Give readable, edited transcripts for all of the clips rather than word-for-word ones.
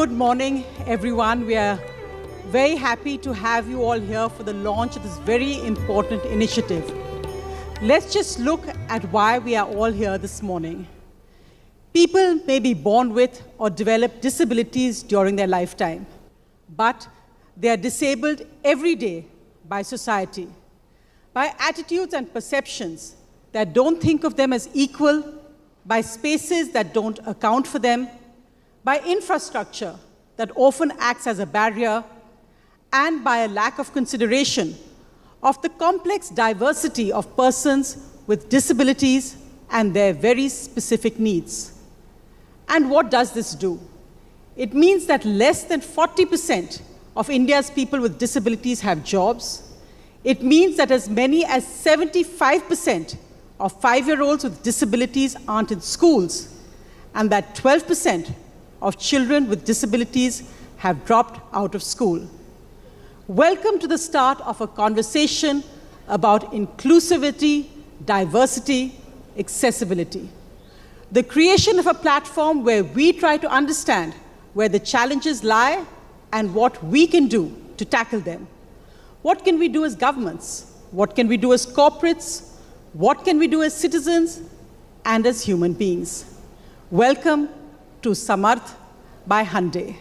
Good morning, everyone. We are very happy to have you all here for the launch of this very important initiative. Let's just look at why we are all here this morning. People may be born with or develop disabilities during their lifetime, but they are disabled every day by society, by attitudes and perceptions that don't think of them as equal, by spaces that don't account for them, by infrastructure that often acts as a barrier, and by a lack of consideration of the complex diversity of persons with disabilities and their very specific needs. And what does this do? It means that less than 40% of India's people with disabilities have jobs. It means that as many as 75% of 5-year-olds with disabilities aren't in schools, and that 12% of children with disabilities have dropped out of school. Welcome to the start of a conversation about inclusivity, diversity, accessibility. The creation of a platform where we try to understand where the challenges lie and what we can do to tackle them. What can we do as governments? What can we do as corporates? What can we do as citizens and as human beings? Welcome to Samarth by Hyundai.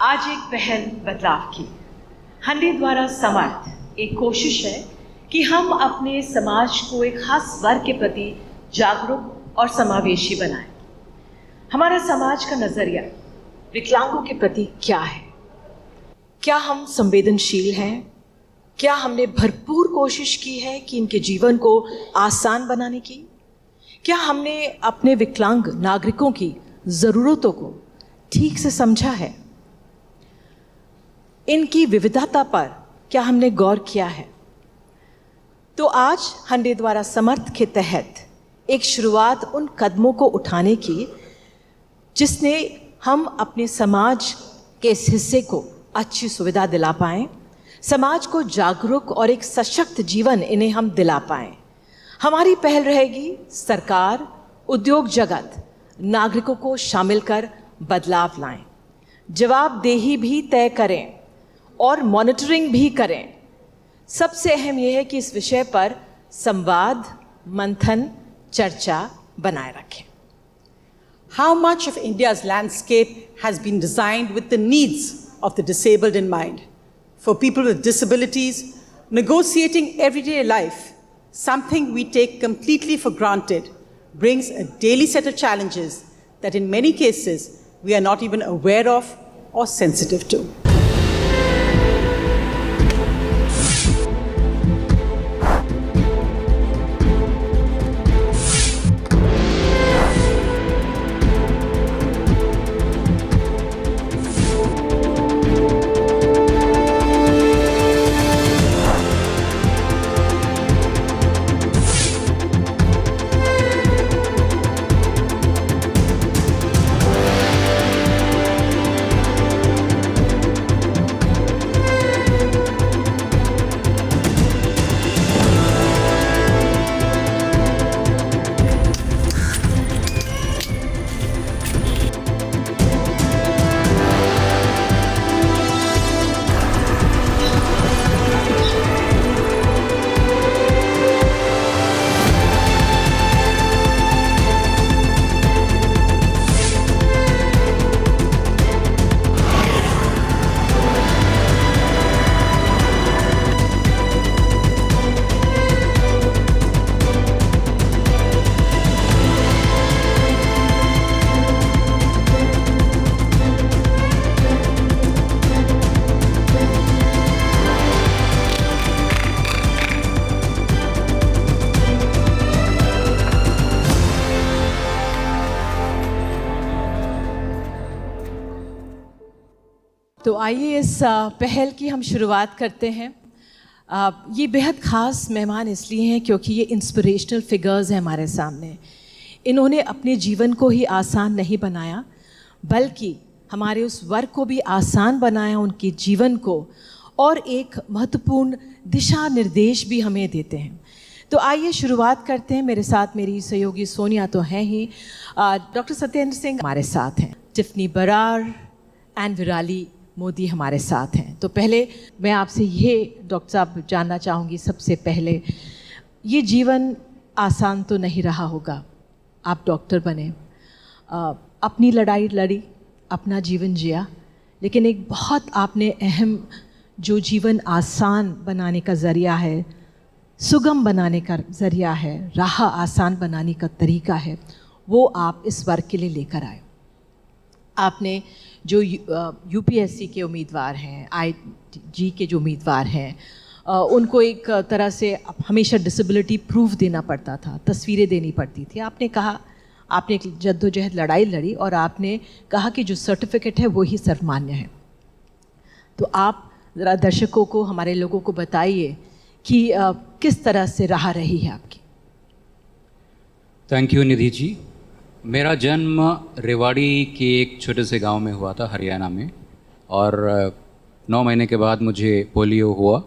आज एक पहल बदलाव की। हंडे द्वारा समर्थ एक कोशिश है कि हम अपने समाज को एक खास वर्ग के प्रति जागरूक और समावेशी बनाएं। हमारा समाज का नजरिया विकलांगों के प्रति क्या है? क्या हम संवेदनशील हैं? क्या हमने भरपूर कोशिश की है कि इनके जीवन को आसान बनाने की? क्या हमने अपने विकलांग नागरिकों की ज़रूरतों को ठीक से समझा है? इनकी विविधता पर क्या हमने गौर किया है? तो आज हंडे द्वारा समर्थ के तहत एक शुरुआत उन कदमों को उठाने की जिसने हम अपने समाज के इस हिस्से को अच्छी सुविधा दिला पाएं, समाज को जागरूक और एक सशक्त जीवन इन्हें हम दिला पाएं। हमारी पहल रहेगी सरकार, उद्योग जगत, नागरिकों को शामिल कर बदलाव लाएं, जवाबदेही भी तय करें और मॉनिटरिंग भी करें। सबसे अहम यह है कि इस विषय पर संवाद, मंथन, चर्चा बनाए रखें। How much of India's landscape has been designed with the needs of the disabled in mind? For people with disabilities, negotiating everyday life, something we take completely for granted, brings a daily set of challenges that in many cases we are not even aware of or sensitive to. तो आइए इस पहल की हम शुरुआत करते हैं। ये बेहद ख़ास मेहमान इसलिए हैं क्योंकि ये इंस्पिरेशनल फिगर्स हैं हमारे सामने। इन्होंने अपने जीवन को ही आसान नहीं बनाया, बल्कि हमारे उस वर्ग को भी आसान बनाया, उनके जीवन को, और एक महत्वपूर्ण दिशा निर्देश भी हमें देते हैं। तो आइए शुरुआत करते हैं। मेरे साथ मेरी सहयोगी सोनिया तो हैं ही, डॉक्टर सत्येंद्र सिंह हमारे साथ हैं। टिफनी बरार एंड विराली मोदी हमारे साथ हैं। तो पहले मैं आपसे ये डॉक्टर साहब जानना चाहूँगी, सबसे पहले ये जीवन आसान तो नहीं रहा होगा, आप डॉक्टर बने, अपनी लड़ाई लड़ी, अपना जीवन जिया, लेकिन एक बहुत आपने अहम जो जीवन आसान बनाने का ज़रिया है, सुगम बनाने का ज़रिया है, राह आसान बनाने का तरीका है, वो आप इस वर्ग के लिए लेकर आए। आपने जो यूपीएससी के उम्मीदवार हैं, आईजी के जो उम्मीदवार हैं, उनको एक तरह से हमेशा डिसेबिलिटी प्रूफ देना पड़ता था, तस्वीरें देनी पड़ती थी। आपने कहा, आपने एक जद्दोजहद लड़ाई लड़ी और आपने कहा कि जो सर्टिफिकेट है वो ही सर्वमान्य है। तो आप ज़रा दर्शकों को, हमारे लोगों को बताइए कि किस तरह से राह रही है आपकी। Thank you Nidhi ji. मेरा जन्म रेवाड़ी के एक छोटे से गांव में हुआ था, हरियाणा में, और 9 महीने के बाद मुझे पोलियो हुआ।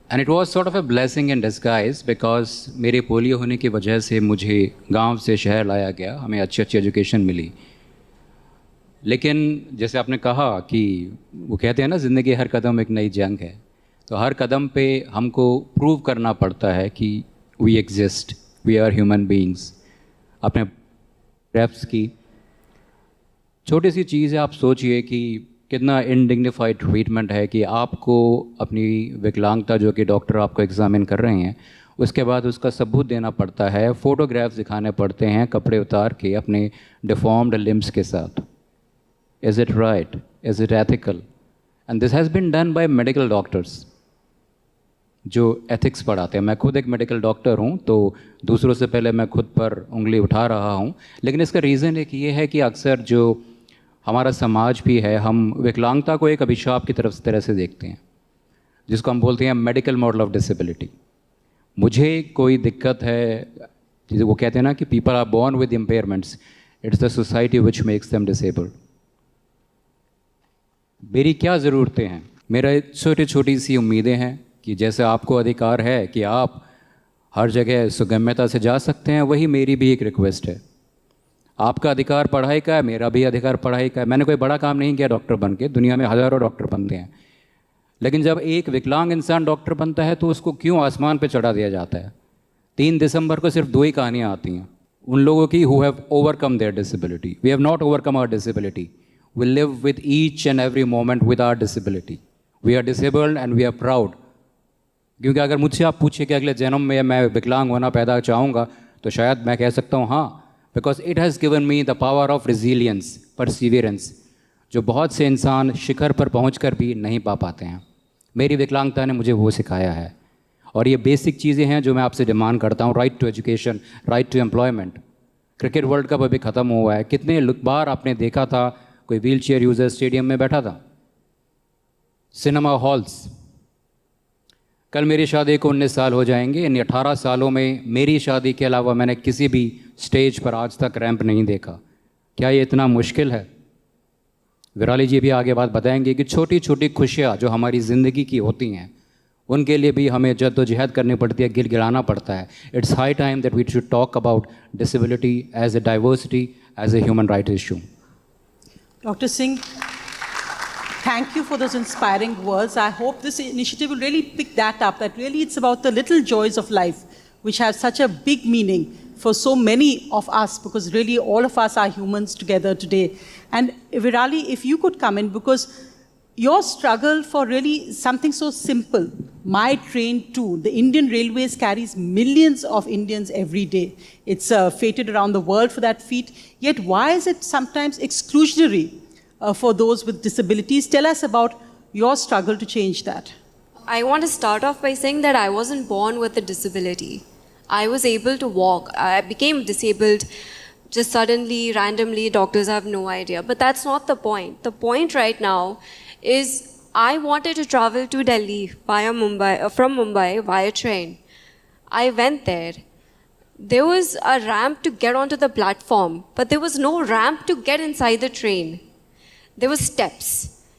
And it was sort of a blessing in disguise, because मेरे पोलियो होने की वजह से मुझे गांव से शहर लाया गया, हमें अच्छी अच्छी एजुकेशन मिली। लेकिन जैसे आपने कहा कि वो कहते हैं ना, ज़िंदगी हर कदम एक नई जंग है, तो हर कदम पे हमको प्रूव करना पड़ता है कि we exist, we are human beings. अपने रेप्स की छोटी सी चीज़ है, आप सोचिए कि कितना इनडिग्निफाइड ट्रीटमेंट है कि आपको अपनी विकलांगता, जो कि डॉक्टर आपको एग्जामिन कर रहे हैं, उसके बाद उसका सबूत देना पड़ता है, फ़ोटोग्राफ्स दिखाने पड़ते हैं कपड़े उतार के अपने डिफॉर्म्ड लिम्स के साथ। Is it right? Is it ethical? And this has been done by medical doctors जो एथिक्स पढ़ाते हैं। मैं खुद एक मेडिकल डॉक्टर हूं, तो दूसरों से पहले मैं खुद पर उंगली उठा रहा हूं। लेकिन इसका रीज़न एक ये है कि अक्सर जो हमारा समाज भी है, हम विकलांगता को एक अभिशाप की तरह से देखते हैं, जिसको हम बोलते हैं मेडिकल मॉडल ऑफ डिसेबिलिटी। मुझे कोई दिक्कत है, जिसे वो कहते हैं ना कि people are born with impairments, it's the society which makes them disabled. मेरी क्या ज़रूरतें हैं? मेरा छोटी छोटी सी उम्मीदें हैं कि जैसे आपको अधिकार है कि आप हर जगह सुगम्यता से जा सकते हैं, वही मेरी भी एक रिक्वेस्ट है। आपका अधिकार पढ़ाई का है, मेरा भी अधिकार पढ़ाई का है। मैंने कोई बड़ा काम नहीं किया डॉक्टर बन के, दुनिया में हज़ारों डॉक्टर बनते हैं, लेकिन जब एक विकलांग इंसान डॉक्टर बनता है तो उसको क्यों आसमान पे चढ़ा दिया जाता है? 3 दिसंबर को सिर्फ 2 ही कहानियाँ आती हैं उन लोगों की who have overcome their disability. We have not overcome our disability, we live with each and every moment with our disability. We are disabled and we are proud. क्योंकि अगर मुझसे आप पूछिए कि अगले जन्म में मैं विकलांग होना पैदा चाहूँगा, तो शायद मैं कह सकता हूँ हाँ, because it has given me the power of resilience, Perseverance, जो बहुत से इंसान शिखर पर पहुंचकर भी नहीं पा पाते हैं। मेरी विकलांगता ने मुझे वो सिखाया है। और ये बेसिक चीज़ें हैं जो मैं आपसे डिमांड करता हूँ। Right to education, right to employment. Cricket world cup अभी ख़त्म हुआ है, कितने बार आपने देखा था कोई व्हील चेयर यूज़र स्टेडियम में बैठा था? Cinema halls. कल मेरी शादी को 19 साल हो जाएंगे। इन 18 सालों में मेरी शादी के अलावा मैंने किसी भी स्टेज पर आज तक रैंप नहीं देखा। क्या ये इतना मुश्किल है? विराली जी भी आगे बात बताएंगे कि छोटी छोटी खुशियाँ जो हमारी ज़िंदगी की होती हैं, उनके लिए भी हमें जद्दोजहद करनी पड़ती है, गिड़गिड़ाना पड़ता है। It's high time that we should talk about disability as a diversity, as a human right issue. Dr. Singh, thank you for those inspiring words. I hope this initiative will really pick that up, that really it's about the little joys of life, which have such a big meaning for so many of us, because really all of us are humans together today. And Virali, if you could come in, because your struggle for really something so simple, my train too, the Indian Railways carries millions of Indians every day. It's fated around the world for that feat. Yet why is it sometimes exclusionary for those with disabilities? Tell us about your struggle to change that. I want to start off by saying that I wasn't born with a disability. I was able to walk. I became disabled just suddenly, randomly. Doctors have no idea. But that's not the point. The point right now is I wanted to travel to Delhi via Mumbai, from Mumbai via train. I went there. There was a ramp to get onto the platform, but there was no ramp to get inside the train. There were steps.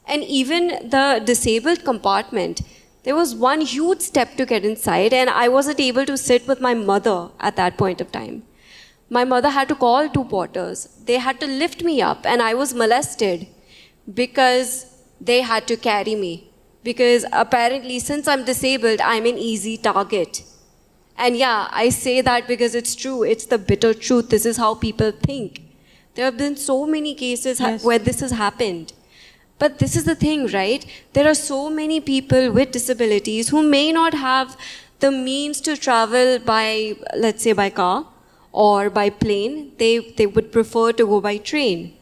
And even the disabled compartment, there was one huge step to get inside, and I wasn't able to sit with my mother at that point of time. My mother had to call 2 porters. They had to lift me up, and I was molested because they had to carry me. Because apparently, since I'm disabled, I'm an easy target. And yeah, I say that because it's true. It's the bitter truth. This is how people think. There have been so many cases where this has happened. But this is the thing, right? There are so many people with disabilities who may not have the means to travel by, let's say, by car or by plane. They would prefer to go by train.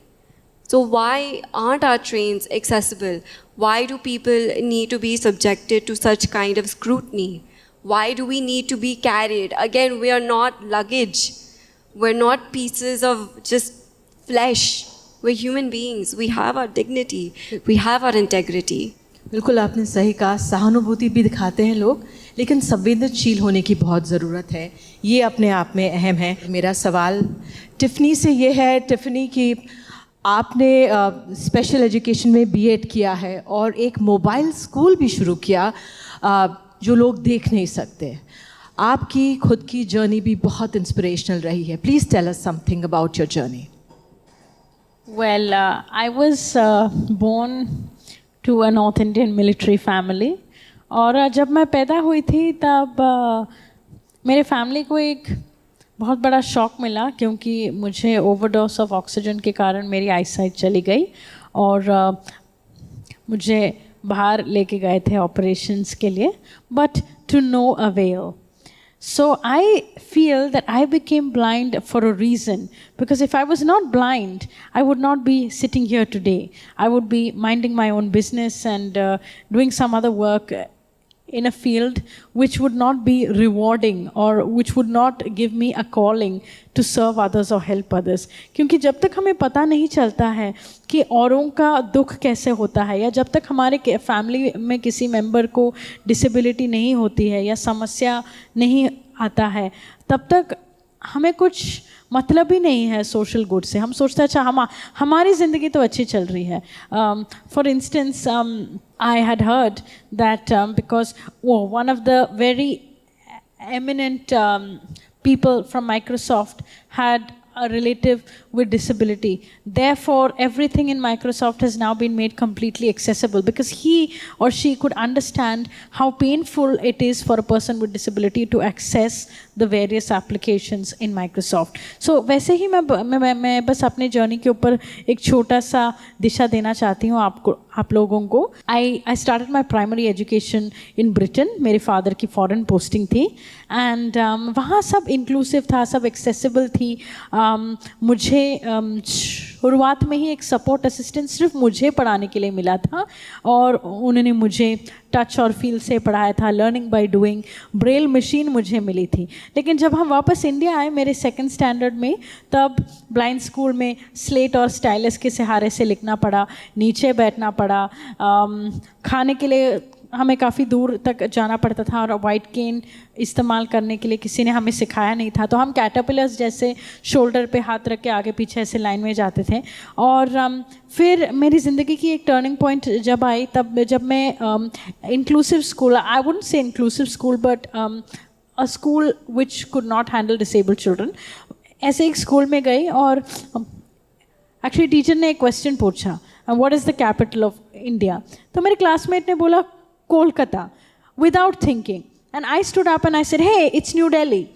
So why aren't our trains accessible? Why do people need to be subjected to such kind of scrutiny? Why do we need to be carried? Again, we are not luggage. We're not pieces of just flesh. We're human beings. We have our dignity. We have our integrity. बिल्कुल आपने सही कहा, सहानुभूति भी दिखाते हैं लोग, लेकिन संवेदनशील होने की बहुत ज़रूरत है। ये अपने आप में अहम है। मेरा सवाल टिफ़नी से ये है, टिफ़नी, कि आपने स्पेशल एजुकेशन में बीएड किया है और एक मोबाइल स्कूल भी शुरू किया जो लोग देख नहीं सकते। आपकी खुद की जर्नी भी बहुत इंस्पिरेशनल रही है। Please tell us something about your journey. Well, I was born to a North Indian military family. और जब मैं पैदा हुई थी तब मेरे फैमिली को एक बहुत बड़ा शॉक मिला, क्योंकि मुझे ओवरडोज ऑफ ऑक्सीजन के कारण मेरी आईसाइट चली गई और मुझे बाहर लेके गए थे ऑपरेशंस के लिए, but to no avail. So I feel that I became blind for a reason, because if I was not blind, I would not be sitting here today. I would be minding my own business and doing some other work in a field which would not be rewarding or which would not give me a calling to serve others or help others. क्योंकि जब तक हमें पता नहीं चलता है कि औरों का दुख कैसे होता है, या जब तक हमारे फैमिली में किसी मेंबर को डिसेबिलिटी नहीं होती है या समस्या नहीं आता है, तब तक हमें कुछ मतलब ही नहीं है सोशल गुड से. हम सोचते हैं अच्छा हमारी ज़िंदगी तो अच्छी चल रही है. For instance I had heard that because one of the very eminent people from Microsoft had a relative with disability. Therefore, everything in Microsoft has now been made completely accessible, because he or she could understand how painful it is for a person with disability to access the various applications in Microsoft. So वैसे ही मैं बस अपने journey के ऊपर एक छोटा सा दिशा देना चाहती हूँ आप लोगों को. I started my primary education in Britain. मेरे फादर की फॉरेन पोस्टिंग थी एंड वहाँ सब इंक्लूसिव था, सब एक्सेसिबल थी. मुझे शुरुआत में ही एक सपोर्ट असिस्टेंट सिर्फ मुझे पढ़ाने के लिए मिला था और उन्होंने मुझे टच और फील से पढ़ाया था. Learning by doing. Braille machine मुझे मिली थी. लेकिन जब हम वापस इंडिया आए मेरे 2nd स्टैंडर्ड में, तब ब्लाइंड स्कूल में स्लेट और स्टाइलस के सहारे से लिखना पड़ा, नीचे बैठना पड़ा, खाने के लिए हमें काफ़ी दूर तक जाना पड़ता था और वाइट केन इस्तेमाल करने के लिए किसी ने हमें सिखाया नहीं था. तो हम कैटरपिलर्स जैसे शोल्डर पे हाथ रख के आगे पीछे ऐसे लाइन में जाते थे. और फिर मेरी ज़िंदगी की एक टर्निंग पॉइंट जब आई, तब जब मैं inclusive school, I wouldn't say inclusive school but a school which could not handle disabled children, ऐसे एक स्कूल में गई और एक्चुअली टीचर ने एक क्वेश्चन पूछा, what is the capital of India. तो मेरे क्लासमेट ने बोला Kolkata, without thinking, and I stood up and I said, hey, it's New Delhi.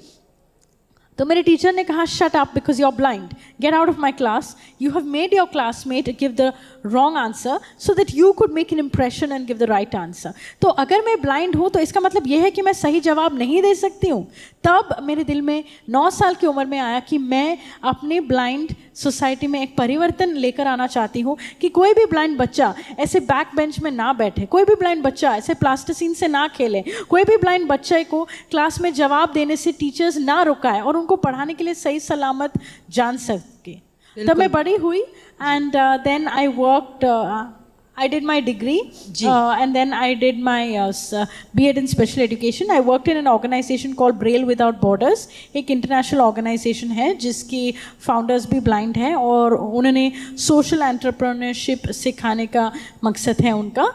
तो मेरे टीचर ने कहा shut up because you're blind, get out of my class, you have made your classmate give the wrong answer so that you could make an impression and give the right answer. तो अगर मैं blind हूँ तो इसका मतलब ये है कि मैं सही जवाब नहीं दे सकती हूँ. तब मेरे दिल में 9 साल की उम्र में आया कि मैं अपने ब्लाइंड सोसाइटी में एक परिवर्तन लेकर आना चाहती हूँ कि कोई भी ब्लाइंड बच्चा ऐसे बैक बेंच में ना बैठे, कोई भी ब्लाइंड बच्चा ऐसे प्लास्टिसिन से ना खेले, कोई भी ब्लाइंड बच्चे को क्लास में जवाब देने से टीचर्स ना रुकाए और उनको पढ़ाने के लिए सही सलामत जान सके. तब मैं बड़ी हुई and then I worked I did my degree and then I did my B.Ed in special education. I worked in an organization called Braille Without Borders. एक international organization है जिसकी founders भी blind हैं और उन्होंने social entrepreneurship सिखाने का मकसद है उनका.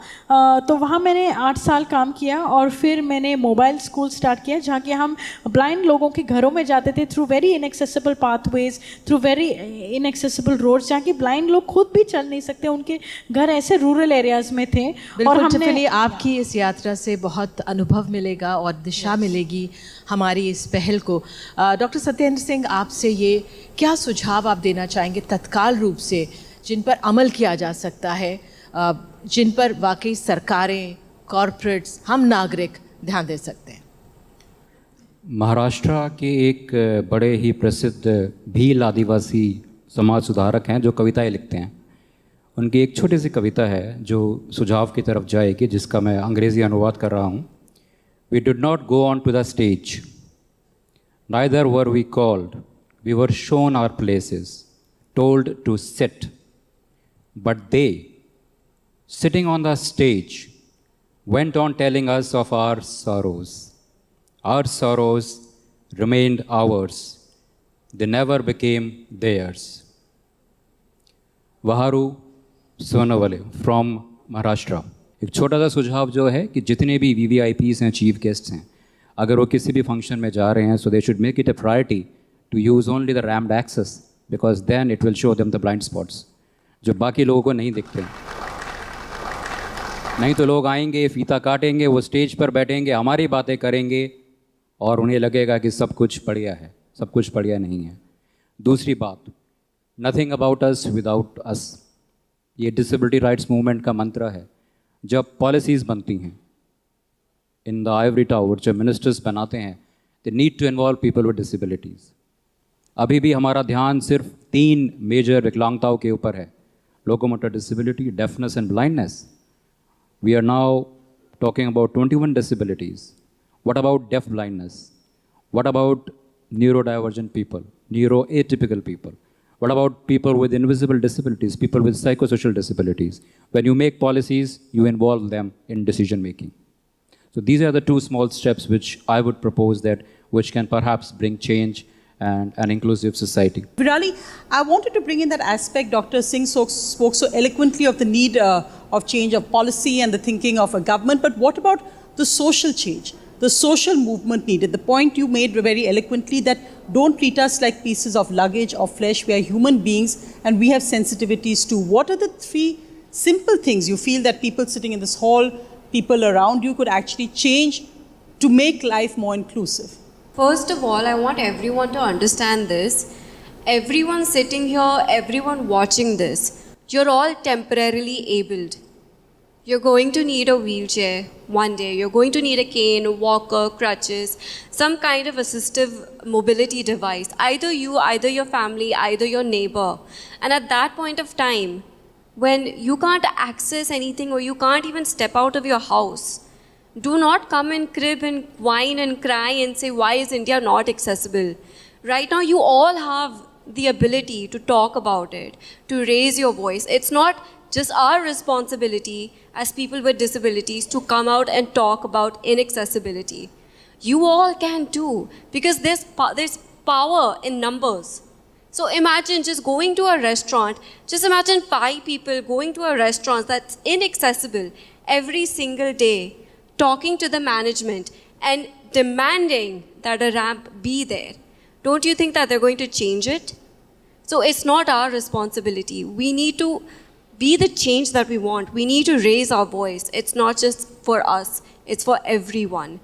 तो वहाँ मैंने 8 साल काम किया और फिर मैंने मोबाइल स्कूल स्टार्ट किया जहाँ कि हम ब्लाइंड लोगों के घरों में जाते थे through very inaccessible pathways, through very inaccessible roads जहाँ कि ब्लाइंड लोग खुद भी चल नहीं सकते, उनके घर ऐसे रूरल एरियाज में थे. और हमने आपकी इस यात्रा से बहुत अनुभव मिलेगा और दिशा मिलेगी हमारी इस पहल को. डॉक्टर सत्येंद्र सिंह, आपसे ये क्या सुझाव आप देना चाहेंगे तत्काल रूप से जिन पर अमल किया जा सकता है, जिन पर वाकई सरकारें, कॉरपोरेट्स, हम नागरिक ध्यान दे सकते हैं? महाराष्ट्र के एक बड़े ही प्रसिद्ध भील आदिवासी समाज सुधारक हैं जो कविताएं लिखते हैं. उनकी एक छोटी सी कविता है जो सुझाव की तरफ जाएगी, जिसका मैं अंग्रेज़ी अनुवाद कर रहा हूँ. We did not go on to the stage, neither were we called, we were shown our places, told to sit, but they sitting on the stage went on telling us of our sorrows. Our sorrows remained ours, they never became theirs. Waharu Sonavane from Maharashtra. एक छोटा सा सुझाव जो है कि जितने भी VVIPs हैं, चीफ गेस्ट्स हैं, अगर वो किसी भी फंक्शन में जा रहे हैं, so they should make it a priority to use only the ramped access, because then it will show them the blind spots जो बाकी लोगों को नहीं दिखते. नहीं तो लोग आएंगे, फीता काटेंगे, वो स्टेज पर बैठेंगे, हमारी बातें करेंगे और उन्हें लगेगा कि सब कुछ बढ़िया है. सब कुछ बढ़िया नहीं है. दूसरी बात, नथिंग अबाउट अस विदाउट अस. ये डिसेबिलिटी राइट्स मूवमेंट का मंत्र है. जब पॉलिसीज़ बनती हैं इन द आइवरी टावर, जब मिनिस्टर्स बनाते हैं, they need to involve people with disabilities. अभी भी हमारा ध्यान सिर्फ 3 मेजर विकलांगताओं के ऊपर है: locomotor disability, deafness and blindness. We are now talking about 21 disabilities. What about deaf blindness? What about neurodivergent people, neuroatypical people? What about people with invisible disabilities, people with psychosocial disabilities? When you make policies, you involve them in decision making. So these are the 2 small steps which I would propose which can perhaps bring change and an inclusive society. Virali, I wanted to bring in that aspect. Dr. Singh spoke so eloquently of the need of change of policy and the thinking of a government, but what about the social change? The social movement needed. The point you made very eloquently, that don't treat us like pieces of luggage or flesh. We are human beings and we have sensitivities too. What are the 3 simple things you feel that people sitting in this hall, people around you could actually change to make life more inclusive? First of all, I want everyone to understand this. Everyone sitting here, everyone watching this, you're all temporarily abled. You're going to need a wheelchair one day. You're going to need a cane, a walker, crutches, some kind of assistive mobility device. Either you, either your family, either your neighbor. And at that point of time, when you can't access anything or you can't even step out of your house, do not come and crib and whine and cry and say, why is India not accessible? Right now, you all have the ability to talk about it, to raise your voice. It's not just our responsibility as people with disabilities to come out and talk about inaccessibility. You all can too, because there's power in numbers. So imagine just going to a restaurant, just imagine 5 people going to a restaurant that's inaccessible every single day, talking to the management and demanding that a ramp be there. Don't you think that they're going to change it? So it's not our responsibility. We need to be the change that we want. We need to raise our voice. It's not just for us, it's for everyone.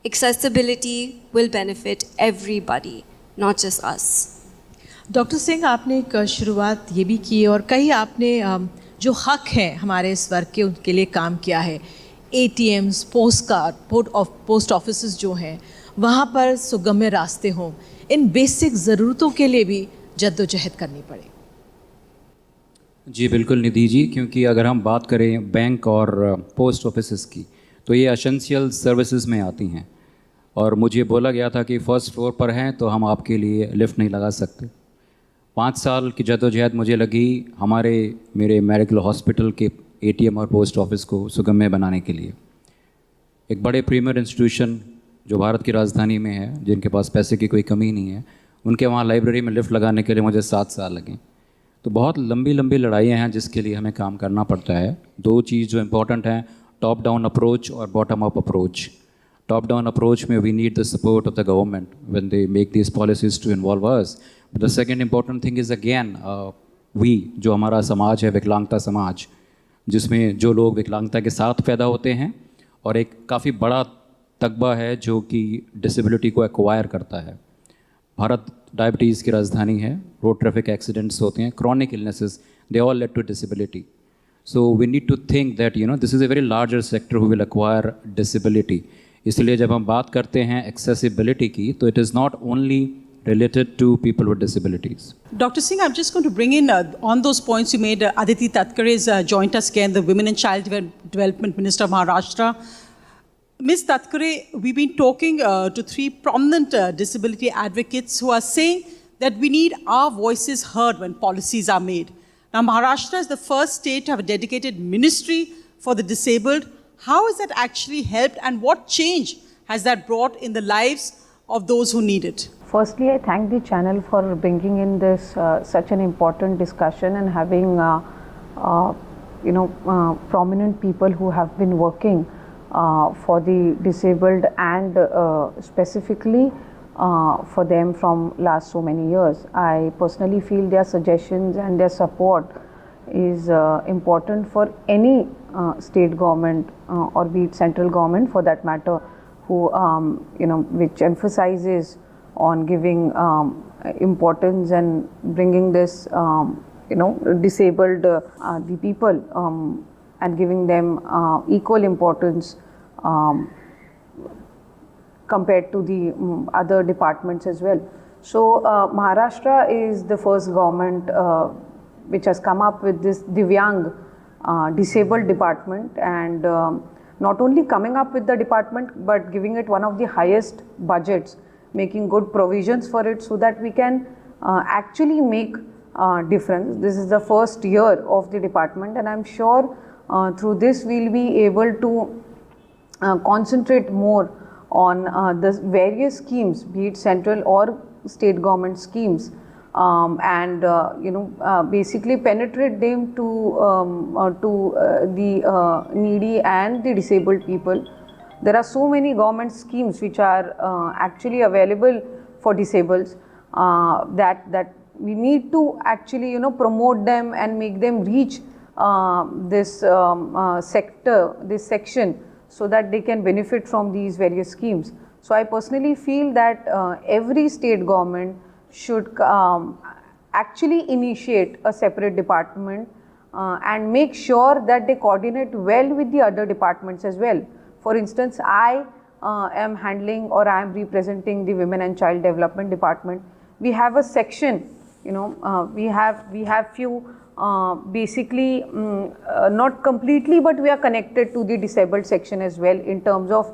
Accessibility will benefit everybody, not just us. Doctor Singh, आपने एक शुरुआत ये भी की और कई आपने जो हक हैं हमारे इस वर्ग के, उनके लिए काम किया है. ATMs, पोस्ट ऑफिस जो हैं, वहाँ पर सुगम्य रास्ते हों, इन बेसिक ज़रूरतों के लिए भी जद्दोजहद करनी पड़े. जी बिल्कुल निधि जी, क्योंकि अगर हम बात करें बैंक और पोस्ट ऑफिस की, तो ये एसेंशियल सर्विसेज में आती हैं. और मुझे बोला गया था कि फर्स्ट फ्लोर पर हैं तो हम आपके लिए लिफ्ट नहीं लगा सकते. 5 साल की जद्दोजहद मुझे लगी मेरे मेडिकल हॉस्पिटल के एटीएम और पोस्ट ऑफिस को सुगम्य बनाने के लिए। एक बड़े प्रीमियर इंस्टीट्यूशन जो भारत की राजधानी में है, जिनके पास पैसे की कोई कमी नहीं है, उनके वहाँ लाइब्रेरी में लिफ्ट लगाने के लिए मुझे 7 साल लगे। तो बहुत लंबी लंबी लड़ाइयाँ हैं जिसके लिए हमें काम करना पड़ता है। 2 चीज़ जो इम्पोर्टेंट हैं, टॉप डाउन अप्रोच और bottom up approach. Top down approach में we need the support of the government when they make these policies to involve us. The second important thing is again we, जो हमारा समाज है विकलांगता समाज, जिसमें जो लोग विकलांगता के साथ पैदा होते हैं, और एक काफ़ी बड़ा तकबा है जो कि डिसेबिलिटी को एक्वायर करता है। भारत डायबिटीज़ की राजधानी है, रोड ट्रैफिक एक्सीडेंट्स होते हैं, chronic illnesses, they all lead to disability. So we need to think that this is a very larger sector who will acquire disability. इसलिए जब हम बात करते हैं एक्सेसिबिलिटी की, तो it is not only related to people with disabilities. Dr. Singh, I'm just going to bring in on those points you made. Aditi Tatkare has joined us again, the Women and Child Development Minister of Maharashtra. Ms. Tatkare, we've been talking to 3 prominent disability advocates who are saying that we need our voices heard when policies are made. Now, Maharashtra is the first state to have a dedicated ministry for the disabled. How has that actually helped, and what change has that brought in the lives of those who need it? Firstly, I thank the channel for bringing in this such an important discussion and having prominent people who have been working for the disabled and specifically for them from last so many years. I personally feel their suggestions and their support is important for any state government or be it central government for that matter, who which emphasizes on giving importance and bringing this disabled the people and giving them equal importance compared to the other departments as well. So Maharashtra is the first government which has come up with this Divyang disabled department, and not only coming up with the department but giving it one of the highest budgets, making good provisions for it so that we can actually make difference. This is the first year of the department, and I'm sure through this we'll be able to concentrate more on the various schemes, be it central or state government schemes, and basically penetrate them to the needy and the disabled people. There are so many government schemes which are actually available for disabled that we need to actually promote them and make them reach this sector, this section, so that they can benefit from these various schemes. So I personally feel that every state government should actually initiate a separate department and make sure that they coordinate well with the other departments as well. For instance, I am handling or I am representing the Women and Child Development Department. We have a section, we have few basically not completely, but we are connected to the disabled section as well in terms of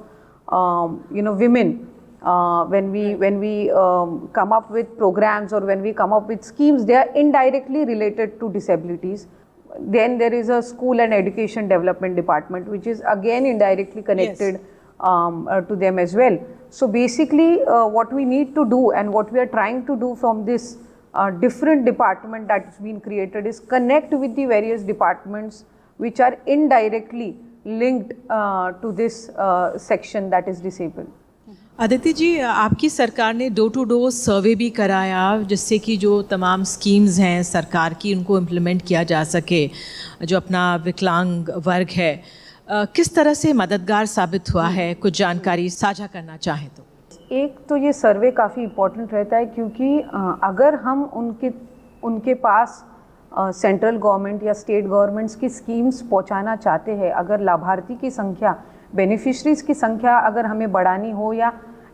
women. When we come up with programs or when we come up with schemes, they are indirectly related to disabilities. Then there is a school and education development department, which is again indirectly connected to them as well. So basically what we need to do and what we are trying to do from this different department that's been created is connect with the various departments which are indirectly linked to this section that is disabled. Aditi ji, आपकी सरकार ने door to door survey भी कराया जिससे कि जो तमाम schemes हैं सरकार की उनको इम्प्लीमेंट किया जा सके, जो अपना विकलांग वर्ग है किस तरह से मददगार साबित हुआ है, कुछ जानकारी साझा करना चाहें तो। एक तो ये सर्वे काफ़ी इम्पोर्टेंट रहता है क्योंकि अगर हम उनके पास सेंट्रल गवर्नमेंट या स्टेट गवर्नमेंट्स की स्कीम्स पहुंचाना चाहते हैं, अगर लाभार्थी की संख्या, बेनिफिशरीज़ की संख्या अगर हमें बढ़ानी हो या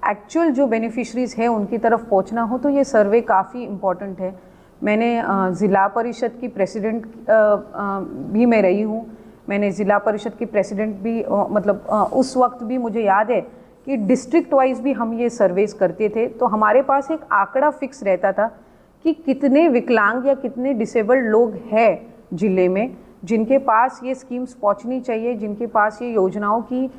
एक्चुअल जो बेनिफिशरीज़ है उनकी तरफ पहुंचना हो, तो ये सर्वे काफ़ी इम्पॉर्टेंट है। मैंने ज़िला परिषद की प्रेसिडेंट भी मैं रही हूँ, मैंने ज़िला परिषद की प्रेसिडेंट भी उस वक्त भी मुझे याद है कि डिस्ट्रिक्ट वाइज भी हम ये सर्वेस करते थे, तो हमारे पास एक आंकड़ा फिक्स रहता था कि कितने विकलांग या कितने डिसेबल्ड लोग हैं ज़िले में जिनके पास ये स्कीम्स पहुंचनी चाहिए, जिनके पास ये योजनाओं की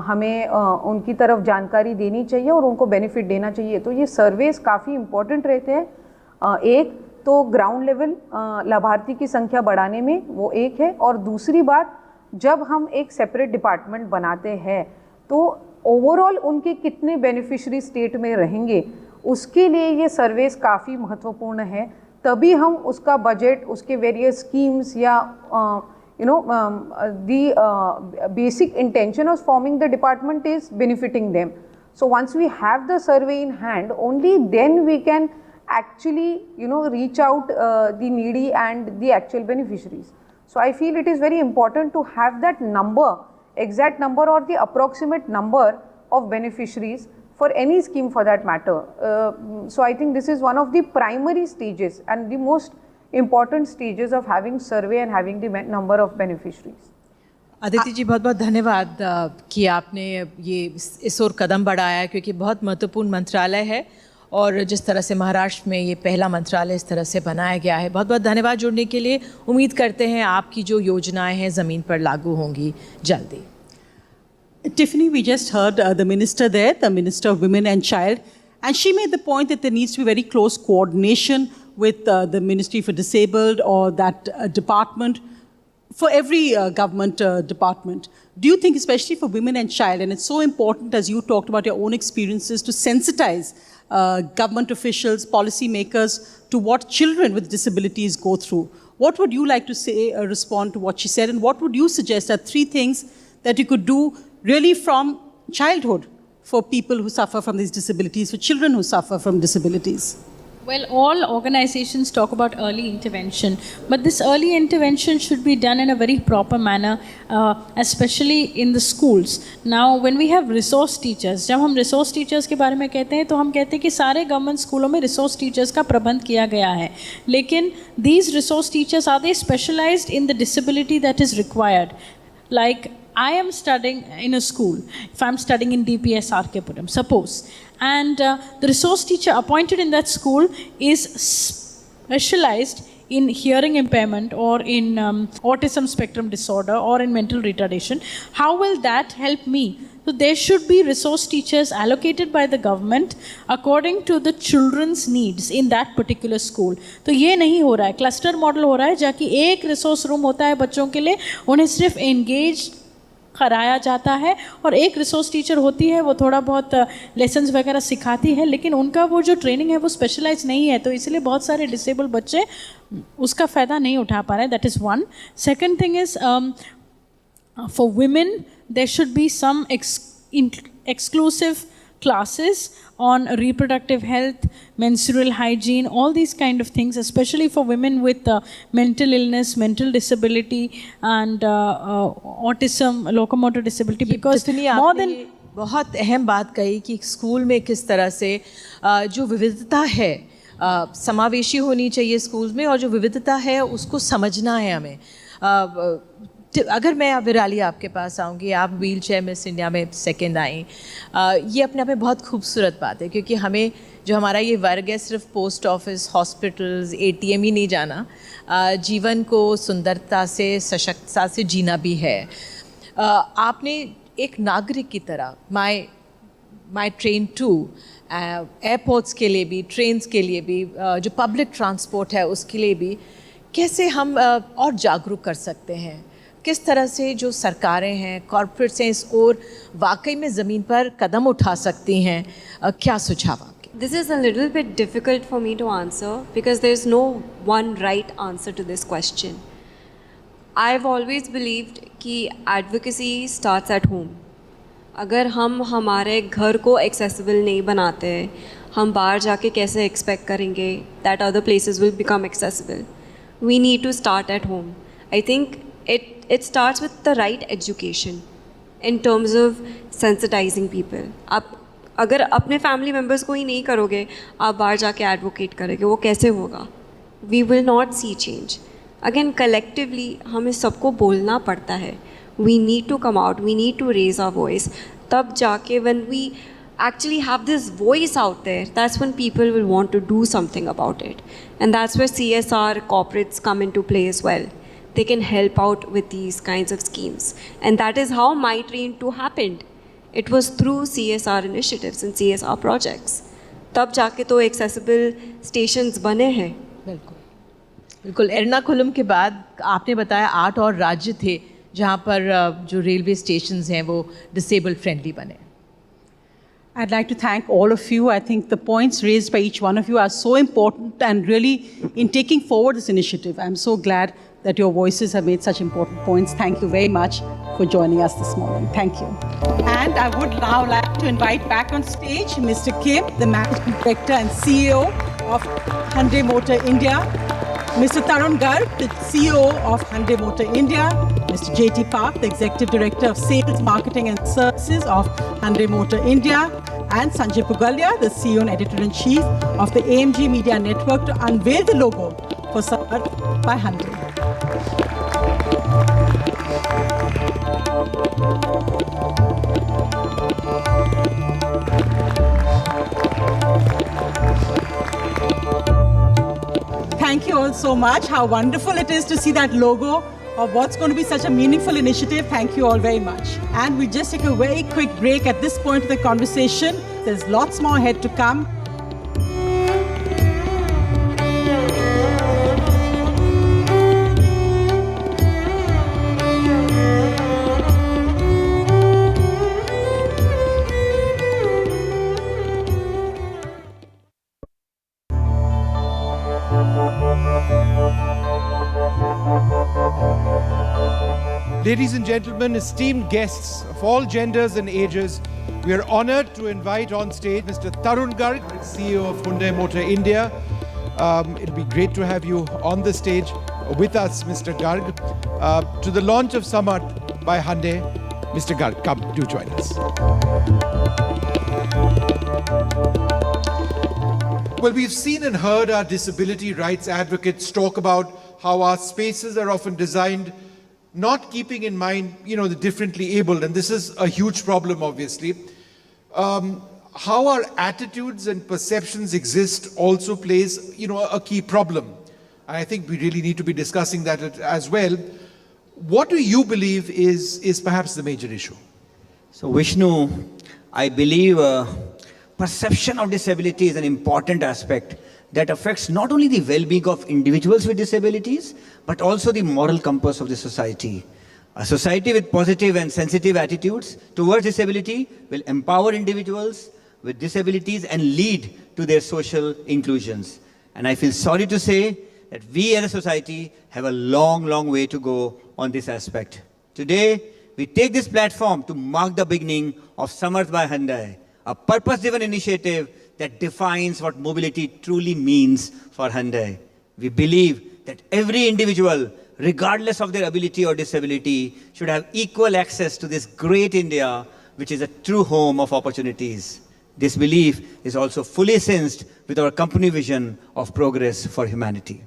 हमें उनकी तरफ जानकारी देनी चाहिए और उनको बेनिफिट देना चाहिए। तो ये सर्वेस काफ़ी इम्पोर्टेंट रहते हैं। एक तो ग्राउंड लेवल लाभार्थी की संख्या बढ़ाने में वो एक है, और दूसरी बात जब हम एक सेपरेट डिपार्टमेंट बनाते हैं तो ओवरऑल उनके कितने बेनिफिशरी स्टेट में रहेंगे उसके लिए ये सर्वेस काफ़ी महत्वपूर्ण है। तभी हम उसका बजट, उसके वेरियस स्कीम्स या the basic intention of forming the department is benefiting them. So once we have the survey in hand, only then we can actually reach out the needy and the actual beneficiaries. So I feel it is very important to have that number, exact number or the approximate number of beneficiaries for any scheme for that matter. So I think this is one of the primary stages and the most important stages of having survey and having the number of beneficiaries. Aditi ji बहुत बहुत धन्यवाद कि आपने ये इस ओर कदम बढ़ाया, क्योंकि बहुत महत्वपूर्ण मंत्रालय है और जिस तरह से महाराष्ट्र में ये पहला मंत्रालय इस तरह से बनाया गया है। बहुत बहुत धन्यवाद जुड़ने के लिए। उम्मीद करते हैं आपकी जो योजनाएं हैं ज़मीन पर लागू होंगी जल्दी। Tiffany, we just heard the minister there, the Minister of Women and Child, and she made the point that there needs to be very close coordination with the Ministry for Disabled or that department for every government department. Do you think, especially for women and child, and it's so important as you talked about your own experiences, to sensitize government officials, policy makers to what children with disabilities go through? What would you like to say, respond to what she said, and what would you suggest are 3 things that you could do really from childhood for people who suffer from these disabilities, for children who suffer from disabilities? Well, all organizations talk about early intervention, but this early intervention should be done in a very proper manner, especially in the schools. Now, when we have resource teachers, जब हम resource teachers के बारे में कहते हैं तो हम कहते हैं कि सारे गवर्नमेंट स्कूलों में resource teachers का प्रबंध किया गया है, लेकिन these resource teachers, are they specialized in the disability that is required? Like, I am studying in a school, if I'm studying in DPS Arkepuram, suppose, and the resource teacher appointed in that school is specialized in hearing impairment or in autism spectrum disorder or in mental retardation, how will that help me? So there should be resource teachers allocated by the government according to the children's needs in that particular school. तो ये नहीं हो रहा है, cluster model हो रहा है, जहाँ की एक resource room होता है बच्चों के लिए, उन्हें सिर्फ engaged कराया जाता है और एक रिसोर्स टीचर होती है, वो थोड़ा बहुत लेसन्स वगैरह सिखाती है, लेकिन उनका वो जो ट्रेनिंग है वो स्पेशलाइज नहीं है, तो इसलिए बहुत सारे डिसेबल बच्चे उसका फ़ायदा नहीं उठा पा रहे हैं. That is one. Second thing is for women there should be some exclusive classes on reproductive health, menstrual hygiene, all these kind of things, especially for women with mental illness, mental disability and autism, locomotor disability, because more than बहुत अहम बात कही कि school में किस तरह से जो विविधता है समावेशी होनी चाहिए स्कूल में, और जो विविधता है उसको समझना है हमें. अगर मैं विराली आपके पास आऊँगी, आप व्हील चेयर मिस इंडिया में सेकंड आई, ये अपने आप में बहुत खूबसूरत बात है, क्योंकि हमें जो हमारा ये वर्ग है सिर्फ पोस्ट ऑफिस, हॉस्पिटल्स, ATM ही नहीं जाना, जीवन को सुंदरता से, सशक्तता से जीना भी है. आपने एक नागरिक की तरह माई ट्रेन टू, एयरपोर्ट्स के लिए भी, ट्रेन्स के लिए भी, जो पब्लिक ट्रांसपोर्ट है उसके लिए भी कैसे हम और जागरूक कर सकते हैं, किस तरह से जो सरकारें हैं, कॉर्पोरेट्स हैं, इस ओर वाकई में ज़मीन पर कदम उठा सकती हैं, क्या सुझाव आपके? This is a little bit difficult for me to answer because there is no one right answer to this question. I've always believed कि advocacy starts at home. अगर हम हमारे घर को accessible नहीं बनाते, हम बाहर जाके कैसे expect करेंगे that other places will become accessible? We need to start at home. I think it starts with the right education in terms of sensitizing people. आप अगर अपने फैमिली मेम्बर्स को ही नहीं करोगे, आप बाहर जाके एडवोकेट करोगे, वो कैसे होगा? We will not see change. Again, collectively हमें सबको बोलना पड़ता है. We need to come out, we need to raise our voice. तब जाके when we actually have this voice out there, that's when people will want to do something about it. And that's where CSR corporates come into play as well. they can help out with these kinds of schemes. And that is how my train too happened. It was through CSR initiatives and CSR projects. तब जाके तो accessible stations बने हैं. बिल्कुल बिल्कुल। एर्नाकुलम के बाद आपने बताया 8 और राज्य थे जहाँ पर जो रेलवे स्टेशंस हैं वो डिसेबल फ्रेंडली बने। I'd like to thank all of you. I think the points raised by each one of you are so important and really in taking forward this initiative. I'm so glad that your voices have made such important points. Thank you very much for joining us this morning. Thank you. And I would now like to invite back on stage Mr. Kim, the Managing Director and CEO of Hyundai Motor India, Mr. Tarun Garg, the CEO of Hyundai Motor India, Mr. J.T. Park, the Executive Director of Sales, Marketing and Services of Hyundai Motor India, and Sanjay Pugalia, the CEO and Editor-in-Chief of the AMG Media Network, to unveil the logo for Samarth by Hyundai. Thank you all so much. How wonderful it is to see that logo of what's going to be such a meaningful initiative. Thank you all very much. And we just take a very quick break at this point of the conversation. There's lots more ahead to come. Ladies and gentlemen, esteemed guests of all genders and ages, we are honored to invite on stage Mr. Tarun Garg, CEO of Hyundai Motor India. It'll be great to have you on the stage with us, Mr. Garg, to the launch of Samarth by Hyundai. Mr. Garg, come, do join us. Well, we've seen and heard our disability rights advocates talk about how our spaces are often designed not keeping in mind, the differently abled, and this is a huge problem, obviously. How our attitudes and perceptions exist also plays, a key problem. And I think we really need to be discussing that as well. What do you believe is perhaps the major issue? So Vishnu, I believe perception of disability is an important aspect that affects not only the well-being of individuals with disabilities, but also the moral compass of the society. A society with positive and sensitive attitudes towards disability will empower individuals with disabilities and lead to their social inclusions. And I feel sorry to say that we as a society have a long, long way to go on this aspect. Today, we take this platform to mark the beginning of Samarth by Hyundai, a purpose-driven initiative that defines what mobility truly means for Hyundai. We believe that every individual, regardless of their ability or disability, should have equal access to this great India, which is a true home of opportunities. This belief is also fully sensed with our company vision of progress for humanity.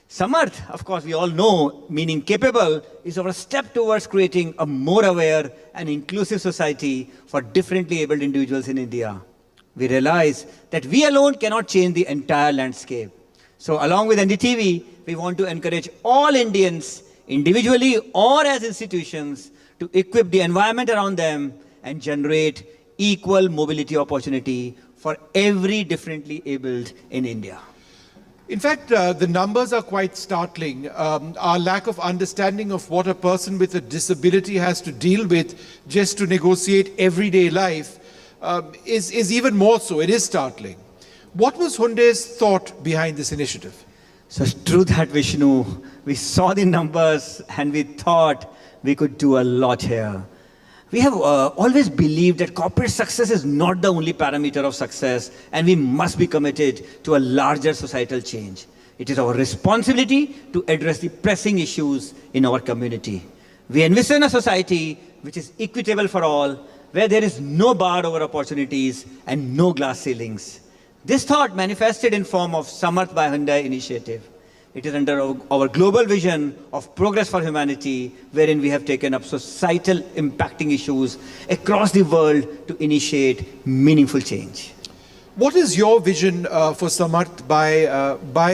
Samarth, of course, we all know, meaning capable, is our step towards creating a more aware and inclusive society for differently abled individuals in India. We realize that we alone cannot change the entire landscape. So along with NDTV, we want to encourage all Indians, individually or as institutions, to equip the environment around them and generate equal mobility opportunity for every differently abled in India. In fact, the numbers are quite startling. Our lack of understanding of what a person with a disability has to deal with just to negotiate everyday life is even more so. It is startling. What was Hyundai's thought behind this initiative? So it's true that, Vishnu, we saw the numbers and we thought we could do a lot here. We have always believed that corporate success is not the only parameter of success, and we must be committed to a larger societal change. It is our responsibility to address the pressing issues in our community. We envision a society which is equitable for all, where there is no bar over opportunities and no glass ceilings. This thought manifested in form of Samarth by Hyundai initiative. It is under our global vision of progress for humanity, wherein we have taken up societal impacting issues across the world to initiate meaningful change. What is your vision for Samarth by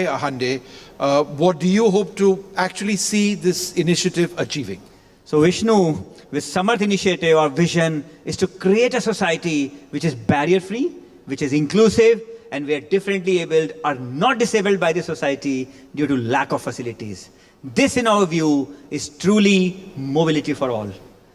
Hyundai? What do you hope to actually see this initiative achieving? So Vishnu, with Samarth initiative, our vision is to create a society which is barrier-free, which is inclusive, and where differently abled are not disabled by the society due to lack of facilities. This, in our view, is truly mobility for all.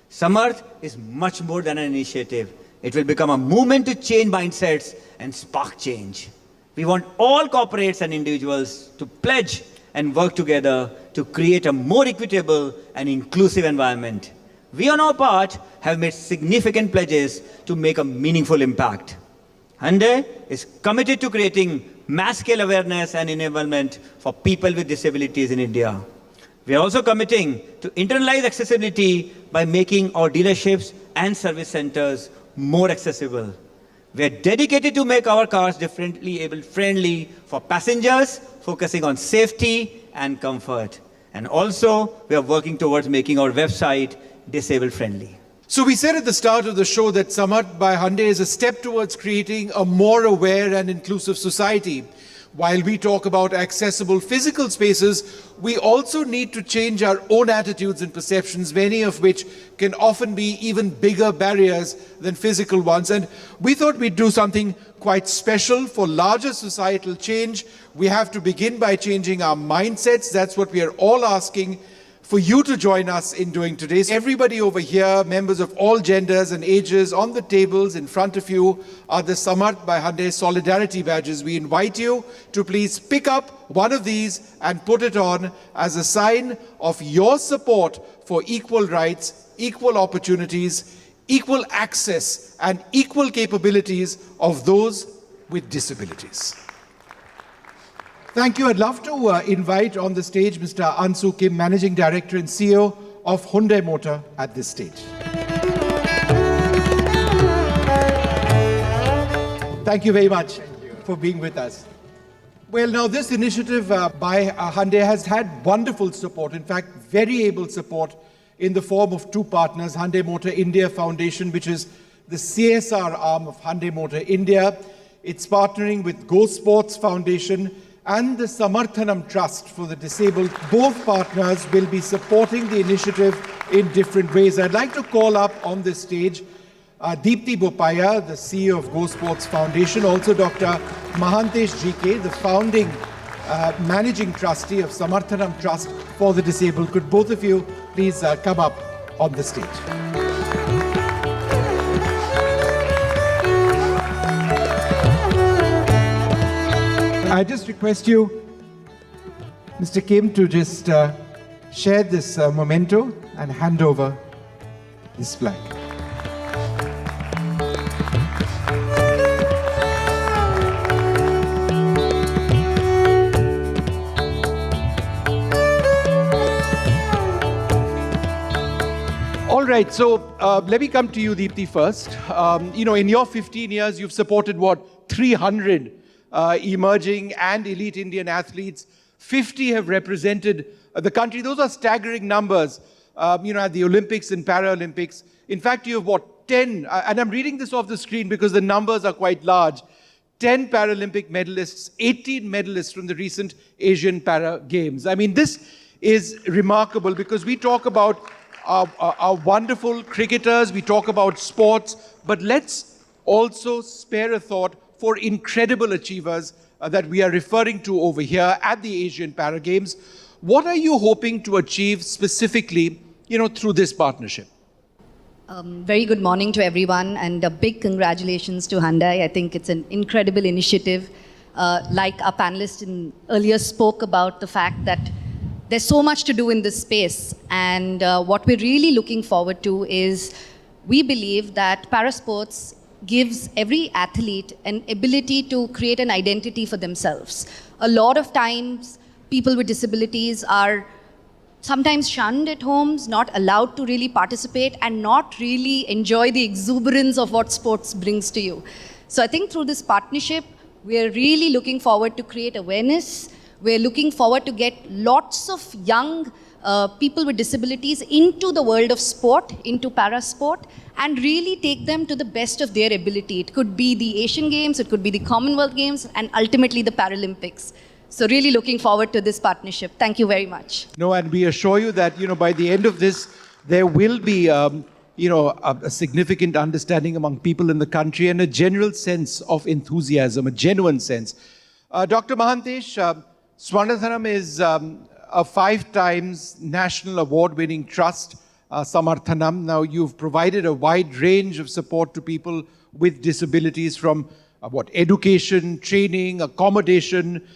Samarth is much more than an initiative. It will become a movement to change mindsets and spark change. We want all corporates and individuals to pledge and work together to create a more equitable and inclusive environment. We on our part have made significant pledges to make a meaningful impact. Hyundai is committed to creating mass-scale awareness and enablement for people with disabilities in India. We are also committing to internalize accessibility by making our dealerships and service centers more accessible. We are dedicated to make our cars differently able friendly for passengers, focusing on safety and comfort. And also, we are working towards making our website disabled friendly. So we said at the start of the show that Samarth by Hyundai is a step towards creating a more aware and inclusive society. While we talk about accessible physical spaces, we also need to change our own attitudes and perceptions, many of which can often be even bigger barriers than physical ones. And we thought we'd do something quite special for larger societal change. We have to begin by changing our mindsets. That's what we are all asking for you to join us in doing today. Everybody over here, members of all genders and ages, on the tables in front of you are the Samarth by Hyundai Solidarity Badges. We invite you to please pick up one of these and put it on as a sign of your support for equal rights, equal opportunities, equal access, and equal capabilities of those with disabilities. Thank you. I'd love to invite on the stage Mr. Ansu Kim, Managing Director and CEO of Hyundai Motor at this stage. Thank you very much for being with us. Well, now this initiative by Hyundai has had wonderful support, in fact, very able support in the form of two partners, Hyundai Motor India Foundation, which is the CSR arm of Hyundai Motor India. It's partnering with Go Sports Foundation and the Samarthanam Trust for the Disabled. Both partners will be supporting the initiative in different ways. I'd like to call up on this stage Deepti Bopaya, the CEO of Go Sports Foundation, also Dr. Mahantesh GK, the founding managing trustee of Samarthanam Trust for the Disabled. Could both of you please come up on the stage? I just request you, Mr. Kim, to just share this memento and hand over this flag. All right, so let me come to you, Deepti, first. In your 15 years, you've supported, 300 emerging and elite Indian athletes. 50 have represented the country. Those are staggering numbers, at the Olympics and Paralympics. In fact, you have 10, and I'm reading this off the screen because the numbers are quite large. 10 Paralympic medalists, 18 medalists from the recent Asian Para Games. I mean, this is remarkable because we talk about our wonderful cricketers, we talk about sports, but let's also spare a thought for incredible achievers that we are referring to over here at the Asian Para Games. What are you hoping to achieve specifically, through this partnership? Very good morning to everyone, and a big congratulations to Hyundai. I think it's an incredible initiative. Like our panelist earlier spoke about the fact that there's so much to do in this space, and what we're really looking forward to is we believe that parasports gives every athlete an ability to create an identity for themselves. A lot of times, people with disabilities are sometimes shunned at homes, not allowed to really participate, and not really enjoy the exuberance of what sports brings to you. So I think through this partnership, we're really looking forward to create awareness. We're looking forward to get lots of young people with disabilities into the world of sport, into parasport, and really take them to the best of their ability. It could be the Asian Games, it could be the Commonwealth Games, and ultimately the Paralympics. So really looking forward to this partnership. Thank you very much. No, and we assure you that, by the end of this, there will be, a significant understanding among people in the country and a general sense of enthusiasm, a genuine sense. Dr. Mahantesh, Swarnathanam is a 5 times national award-winning trust, Samarthanam. Now, you've provided a wide range of support to people with disabilities from education, training, accommodation,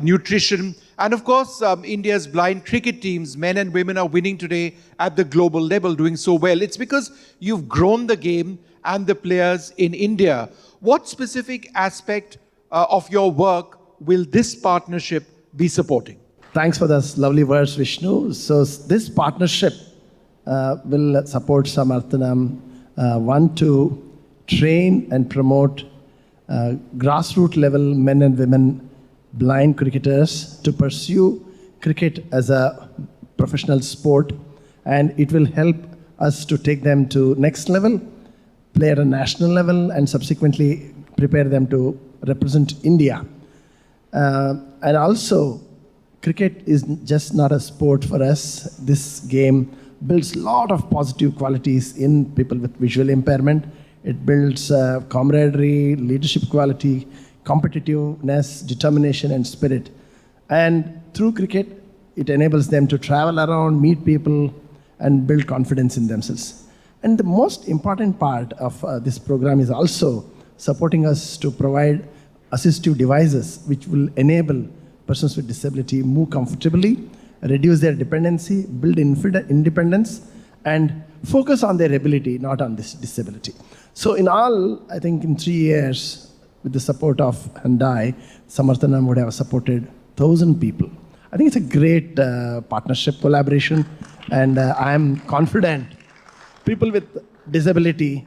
nutrition. And of course, India's blind cricket teams, men and women, are winning today at the global level, doing so well. It's because you've grown the game and the players in India. What specific aspect of your work will this partnership be supporting? Thanks for those lovely words, Vishnu. So this partnership will support Samarthanam, one to train and promote grassroots level men and women blind cricketers to pursue cricket as a professional sport, and it will help us to take them to next level, play at a national level, and subsequently prepare them to represent India. And also, cricket is just not a sport for us. This game builds a lot of positive qualities in people with visual impairment. It builds camaraderie, leadership quality, competitiveness, determination, and spirit. And through cricket, it enables them to travel around, meet people, and build confidence in themselves. And the most important part of this program is also supporting us to provide assistive devices which will enable persons with disability move comfortably, reduce their dependency, build independence, and focus on their ability, not on this disability. So in all, I think in 3 years, with the support of Hyundai, Samarthanam would have supported 1,000 people. I think it's a great partnership, collaboration, and I am confident people with disability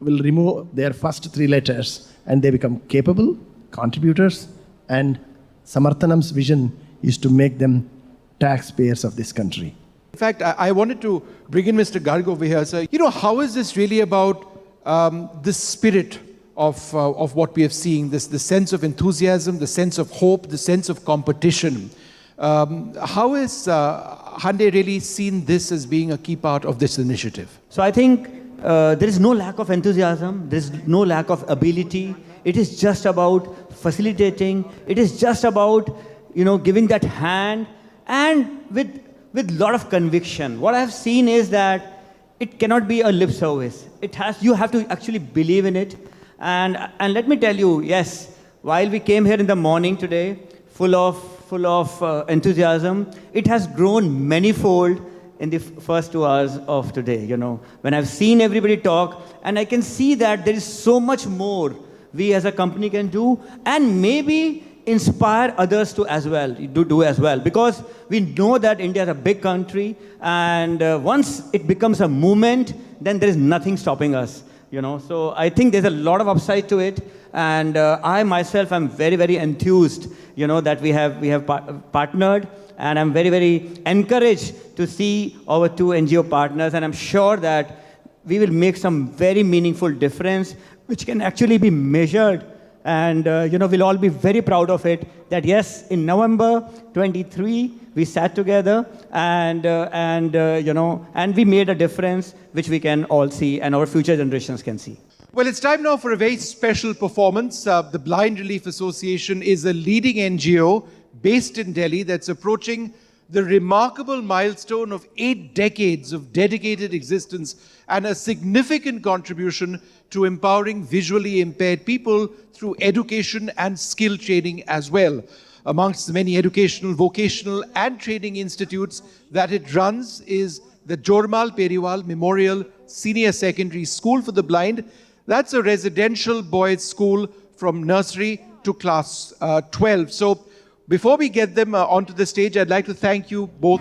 will remove their first 3 letters and they become capable contributors, and Samarthanam's vision is to make them taxpayers of this country. In fact, I wanted to bring in Mr. Garg over here. So, how is this really about the spirit of what we are seeing, the sense of enthusiasm, the sense of hope, the sense of competition? How is Hyundai really seen this as being a key part of this initiative? So I think there is no lack of enthusiasm, there is no lack of ability. It is just about facilitating. It is just about, giving that hand, and with lot of conviction. What I've seen is that it cannot be a lip service. You have to actually believe in it. And let me tell you, yes, while we came here in the morning today, full of enthusiasm, it has grown manifold in the first 2 hours of today. When I've seen everybody talk, and I can see that there is so much more we as a company can do, and maybe inspire others to do as well, because we know that India is a big country, and once it becomes a movement, then there is nothing stopping us. So I think there's a lot of upside to it, and I myself am very, very enthused, that we have partnered, and I'm very, very encouraged to see our 2 NGO partners, and I'm sure that we will make some very meaningful difference, which can actually be measured, and we'll all be very proud of it, that yes, in November 23, we sat together, and we made a difference which we can all see and our future generations can see. Well, it's time now for a very special performance. The Blind Relief Association is a leading NGO based in Delhi that's approaching the remarkable milestone of 8 decades of dedicated existence and a significant contribution to empowering visually impaired people through education and skill training as well. Amongst the many educational, vocational and training institutes that it runs is the Jormal Periwal Memorial Senior Secondary School for the Blind. That's a residential boys' school from nursery to class 12. So before we get them onto the stage, I'd like to thank you both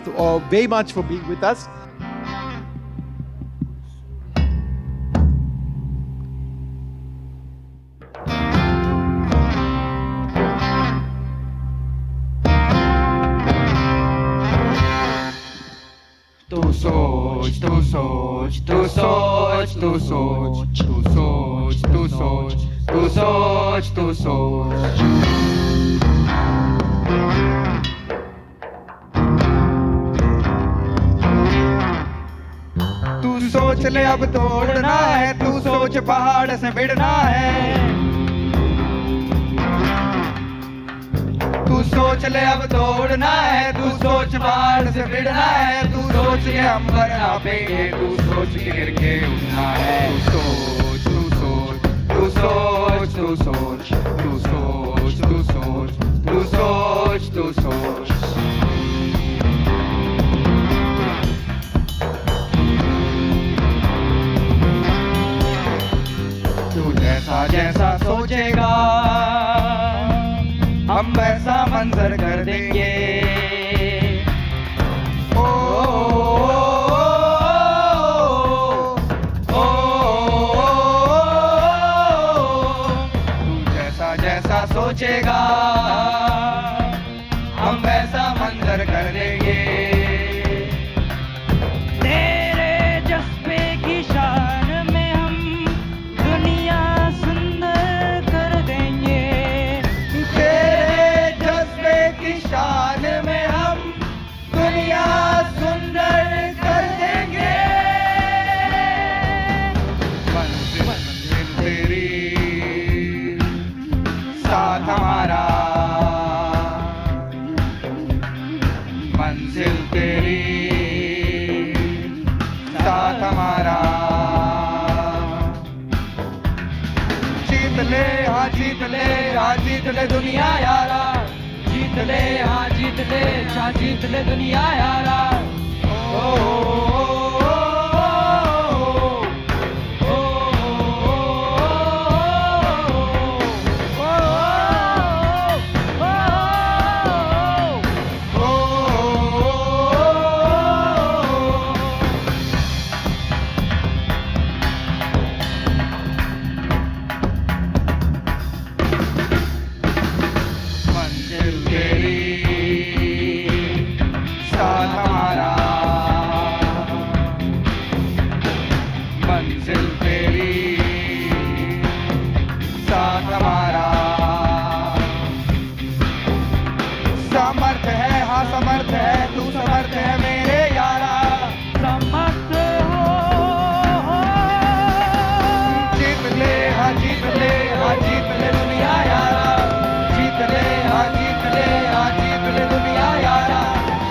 very much for being with us. Tu soch. सोच ले अब तोड़ना है, तू सोच पहाड़ से भिड़ना है। तू सोच ले अब तोड़ना है, तू सोच पहाड़ से भिड़ना है। तू सोच के अंबर नापेंगे, तू सोच के गिर के उठना है। तू सोच, तू सोच, तू सोच, तू सोच, तू सोच, तू सोच, तू सोच, तू सोच। तू जैसा जैसा सोचेगा हम वैसा मंजर कर देंगे। ओ, ओ, तू जैसा जैसा सोचेगा हम वैसा मंजर कर देंगे। तेरे जज्बे की शान में हम दुनिया सुंदर कर देंगे। तेरे जज्बे की शान में हम दुनिया सुंदर कर देंगे। मंजिल तेरी साथ हमारा, मंजिल तेरी साथ हमारा। जीत ले हाँ जीत ले, हाँ जीत ले दुनिया यारा। जीत ले हाँ जीत ले, हाँ जीत ले दुनिया यारा। ओ, ओ, ओ, मंजिल तेरी साथ हमारा, मंजिल तेरी साथ हमारा। समर्थ है हाँ समर्थ है, तू समर्थ है मेरे यारा। समर्थ हो जीत ले हाँ जीत ले, हाँ जीत ले दुनिया यारा। जीत ले हाँ जीत ले, हाँ जीत ले दुनिया यारा।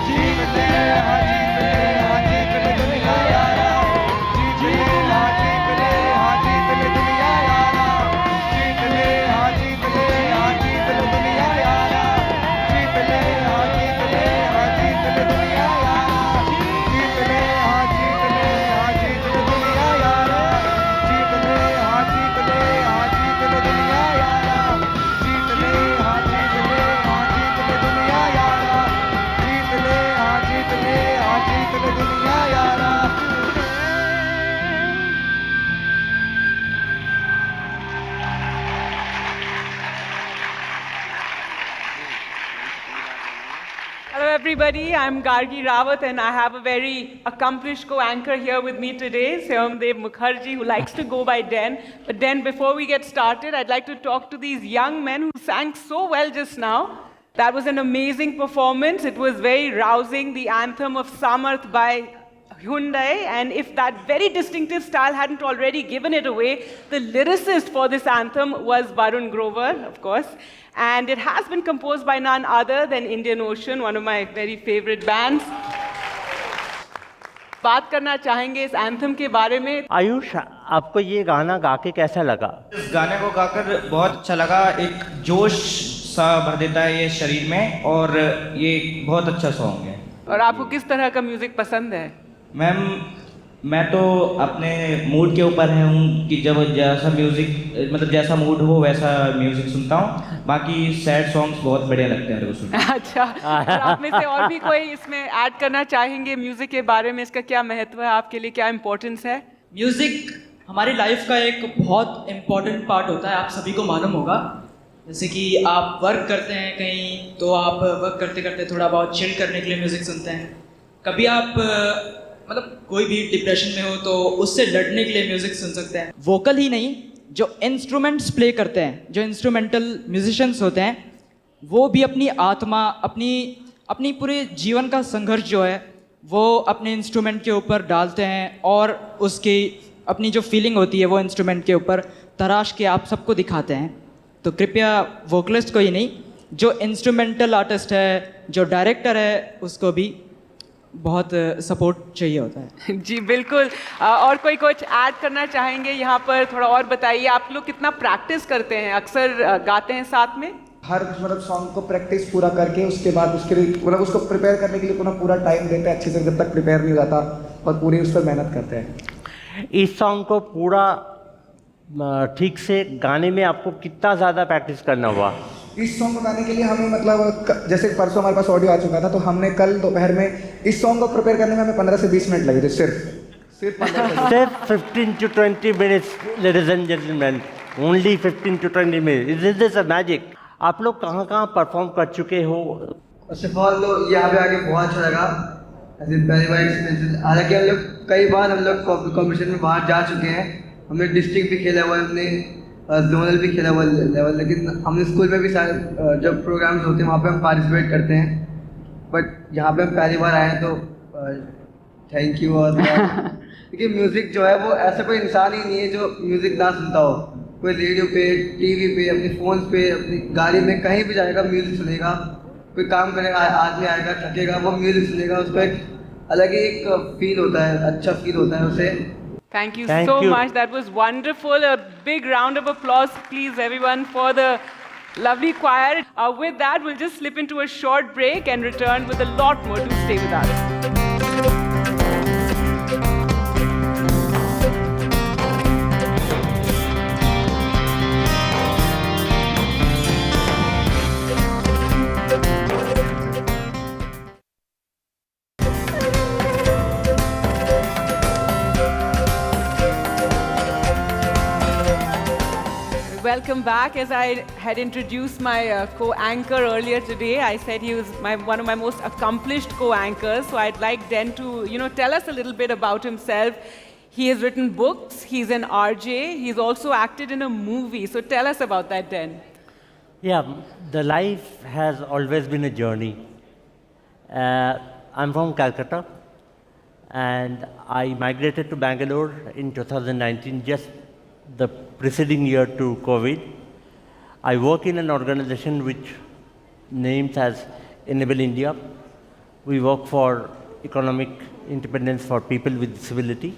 जीत ले हाँ जीत ले, हाँ जीत ले दुनिया यारा। जीत ले हाँ जीत ले, हाँ जीत ले दुनिया यारा। जीत ले हाँ जीत ले, हाँ जीत ले दुनिया यारा। जीत ले हाँ जीत ले, हाँ जीत ले दुनिया यारा। जीत ले हाँ जीत ले, हाँ जीत ले दुनिया यारा। जीत ले हाँ जीत ले, हाँ जीत ले दुनिया यारा। जीत ले हाँ जीत ले, हाँ जीत ले दुनिया यारा। जीत ले हाँ जीत ले, हाँ जीत ले दुनिया यारा। Hello everybody, I'm Gargi Rawat and I have a very accomplished co-anchor here with me today, Syamdev Mukherjee, who likes to go by Den. But Den, before we get started, I'd like to talk to these young men who sang so well just now. That was an amazing performance. It was very rousing, the anthem of Samarth by Hyundai, and if that very distinctive style hadn't already given it away, the lyricist for this anthem was Varun Grover, of course, and it has been composed by none other than Indian Ocean, one of my very favorite bands. बात करना चाहेंगे इस anthem के बारे में। आयुष, आपको ये गाना गा के कैसा लगा? इस गाने को गाकर बहुत अच्छा लगा। एक जोश सा भर देता है ये शरीर में और ये बहुत अच्छा सॉन्ग है। और आपको किस तरह का म्यूजिक पसंद है? मैम, मैं तो अपने मूड के ऊपर है हूँ कि जब जैसा म्यूजिक मतलब जैसा मूड हो वैसा म्यूजिक सुनता हूँ। बाकी सैड सॉन्ग्स बहुत बढ़िया लगते हैं मेरे को सुनने। अच्छा, तो आप में से और भी कोई इसमें ऐड करना चाहेंगे म्यूजिक के बारे में? इसका क्या महत्व है आपके लिए, क्या इम्पोर्टेंस है? म्यूजिक हमारी लाइफ का एक बहुत इम्पोर्टेंट पार्ट होता है, आप सभी को मालूम होगा। जैसे कि आप वर्क करते हैं कहीं, तो आप वर्क करते करते थोड़ा बहुत चिल करने के लिए म्यूजिक सुनते हैं। कभी आप मतलब कोई भी डिप्रेशन में हो तो उससे लड़ने के लिए म्यूजिक सुन सकते हैं। वोकल ही नहीं, जो इंस्ट्रूमेंट्स प्ले करते हैं, जो इंस्ट्रूमेंटल म्यूजिशियंस होते हैं, वो भी अपनी आत्मा, अपनी पूरे जीवन का संघर्ष जो है वो अपने इंस्ट्रूमेंट के ऊपर डालते हैं और उसकी अपनी जो फीलिंग होती है वो इंस्ट्रूमेंट के ऊपर तराश के आप सबको दिखाते हैं। तो कृपया वोकलिस्ट को ही नहीं, जो इंस्ट्रूमेंटल आर्टिस्ट है, जो डायरेक्टर है, उसको भी बहुत सपोर्ट चाहिए होता है। जी बिल्कुल। और कोई कुछ ऐड करना चाहेंगे यहाँ पर? थोड़ा और बताइए, आप लोग कितना प्रैक्टिस करते हैं? अक्सर गाते हैं साथ में? हर मतलब सॉन्ग को प्रैक्टिस पूरा करके उसके बाद उसके लिए मतलब उसको प्रिपेयर करने के लिए पूरा टाइम देते हैं अच्छे से, जब तक प्रिपेयर नहीं हो जाता, और पूरी उस पर मेहनत करते हैं। इस सॉन्ग को पूरा ठीक से गाने में आपको कितना ज़्यादा प्रैक्टिस करना हुआ? इस सॉन्ग को गाने के लिए हमें मतलब जैसे परसों हमारे पास ऑडियो आ चुका था, तो हमने कल दोपहर में इस सॉन्ग को प्रिपेयर करने में हमें 15 से 20 मिनट लगे थे, सिर्फ 15 to 20 minutes, ladies and gentlemen, only 15 to 20 minutes. This is a magic. आप लोग कहाँ कहाँ परफॉर्म कर चुके हो? फर्स्ट ऑफ ऑल तो यहाँ पे आके बहुत अच्छा लगा, ऐसे पहली बार एक्सपीरियंस। हालांकि हम लोग कई बार कॉम्पिटिशन में बाहर जा चुके हैं, हमने डिस्ट्रिक्ट भी खेला हुआ है, हमने जोनल भी खेला हुआ लेवल, लेकिन हमने स्कूल में भी सारे जब प्रोग्राम्स होते हैं वहाँ पे हम पार्टिसिपेट करते हैं। बट यहाँ पे हम पहली बार आए हैं तो थैंक यू। और क्योंकि म्यूज़िक जो है वो ऐसा कोई इंसान ही नहीं है जो म्यूज़िक ना सुनता हो। कोई रेडियो पे, टीवी पे, अपने फ़ोन पे, अपनी गाड़ी में कहीं भी जाएगा म्यूज़िक सुनेगा। कोई काम करेगा, आदमी आएगा थकेगा, वो म्यूज़िक सुनेगा, उसको एक अलग ही एक फील होता है, अच्छा फील होता है उसे। Thank you so much. That was wonderful. A big round of applause, please, everyone, for the lovely choir. With that, we'll just slip into a short break and return with a lot more. Do stay with us. Welcome back. As I had introduced my co-anchor earlier today, I said he was one of my most accomplished co-anchors. So I'd like Den to, tell us a little bit about himself. He has written books. He's an RJ. He's also acted in a movie. So tell us about that, Den. Yeah, the life has always been a journey. I'm from Calcutta, and I migrated to Bangalore in 2019, just the preceding year to COVID. I work in an organization which names as Enable India. We work for economic independence for people with disability,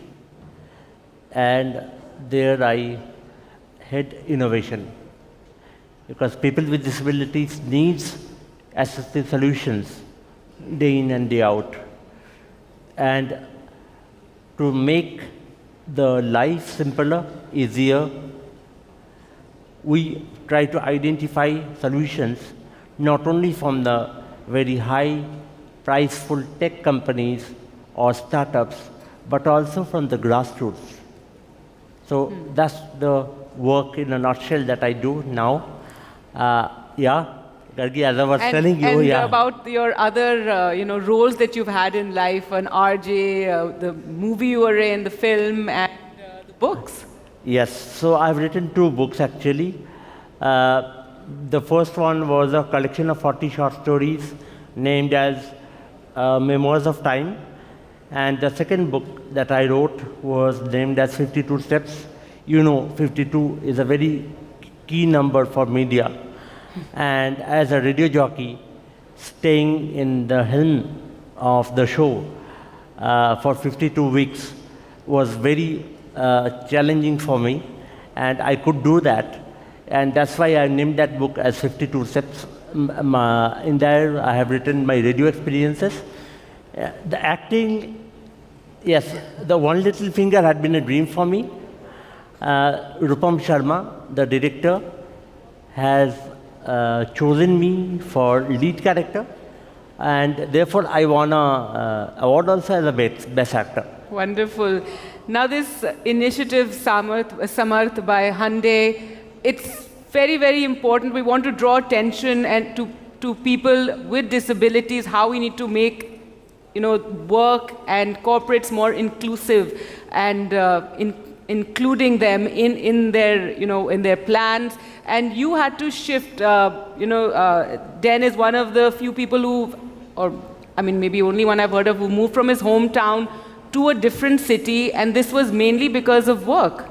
and there I head innovation, because people with disabilities needs assistive solutions day in and day out. And to make the life simpler, easier, we try to identify solutions not only from the very high priceful tech companies or startups, but also from the grassroots. So that's the work in a nutshell that I do now. Gargi, as I was telling you, and about your other, roles that you've had in life, an RJ, the movie you were in, the film, and the books. Yes, so I've written 2 books actually. The first one was a collection of 40 short stories named as Memoirs of Time. And the second book that I wrote was named as 52 Steps. 52 is a very key number for media. And as a radio jockey, staying in the helm of the show for 52 weeks was very challenging for me, and I could do that. And that's why I named that book as 52 Steps. In there, I have written my radio experiences. The acting, yes, the One Little Finger had been a dream for me. Rupam Sharma, the director, has chosen me for lead character, and therefore I won an award also as a best actor. Wonderful. Now this initiative, Samarth by Hyundai, it's very, very important. We want to draw attention and to people with disabilities, how we need to make work and corporates more inclusive and including them in their in their plans. And you had to shift. Den is one of the few people who, or I mean, maybe only one I've heard of, who moved from his hometown to a different city, and this was mainly because of work.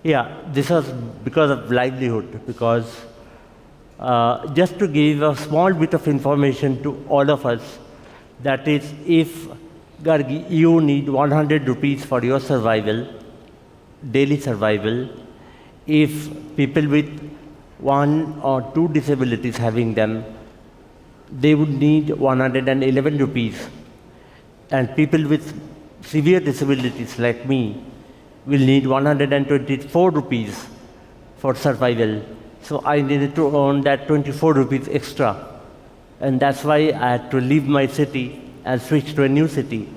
Yeah, this was because of livelihood, because just to give a small bit of information to all of us, that is, if Gargi, you need 100 rupees for your survival, daily survival, if people with 1 or 2 disabilities having them, they would need 111 rupees. And people with severe disabilities like me will need 124 rupees for survival. So I needed to earn that 24 rupees extra. And that's why I had to leave my city and switch to a new city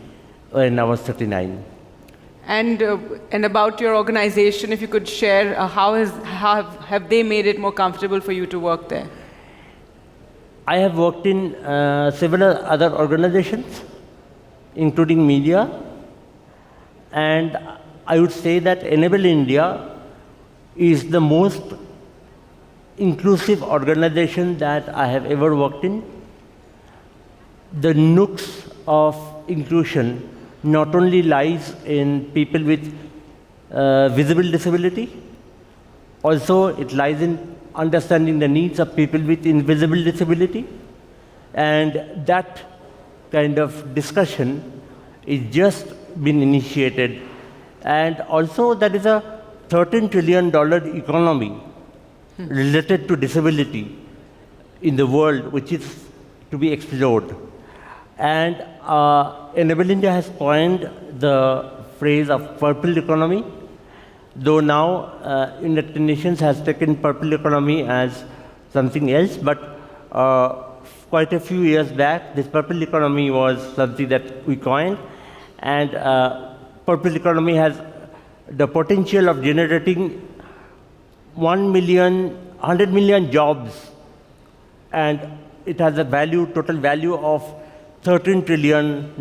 when I was 39. And about your organization, if you could share, how have they made it more comfortable for you to work there? I have worked in several other organizations, including media, and I would say that Enable India is the most inclusive organization that I have ever worked in. The nooks of inclusion not only lies in people with visible disability, also it lies in understanding the needs of people with invisible disability, and that kind of discussion is just been initiated. And also there is a $13 trillion economy related to disability in the world, which is to be explored. And Enable India has coined the phrase of purple economy, though now United Nations has taken purple economy as something else, but quite a few years back, this purple economy was something that we coined, and purple economy has the potential of generating 100 million jobs, and it has a total value of $13 trillion.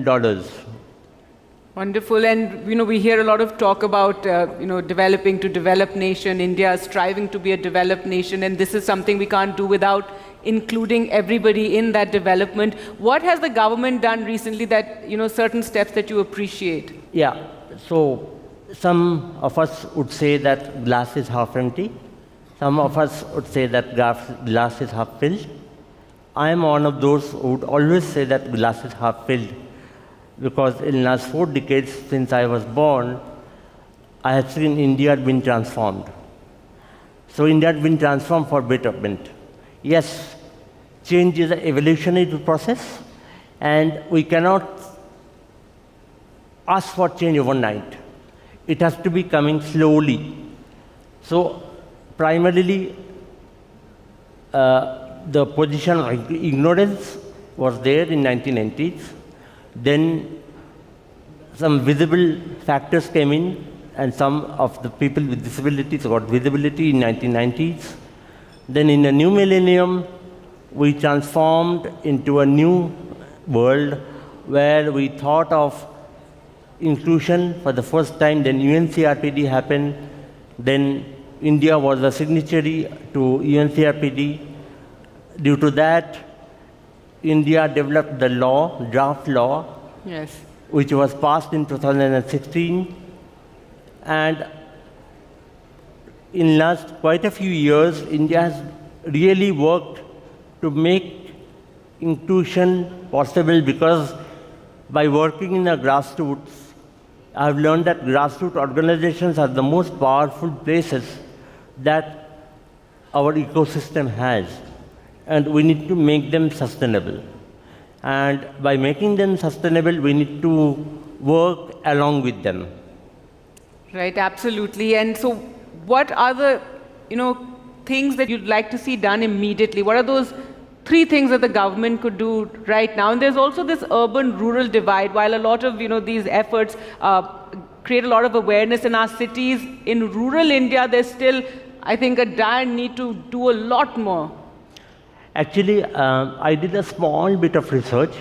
Wonderful. And we hear a lot of talk about developing to developed nation. India is striving to be a developed nation, and this is something we can't do without including everybody in that development. What has the government done recently that certain steps that you appreciate? Yeah. So some of us would say that glass is half empty. Some of us would say that glass is half filled. I am one of those who would always say that glass is half filled, because in the last 4 decades since I was born, I have seen India being transformed. So India has been transformed for betterment. Yes, change is an evolutionary process, and we cannot ask for change overnight. It has to be coming slowly. So primarily, the position of ignorance was there in 1990s. Then some visible factors came in, and some of the people with disabilities got visibility in 1990s. Then in the new millennium, we transformed into a new world where we thought of inclusion for the first time. Then UNCRPD happened. Then India was a signatory to UNCRPD. Due to that, India developed the law, draft law, yes, which was passed in 2016. And in last quite a few years, India has really worked to make inclusion possible, because by working in the grassroots, I've learned that grassroots organizations are the most powerful places that our ecosystem has, and we need to make them sustainable. And by making them sustainable, we need to work along with them. Right, absolutely. And so what are the, things that you'd like to see done immediately? What are those 3 things that the government could do right now? And there's also this urban-rural divide. While a lot of, these efforts create a lot of awareness in our cities, in rural India, there's still, I think, a dire need to do a lot more. Actually, I did a small bit of research,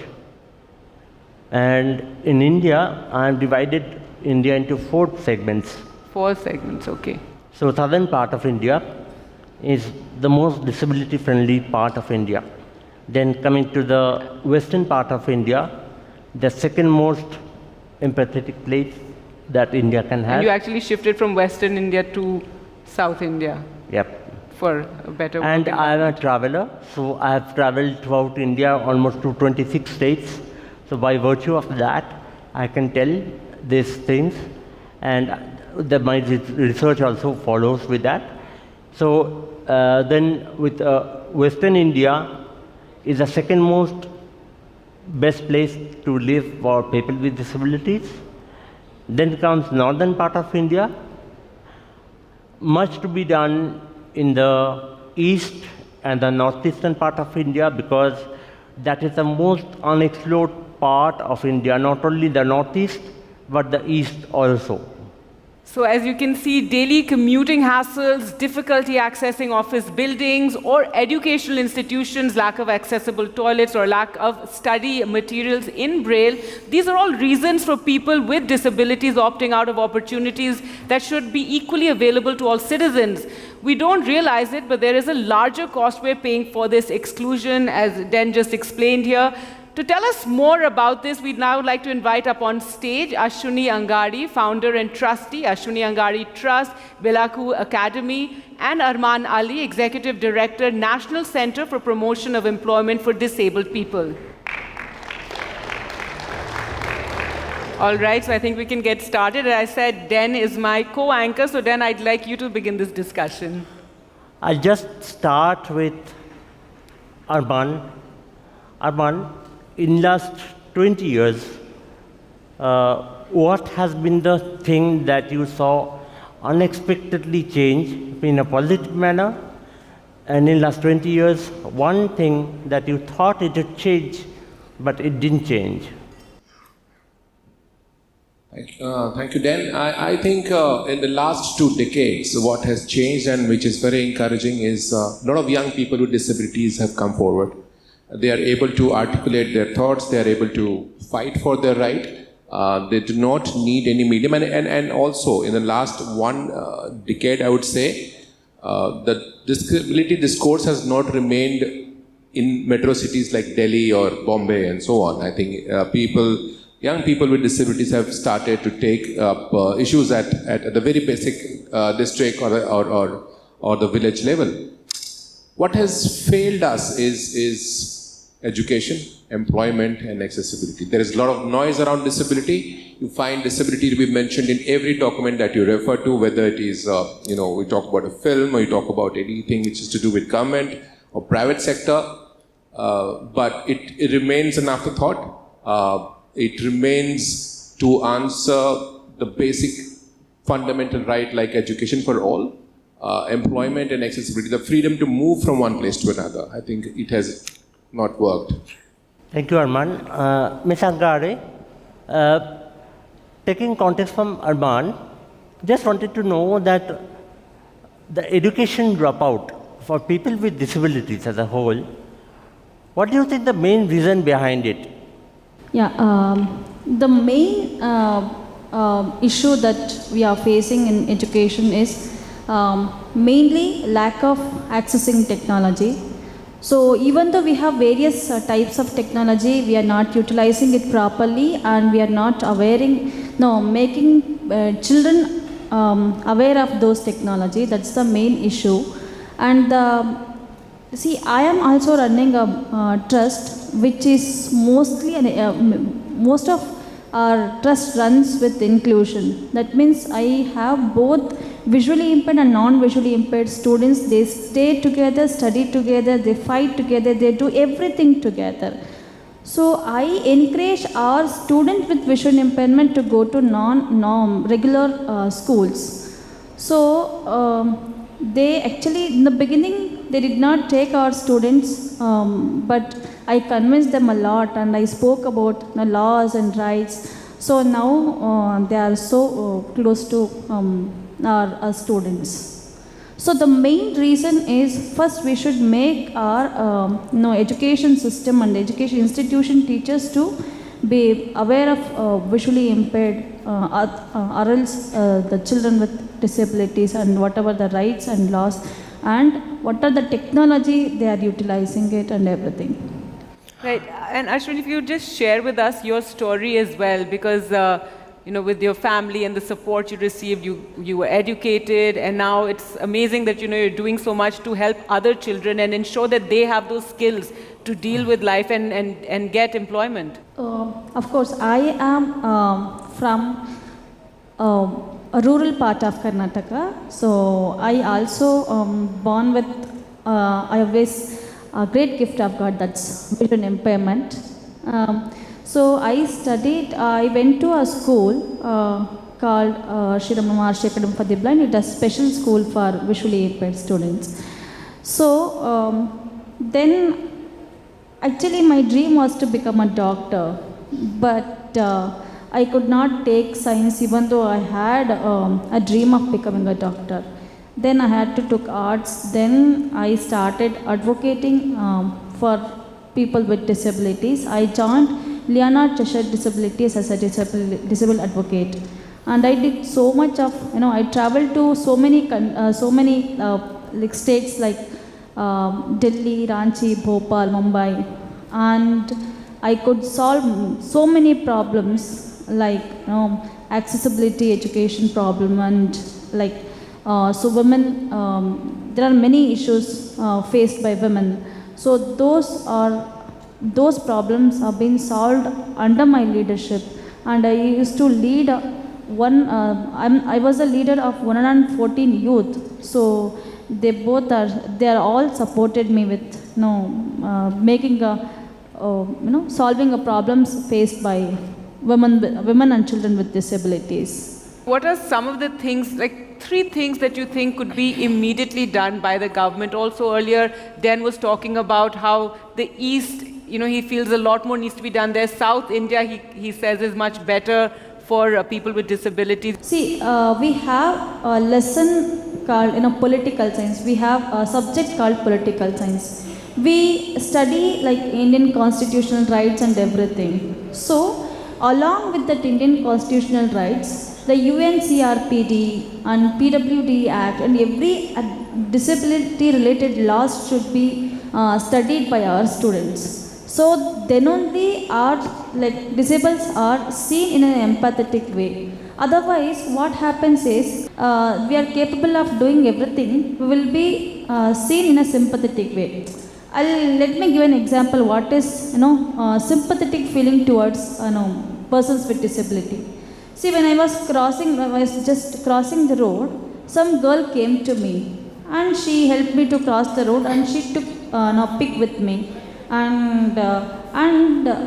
and in India, I'm divided India into 4 segments. 4 segments, okay. So southern part of India is the most disability-friendly part of India. Then coming to the western part of India, the second most empathetic place that India can have. And you actually shifted from Western India to South India. Yep. For a better And working I am a traveler, so I have traveled throughout India almost to 26 states. So by virtue of that, I can tell these things, and my research also follows with that. So then with Western India is the second most best place to live for people with disabilities. Then comes northern part of India. Much to be done in the east and the northeastern part of India, because that is the most unexplored part of India, not only the northeast but the east also. So as you can see, daily commuting hassles, difficulty accessing office buildings or educational institutions, lack of accessible toilets or lack of study materials in Braille, these are all reasons for people with disabilities opting out of opportunities that should be equally available to all citizens. We don't realize it, but there is a larger cost we're paying for this exclusion, as Den just explained here. To tell us more about this, we'd now like to invite up on stage Ashwini Angadi, founder and trustee, Ashwini Angadi Trust, Bilaku Academy, and Arman Ali, executive director, National Center for Promotion of Employment for Disabled People. All right, so I think we can get started. As I said, Den is my co-anchor, so Den, I'd like you to begin this discussion. I'll just start with Arman. Arman, in last 20 years, what has been the thing that you saw unexpectedly change in a positive manner? And in last 20 years, one thing that you thought it would change, but it didn't change. Thank you, Dan. I think in the last 2 decades, what has changed and which is very encouraging is a lot of young people with disabilities have come forward. They are able to articulate their thoughts, they are able to fight for their right. They do not need any medium. And also, in the last 1 decade, I would say, the disability discourse has not remained in metro cities like Delhi or Bombay and so on. I think young people with disabilities have started to take up issues at the very basic district or the village level. What has failed us is education, employment, and accessibility. There is a lot of noise around disability. You find disability to be mentioned in every document that you refer to, whether it is, we talk about a film or you talk about anything which is to do with government or private sector, but it remains an afterthought. It remains to answer the basic fundamental right like education for all, employment and accessibility, the freedom to move from one place to another. I think it has not worked. Thank you, Arman. Ms. Angare, taking context from Arman, just wanted to know that the education dropout for people with disabilities as a whole, what do you think the main reason behind it? Yeah, the main issue that we are facing in education is mainly lack of accessing technology. So even though we have various types of technology, we are not utilizing it properly, and we are not making children aware of those technology. That's the main issue. And see, I am also running a trust which is mostly, most of our trust runs with inclusion. That means I have both visually impaired and non-visually impaired students. They stay together, study together, they fight together, they do everything together. So I encourage our students with vision impairment to go to regular schools. So they actually, in the beginning, they did not take our students, but I convinced them a lot, and I spoke about the laws and rights. So now they are so close to our students. So the main reason is, first we should make our education system and education institution teachers to be aware of visually impaired, or else the children with disabilities, and whatever the rights and laws, and what are the technology they are utilizing it and everything. Right, and Ashwin, if you just share with us your story as well, because with your family and the support you received, you were educated, and now it's amazing that you're doing so much to help other children and ensure that they have those skills to deal with life and get employment. Of course, I am from a rural part of Karnataka, so I also born with I always a great gift of God, that's vision impairment. So I went to a school called Shri Ramana Maharshi Academy for the Blind. It's a special school for visually impaired students. So then actually my dream was to become a doctor, but I could not take science even though I had a dream of becoming a doctor. Then I had to take arts. Then I started advocating for people with disabilities. I joined Leonard Cheshire Disabilities as a disabled advocate, and I did so much of I traveled to so many like states like Delhi, Ranchi, Bhopal, Mumbai, and I could solve so many problems like accessibility, education problem, and like. So women, there are many issues faced by women. So those problems are being solved under my leadership, and I used to lead I was a leader of 114 youth. So they are all supported me with making solving problems faced by women and children with disabilities. What are some of the things, like 3 things that you think could be immediately done by the government? Also earlier, Dan was talking about how the East, he feels a lot more needs to be done there. South India, he says, is much better for people with disabilities. See, we have a lesson called political science. We have a subject called political science. We study like Indian constitutional rights and everything. So, along with that Indian constitutional rights, the UNCRPD and PWD Act and every disability related laws should be studied by our students. So then only our disabled are seen in an empathetic way. Otherwise, what happens is we are capable of doing everything. We will be seen in a sympathetic way. Let me give an example. What is sympathetic feeling towards persons with disability? See, when I was just crossing the road, some girl came to me and she helped me to cross the road, and she took a pic with me. And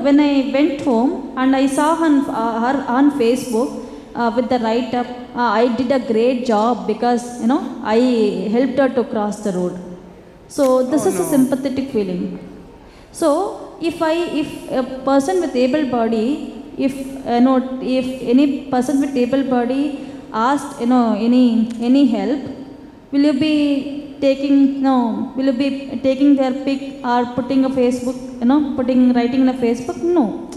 when I went home and I saw her on Facebook with the write-up, I did a great job because I helped her to cross the road. So this is a sympathetic feeling. So if a person with able body, if any person with able body asked any help, will you be taking their pic or putting a Facebook, writing in a Facebook? No,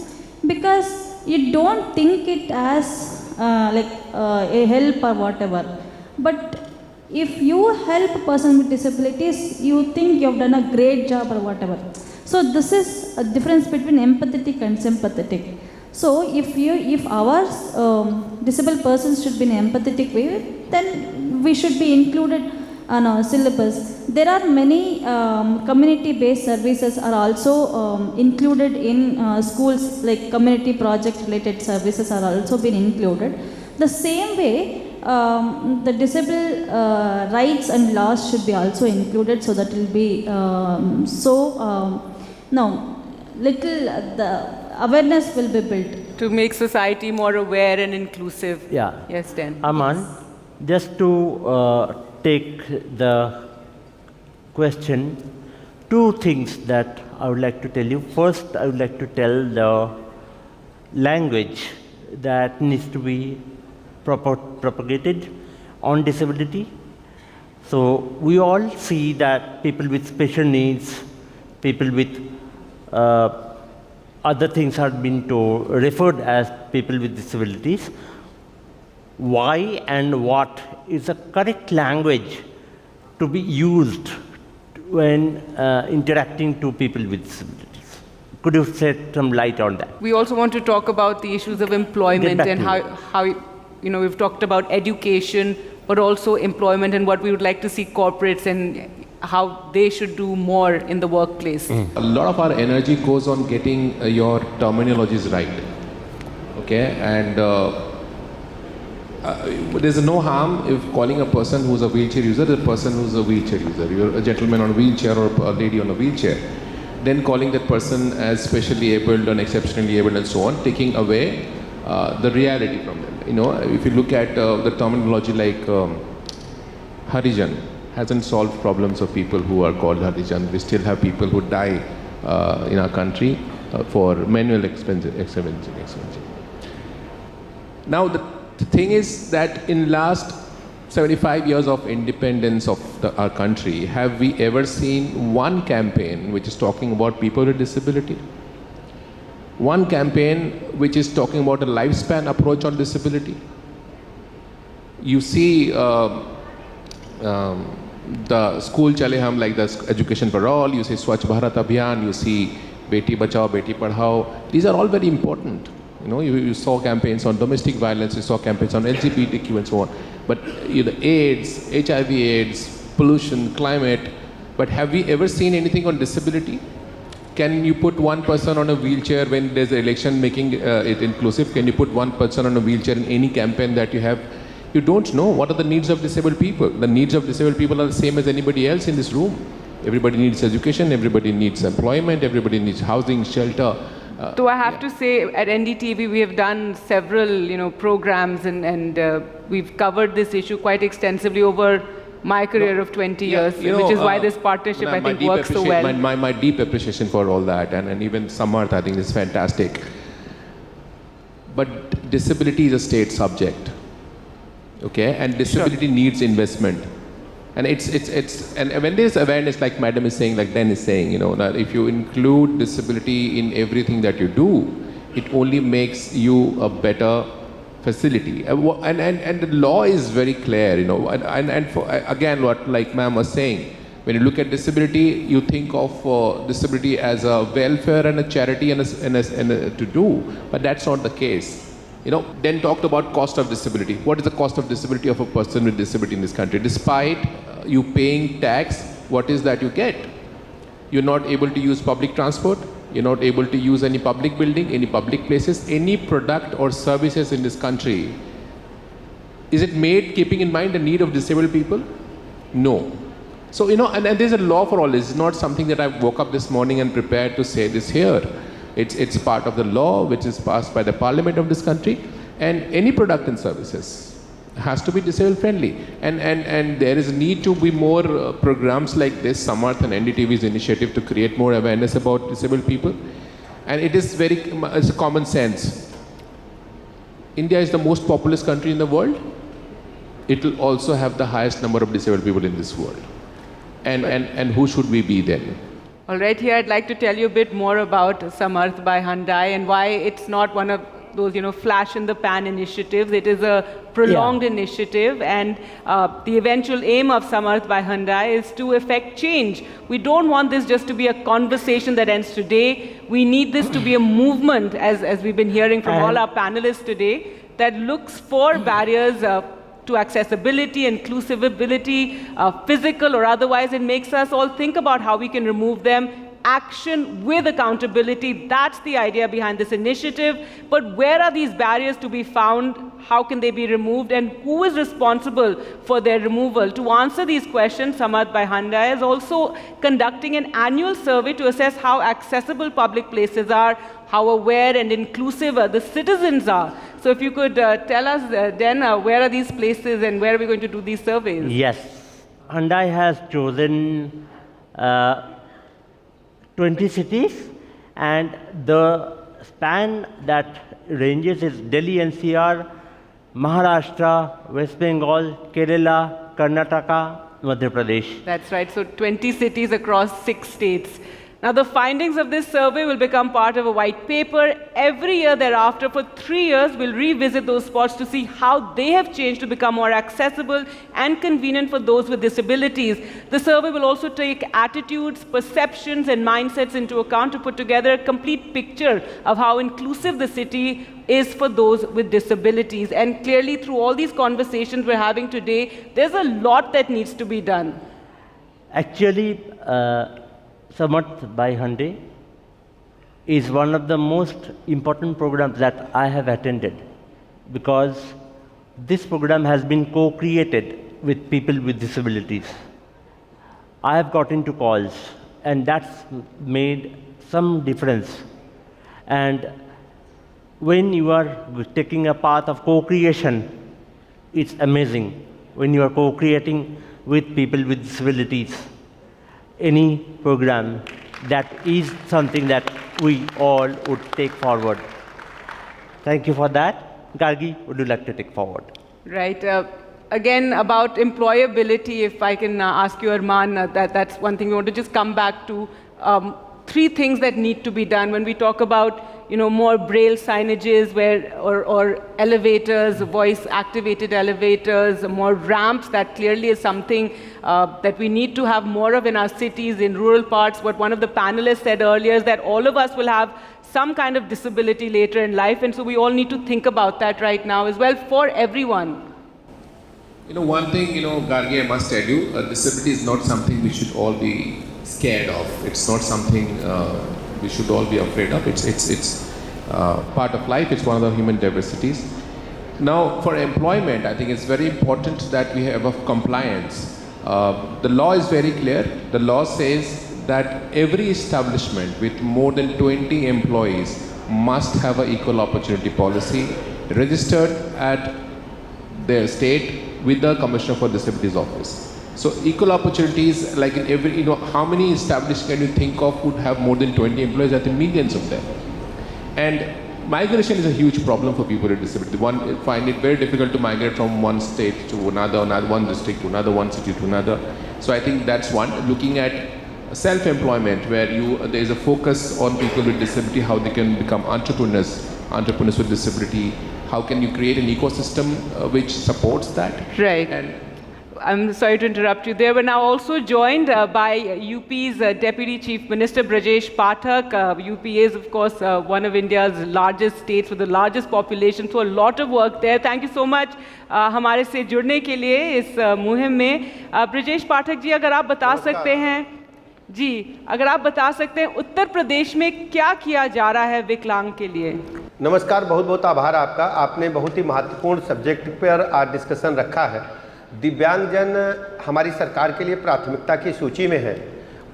because you don't think it as a help or whatever. But if you help a person with disabilities, you think you have done a great job or whatever. So this is a difference between empathetic and sympathetic. So if our disabled persons should be in an empathetic way, then we should be included on our syllabus. There are many community-based services are also included in schools, like community project-related services are also been included. The same way, the disabled rights and laws should be also included, so that it will be the awareness will be built. To make society more aware and inclusive. Yeah. Yes, Dan. Aman, just to take the question, 2 things that I would like to tell you. First, I would like to tell the language that needs to be propagated on disability. So we all see that people with special needs, people with other things are being referred as people with disabilities. Why and what is the correct language to be used when interacting to people with disabilities? Could you shed some light on that? We also want to talk about the issues of employment and how we've talked about education, but also employment and what we would like to see corporates and how they should do more in the workplace. A lot of our energy goes on getting your terminologies right. Okay, and there's no harm if calling a person who's a wheelchair user a person who's a wheelchair user. You're a gentleman on a wheelchair or a lady on a wheelchair. Then calling that person as specially abled and exceptionally abled and so on, taking away the reality from them. You know, if you look at the terminology like Harijan hasn't solved problems of people who are called Harijan. We still have people who die in our country for manual expense. Now the thing is that in last 75 years of independence of our country, have we ever seen one campaign which is talking about people with disability? One campaign which is talking about a lifespan approach on disability? You see the school chale hum, like the education for all, you see Swachh Bharat Abhiyan, you see Beti Bachao, Beti Padhao. These are all very important. You know, you saw campaigns on domestic violence, you saw campaigns on LGBTQ and so on. But AIDS, HIV AIDS, pollution, climate. But have we ever seen anything on disability? Can you put one person on a wheelchair when there's an election making it inclusive? Can you put one person on a wheelchair in any campaign that you have? You don't know what are the needs of disabled people. The needs of disabled people are the same as anybody else in this room. Everybody needs education, everybody needs employment, everybody needs housing, shelter. So I have to say, at NDTV we have done several, programs and we've covered this issue quite extensively over my career of 20 years, which is why this partnership I think works so well. My deep appreciation for all that, and even Samarth I think is fantastic. But disability is a state subject, okay, and disability needs investment. And and when there's awareness, like Madam is saying, like Dan is saying, that if you include disability in everything that you do, it only makes you a better facility. And the law is very clear, and for, again, what like Ma'am was saying, when you look at disability, you think of disability as a welfare and a charity and to do, but that's not the case. Then talked about cost of disability. What is the cost of disability of a person with disability in this country? Despite you paying tax, what is that you get? You're not able to use public transport. You're not able to use any public building, any public places, any product or services in this country. Is it made keeping in mind the need of disabled people? No. So, and there's a law for all this. It's not something that I woke up this morning and prepared to say this here. It's part of the law which is passed by the parliament of this country, and any product and services has to be disabled friendly. And there is a need to be more programs like this, Samarth and NDTV's initiative to create more awareness about disabled people. And it's a common sense. India is the most populous country in the world. It will also have the highest number of disabled people in this world. And who should we be then? All right, here I'd like to tell you a bit more about Samarth by Hyundai and why it's not one of those, flash in the pan initiatives. It is a prolonged initiative, and the eventual aim of Samarth by Hyundai is to effect change. We don't want this just to be a conversation that ends today. We need this to be a movement, as we've been hearing from all our panelists today, that looks for barriers to accessibility, inclusivity, physical or otherwise. It makes us all think about how we can remove them. Action with accountability, that's the idea behind this initiative. But where are these barriers to be found? How can they be removed? And who is responsible for their removal? To answer these questions, Samarth by Hyundai is also conducting an annual survey to assess how accessible public places are, how aware and inclusive the citizens are. So if you could tell us then, where are these places and where are we going to do these surveys? Yes. Hyundai has chosen 20 cities, and the span that ranges is Delhi NCR, Maharashtra, West Bengal, Kerala, Karnataka, Madhya Pradesh. That's right. So 20 cities across 6 states. Now, the findings of this survey will become part of a white paper. Every year thereafter, for 3 years, we'll revisit those spots to see how they have changed to become more accessible and convenient for those with disabilities. The survey will also take attitudes, perceptions, and mindsets into account to put together a complete picture of how inclusive the city is for those with disabilities. And clearly, through all these conversations we're having today, there's a lot that needs to be done. Actually, Samarth by Hyundai is one of the most important programs that I have attended, because this program has been co-created with people with disabilities. I have got into calls, and that's made some difference. And when you are taking a path of co-creation, it's amazing when you are co-creating with people with disabilities. Any program that is something that we all would take forward. Thank you for that. Gargi, would you like to take forward? Right. Again, about employability, if I can ask you, Arman, that's one thing we want to just come back to. 3 things that need to be done when we talk about, more braille signages or elevators, voice-activated elevators, more ramps. That clearly is something that we need to have more of in our cities, in rural parts. What one of the panelists said earlier is that all of us will have some kind of disability later in life, and so we all need to think about that right now as well for everyone. One thing, Gargi, I must tell you, disability is not something we should all be scared of. It's not something we should all be afraid of. It's part of life. It's one of the human diversities. Now, for employment, I think it's very important that we have a compliance. The law is very clear. The law says that every establishment with more than 20 employees must have an equal opportunity policy registered at their state with the Commissioner for Disabilities Office. So equal opportunities, like in every, how many establishments can you think of would have more than 20 employees? I think millions of them. And migration is a huge problem for people with disability. One find it very difficult to migrate from one state to another, one district to another, one city to another. So I think that's one. Looking at self-employment, where there is a focus on people with disability, how they can become entrepreneurs with disability. How can you create an ecosystem which supports that? Right. And I'm sorry to interrupt you. They were now also joined by UP's Deputy Chief Minister Brajesh Pathak. UP is, of course, one of India's largest states with the largest population, so a lot of work there. Thank you so much हमारे से जुड़ने के लिए इस मुहिम में. ब्रजेश पाठक जी, अगर आप बता सकते हैं जी, अगर आप बता सकते हैं उत्तर प्रदेश में क्या किया जा रहा है विकलांग के लिए. नमस्कार, बहुत बहुत आभार आपका. आपने बहुत ही महत्वपूर्ण सब्जेक्ट पर आज डिस्कशन रखा है. दिव्यांगजन हमारी सरकार के लिए प्राथमिकता की सूची में है.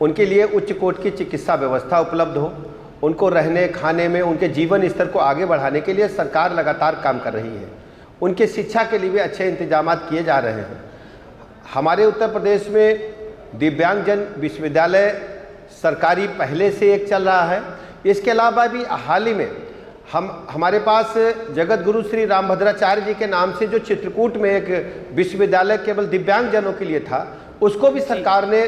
उनके लिए उच्च कोटि की चिकित्सा व्यवस्था उपलब्ध हो, उनको रहने खाने में उनके जीवन स्तर को आगे बढ़ाने के लिए सरकार लगातार काम कर रही है. उनके शिक्षा के लिए भी अच्छे इंतजाम किए जा रहे हैं. हमारे उत्तर प्रदेश में दिव्यांगजन विश्वविद्यालय सरकारी पहले से एक चल रहा है. इसके अलावा भी हाल ही में हमारे पास जगत गुरु श्री रामभद्राचार्य जी के नाम से जो चित्रकूट में एक विश्वविद्यालय केवल दिव्यांगजनों के लिए था, उसको भी सरकार ने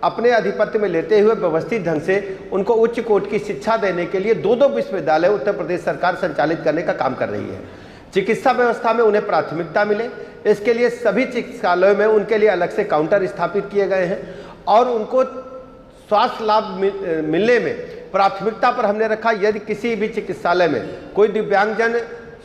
अपने अधिपत्य में लेते हुए व्यवस्थित ढंग से उनको उच्च कोटि की शिक्षा देने के लिए 2 विश्वविद्यालय उत्तर प्रदेश सरकार संचालित करने का काम कर रही है. चिकित्सा व्यवस्था में उन्हें प्राथमिकता मिले, इसके लिए सभी चिकित्सालयों में उनके लिए अलग से काउंटर स्थापित किए गए हैं और उनको स्वास्थ्य लाभ मिलने में प्राथमिकता पर हमने रखा. यदि किसी भी चिकित्सालय में कोई दिव्यांगजन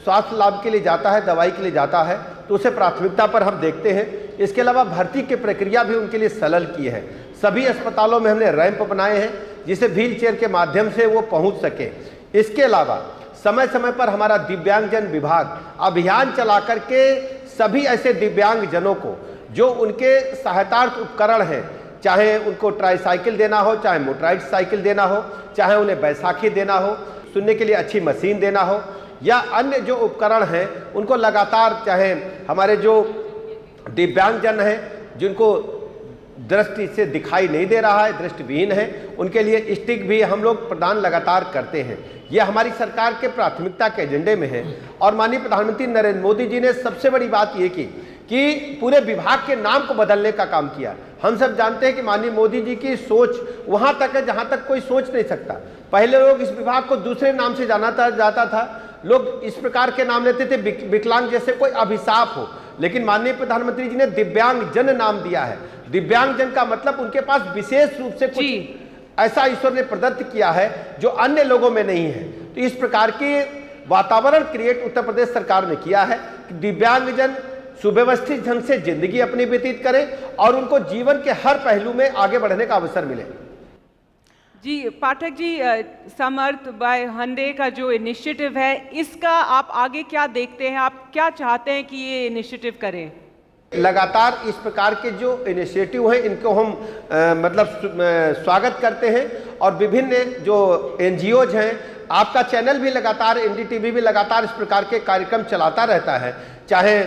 स्वास्थ्य लाभ के लिए जाता है, दवाई के लिए जाता है, तो उसे प्राथमिकता पर हम देखते हैं. इसके अलावा भर्ती की प्रक्रिया भी उनके लिए सरल की है. सभी अस्पतालों में हमने रैंप बनाए हैं जिसे व्हील चेयर के माध्यम से वो पहुंच सके. इसके अलावा समय समय पर हमारा दिव्यांगजन विभाग अभियान चला करके सभी ऐसे दिव्यांगजनों को जो उनके सहायतार्थ उपकरण हैं, चाहे उनको ट्राईसाइकिल देना हो, चाहे मोटराइज्ड साइकिल देना हो, चाहे उन्हें बैसाखी देना हो, सुनने के लिए अच्छी मशीन देना हो, या अन्य जो उपकरण हैं उनको लगातार, चाहे हमारे जो दिव्यांगजन हैं जिनको दृष्टि से दिखाई नहीं दे रहा है, दृष्टिविहीन है, उनके लिए स्टिक भी हम लोग प्रदान लगातार करते हैं. ये हमारी सरकार के प्राथमिकता के एजेंडे में है. और माननीय प्रधानमंत्री नरेंद्र मोदी जी ने सबसे बड़ी बात ये की कि पूरे विभाग के नाम को बदलने का काम किया। हम सब जानते हैं कि माननीय मोदी जी की सोच वहाँ तक है जहाँ तक कोई सोच नहीं सकता। पहले लोग इस विभाग को दूसरे नाम से जाता था, लोग इस प्रकार के नाम लेते थे विकलांग जैसे कोई अभिशाप हो, लेकिन माननीय प्रधानमंत्री जी ने दिव्यांग जन नाम दिया है। दिव्यांग जन का मतलब उनके पास विशेष रूप से कुछ ऐसा ईश्वर ने प्रदत्त किया है जो अन्य लोगों में नहीं है। तो इस प्रकार के वातावरण क्रिएट उत्तर प्रदेश सरकार ने किया है कि दिव्यांगजन सुव्यवस्थित ढंग से जिंदगी अपनी व्यतीत करें और उनको जीवन के हर पहलू में आगे बढ़ने का अवसर मिले। जी पाठक जी, समर्थ बाय Hyundai का जो इनिशिएटिव है, इसका आप आगे क्या देखते हैं? आप क्या चाहते हैं कि ये इनिशिएटिव करें? लगातार इस प्रकार के जो इनिशिएटिव हैं इनको हम स्वागत करते हैं और विभिन्न जो NGOs हैं, आपका चैनल भी लगातार, NDTV भी लगातार इस प्रकार के कार्यक्रम चलाता रहता है, चाहे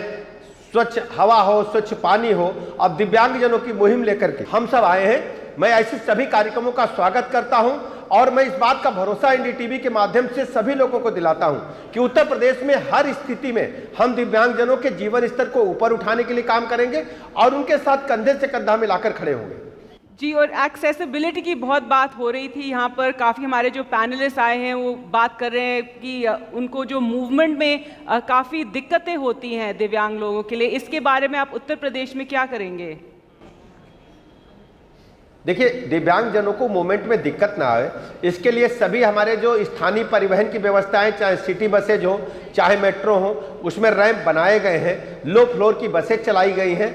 स्वच्छ हवा हो, स्वच्छ पानी हो, अब दिव्यांगजनों की मुहिम लेकर के हम सब आए हैं। मैं ऐसे सभी कार्यक्रमों का स्वागत करता हूं और मैं इस बात का भरोसा NDTV के माध्यम से सभी लोगों को दिलाता हूं कि उत्तर प्रदेश में हर स्थिति में हम दिव्यांगजनों के जीवन स्तर को ऊपर उठाने के लिए काम करेंगे और उनके साथ कंधे से कंधा मिलाकर खड़े होंगे। जी, और एक्सेसिबिलिटी की बहुत बात हो रही थी यहाँ पर, काफ़ी हमारे जो पैनलिस्ट आए हैं वो बात कर रहे हैं कि उनको जो मूवमेंट में काफ़ी दिक्कतें होती हैं दिव्यांग लोगों के लिए। इसके बारे में आप उत्तर प्रदेश में क्या करेंगे? देखिए, दिव्यांगजनों को मूवमेंट में दिक्कत ना आए, इसके लिए सभी हमारे जो स्थानीय परिवहन की व्यवस्थाएं, चाहे सिटी बसेज हो, चाहे मेट्रो हो, उसमें रैंप बनाए गए हैं, लो फ्लोर की बसें चलाई गई हैं।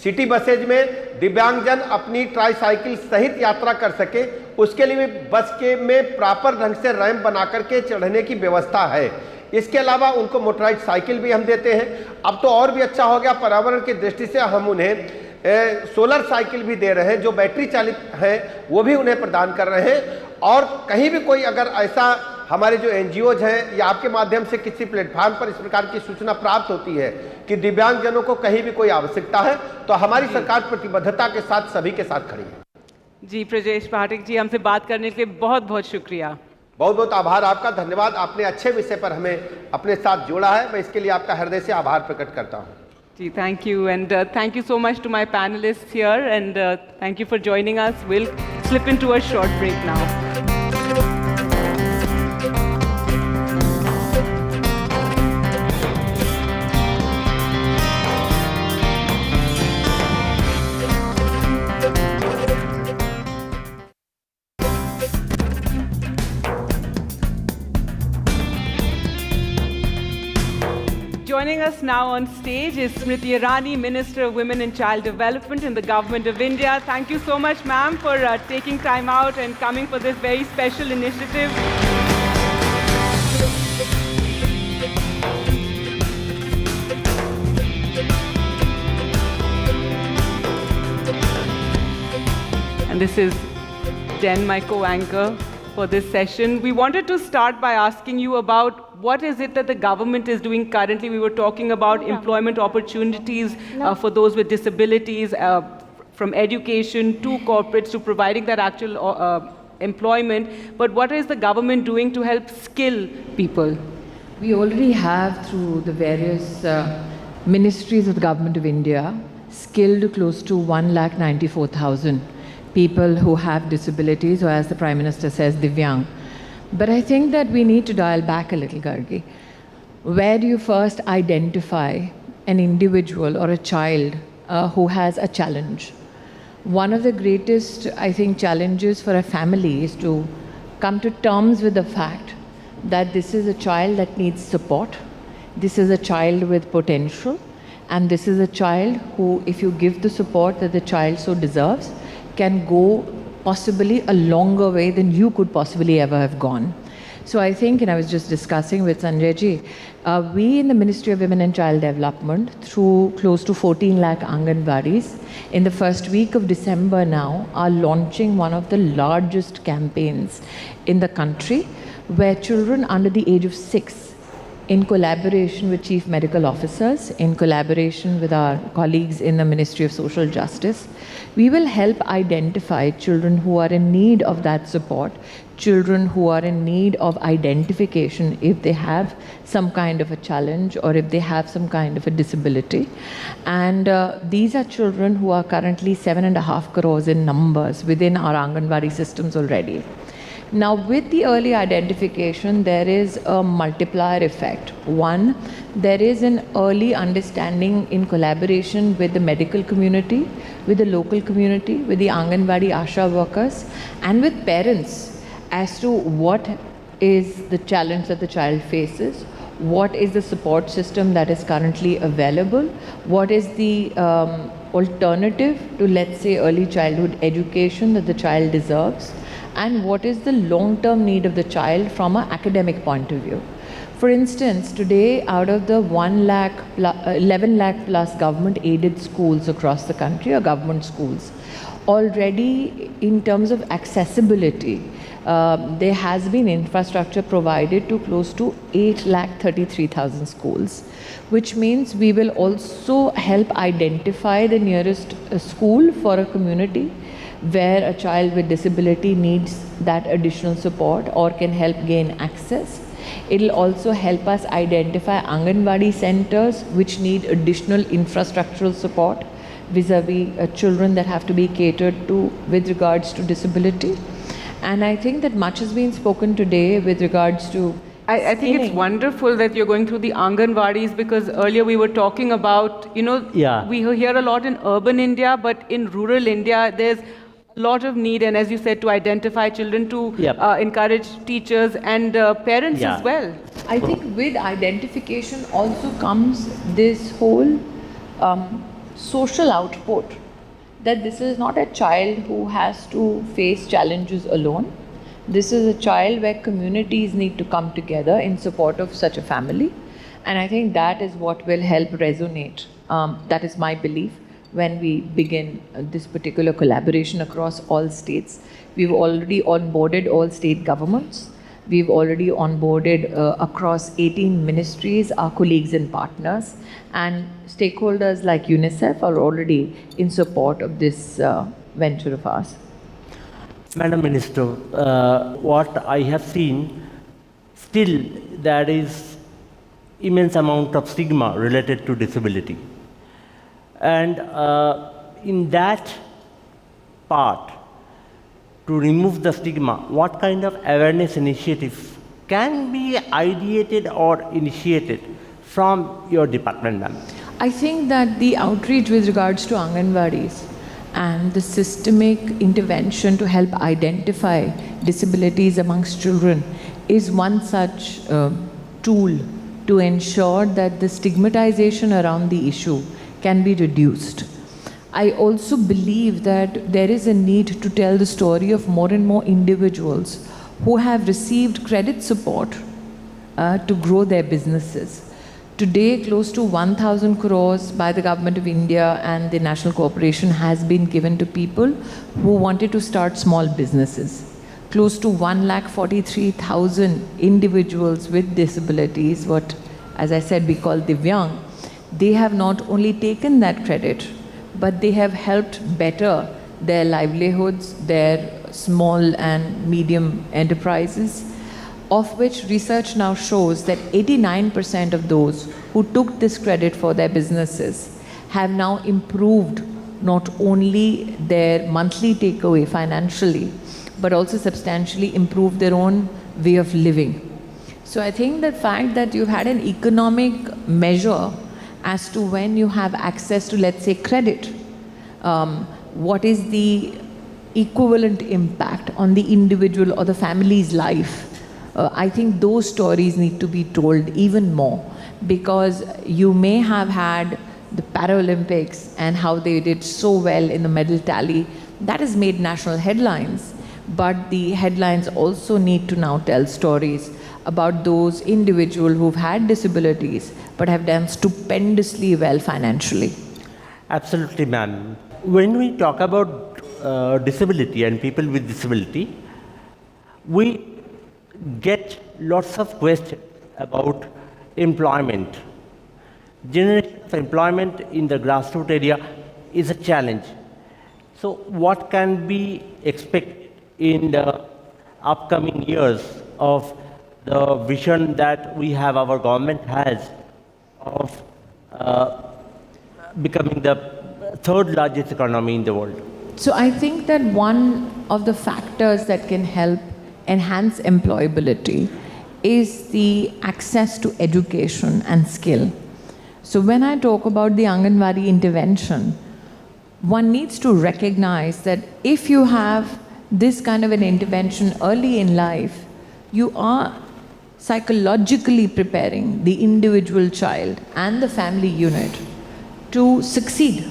सिटी बसेज में दिव्यांगजन अपनी ट्राईसाइकिल सहित यात्रा कर सके, उसके लिए भी बस के में प्रॉपर ढंग से रैंप बना करके चढ़ने की व्यवस्था है। इसके अलावा उनको मोटराइज साइकिल भी हम देते हैं। अब तो और भी अच्छा हो गया, पर्यावरण की दृष्टि से हम उन्हें सोलर साइकिल भी दे रहे हैं जो बैटरी चालित हैं, वो भी उन्हें प्रदान कर रहे हैं। और कहीं भी कोई अगर ऐसा हमारे जो NGOs हैं या आपके माध्यम से किसी प्लेटफॉर्म पर इस प्रकार की सूचना प्राप्त होती है कि दिव्यांगजनों को कहीं भी कोई आवश्यकता है, तो हमारी सरकार प्रतिबद्धता के साथ सभी के साथ खड़ी है। जी प्रजेश पाठक जी, हमसे बात करने के लिए बहुत बहुत शुक्रिया। बहुत बहुत आभार आपका, धन्यवाद। आपने अच्छे विषय पर हमें अपने साथ जोड़ा है, मैं इसके लिए आपका हृदय से आभार प्रकट करता हूँ। जी, thank you, and thank you so much to my panelists here, and thank you for joining us. We'll slip into a short break now. Joining us now on stage is Smriti Irani, Minister of Women and Child Development in the Government of India. Thank you so much, ma'am, for taking time out and coming for this very special initiative. And this is Jen, my co-anchor for this session. We wanted to start by asking you about what is it that the government is doing currently. We were talking about employment opportunities for those with disabilities, from education to corporates to providing that actual employment. But what is the government doing to help skill people? We already have, through the various ministries of the Government of India, skilled close to 1,94,000 people who have disabilities, or as the Prime Minister says, Divyang. But I think that we need to dial back a little, Gargi. Where do you first identify an individual or a child who has a challenge? One of the greatest, I think, challenges for a family is to come to terms with the fact that this is a child that needs support, this is a child with potential, and this is a child who, if you give the support that the child so deserves, can go possibly a longer way than you could possibly ever have gone. So I think, and I was just discussing with Sanjay ji, we in the Ministry of Women and Child Development, through close to 14 lakh Anganwadis, in the first week of December now, are launching one of the largest campaigns in the country, where children under the age of 6, in collaboration with chief medical officers, in collaboration with our colleagues in the Ministry of Social Justice, we will help identify children who are in need of that support children who are in need of identification if they have some kind of a challenge or if they have some kind of a disability. And these are children who are currently 7.5 crores in numbers within our Anganwadi systems already. Now, with the early identification, there is a multiplier effect. One, there is an early understanding in collaboration with the medical community, with the local community, with the Anganwadi Asha workers, and with parents as to what is the challenge that the child faces, what is the support system that is currently available, what is the alternative to, let's say, early childhood education that the child deserves, and what is the long-term need of the child from an academic point of view. For instance, today, out of the 11 lakh plus government aided schools across the country, or government schools, already in terms of accessibility, there has been infrastructure provided to close to 8,33,000 schools, which means we will also help identify the nearest school for a community where a child with disability needs that additional support or can help gain access. It will also help us identify Anganwadi centers which need additional infrastructural support vis-a-vis children that have to be catered to with regards to disability. And I think that much has been spoken today with regards to I think it's wonderful that you're going through the Anganwadis, because earlier we were talking about, we hear a lot in urban India, but in rural India, there's a lot of need, and as you said, to identify children, to encourage teachers and parents as well. I think with identification also comes this whole social output, that this is not a child who has to face challenges alone. This is a child where communities need to come together in support of such a family. And I think that is what will help resonate. That is my belief when we begin this particular collaboration across all states. We've already onboarded all state governments. We've already onboarded across 18 ministries, our colleagues and partners, and stakeholders like UNICEF are already in support of this venture of ours. Madam Minister, what I have seen, still there is immense amount of stigma related to disability. And in that part, to remove the stigma, what kind of awareness initiatives can be ideated or initiated from your department, ma'am? I think that the outreach with regards to Anganwadis and the systemic intervention to help identify disabilities amongst children is one such tool to ensure that the stigmatization around the issue can be reduced. I also believe that there is a need to tell the story of more and more individuals who have received credit support to grow their businesses. Today, close to 1,000 crores by the Government of India and the National Corporation has been given to people who wanted to start small businesses. Close to 1,43,000 individuals with disabilities, what, as I said, we call Divyang, they have not only taken that credit, but they have helped better their livelihoods, their small and medium enterprises, of which research now shows that 89% of those who took this credit for their businesses have now improved not only their monthly takeaway financially, but also substantially improved their own way of living. So I think the fact that you had an economic measure as to when you have access to, let's say, credit, what is the equivalent impact on the individual or the family's life? I think those stories need to be told even more, because you may have had the Paralympics and how they did so well in the medal tally. That has made national headlines, but the headlines also need to now tell stories about those individuals who've had disabilities but have done stupendously well financially. Absolutely, ma'am. When we talk about disability and people with disability, we get lots of questions about employment. Generation of employment in the grassroots area is a challenge. So what can be expected in the upcoming years of the vision that we have, our government has, of becoming the third largest economy in the world? So I think that one of the factors that can help enhance employability is the access to education and skill. So when I talk about the Anganwadi intervention, one needs to recognize that if you have this kind of an intervention early in life, you are psychologically preparing the individual child and the family unit to succeed.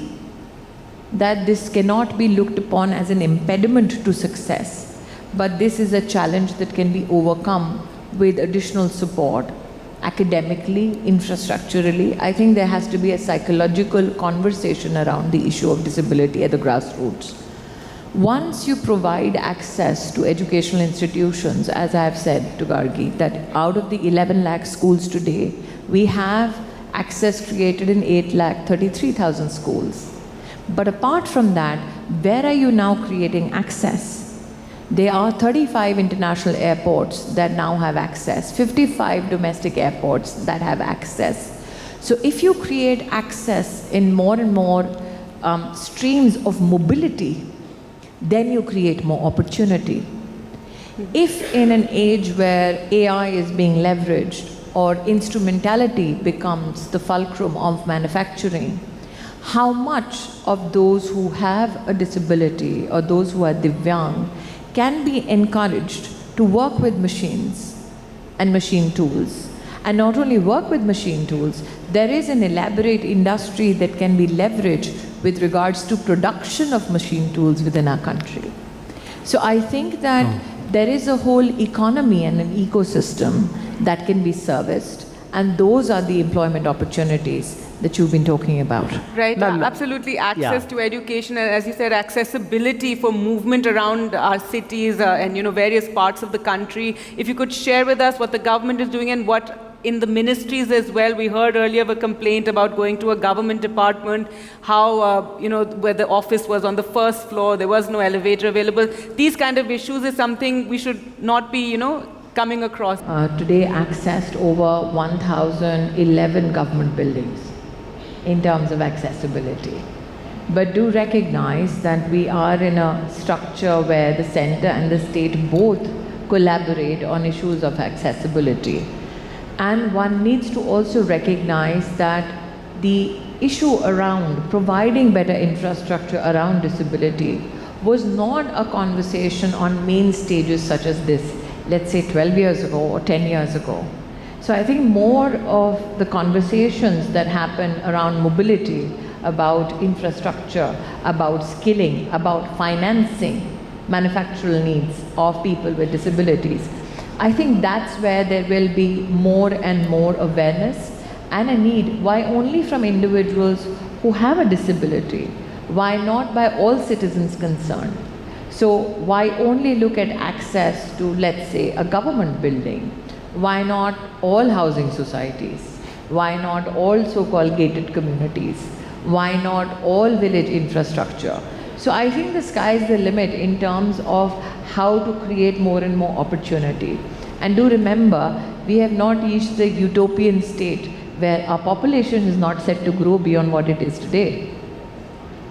That this cannot be looked upon as an impediment to success, but this is a challenge that can be overcome with additional support, academically, infrastructurally. I think there has to be a psychological conversation around the issue of disability at the grassroots. Once you provide access to educational institutions, as I have said to Gargi, that out of the 11 lakh schools today, we have access created in 8,33,000 schools. But apart from that, where are you now creating access? There are 35 international airports that now have access, 55 domestic airports that have access. So if you create access in more and more streams of mobility, then you create more opportunity. If in an age where AI is being leveraged or instrumentality becomes the fulcrum of manufacturing, how much of those who have a disability or those who are divyang can be encouraged to work with machines and machine tools? And not only work with machine tools, there is an elaborate industry that can be leveraged with regards to production of machine tools within our country. So I think that there is a whole economy and an ecosystem that can be serviced, and those are the employment opportunities that you've been talking about. Right, absolutely. Access to education, and as you said, accessibility for movement around our cities and various parts of the country. If you could share with us what the government is doing and what in the ministries as well. We heard earlier of a complaint about going to a government department, how, where the office was on the first floor, there was no elevator available. These kind of issues is something we should not be, coming across. Today accessed over 1,011 government buildings in terms of accessibility. But do recognize that we are in a structure where the center and the state both collaborate on issues of accessibility. And one needs to also recognize that the issue around providing better infrastructure around disability was not a conversation on main stages such as this, let's say 12 years ago or 10 years ago. So I think more of the conversations that happen around mobility, about infrastructure, about skilling, about financing manufactural needs of people with disabilities, I think that's where there will be more and more awareness and a need. Why only from individuals who have a disability? Why not by all citizens concerned? So why only look at access to, let's say, a government building? Why not all housing societies? Why not all so-called gated communities? Why not all village infrastructure? So I think the sky is the limit in terms of how to create more and more opportunity. And do remember, we have not reached the utopian state where our population is not set to grow beyond what it is today.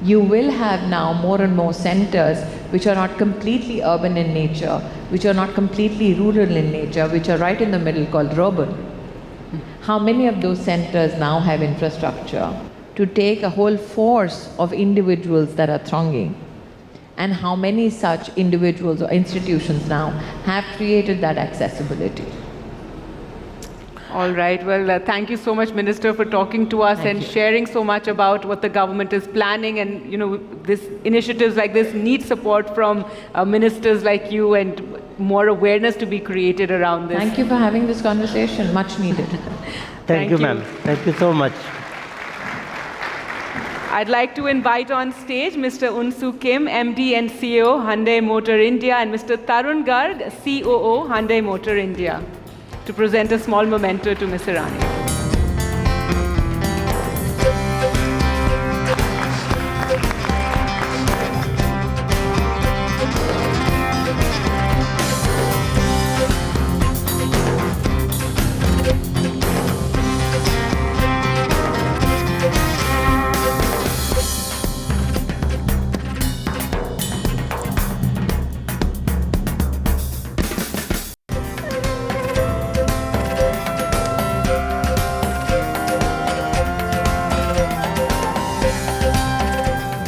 You will have now more and more centers which are not completely urban in nature, which are not completely rural in nature, which are right in the middle called urban. How many of those centers now have infrastructure to take a whole force of individuals that are thronging? And how many such individuals or institutions now have created that accessibility? All right. Well, thank you so much, Minister, for talking to us and sharing so much about what the government is planning. And, this initiatives like this need support from ministers like you and more awareness to be created around this. Thank you for having this conversation. Much needed. Thank you, ma'am. Thank you so much. I'd like to invite on stage Mr. Unsu Kim, MD and CEO, Hyundai Motor India, and Mr. Tarun Garg, COO, Hyundai Motor India, to present a small memento to Ms. Irani.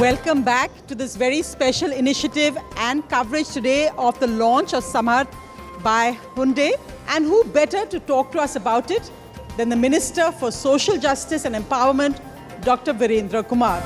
Welcome back to this very special initiative and coverage today of the launch of Samarth by Hyundai. And who better to talk to us about it than the Minister for Social Justice and Empowerment, Dr. Virendra Kumar.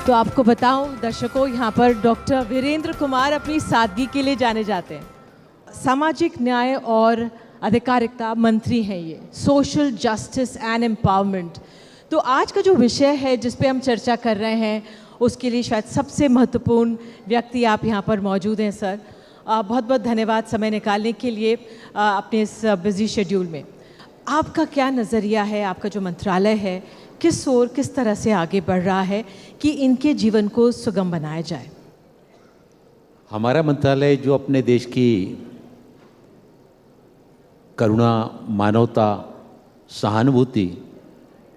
तो आपको बताऊं दर्शकों, यहाँ पर doctor Virendra Kumar अपनी सादगी के लिए जाने जाते हैं। सामाजिक न्याय और अधिकारिता मंत्री हैं ये, सोशल जस्टिस एंड एम्पावरमेंट। तो आज का जो विषय है जिस पे हम चर्चा कर रहे हैं, उसके लिए शायद सबसे महत्वपूर्ण व्यक्ति आप यहाँ पर मौजूद हैं सर। बहुत बहुत धन्यवाद समय निकालने के लिए अपने इस बिजी शेड्यूल में। आपका क्या नज़रिया है, आपका जो मंत्रालय है किस ओर किस तरह से आगे बढ़ रहा है कि इनके जीवन को सुगम बनाया जाए? हमारा मंत्रालय जो अपने देश की करुणा, मानवता, सहानुभूति,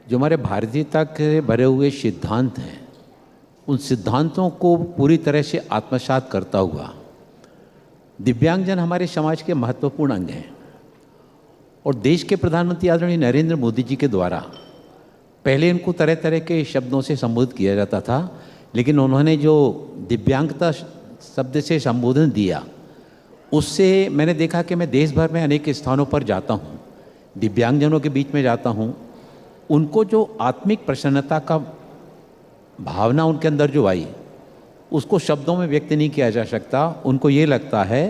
जो हमारे भारतीयता के भरे हुए सिद्धांत हैं, उन सिद्धांतों को पूरी तरह से आत्मसात करता हुआ दिव्यांगजन हमारे समाज के महत्वपूर्ण अंग हैं। और देश के प्रधानमंत्री आदरणीय नरेंद्र मोदी जी के द्वारा पहले इनको तरह तरह के शब्दों से संबोधित किया जाता था, लेकिन उन्होंने जो दिव्यांगता शब्द से संबोधन दिया, उससे मैंने देखा कि मैं देश भर में अनेक स्थानों पर जाता हूँ, दिव्यांगजनों के बीच में जाता हूँ, उनको जो आत्मिक प्रसन्नता का भावना उनके अंदर जो आई, उसको शब्दों में व्यक्त नहीं किया जा सकता। उनको ये लगता है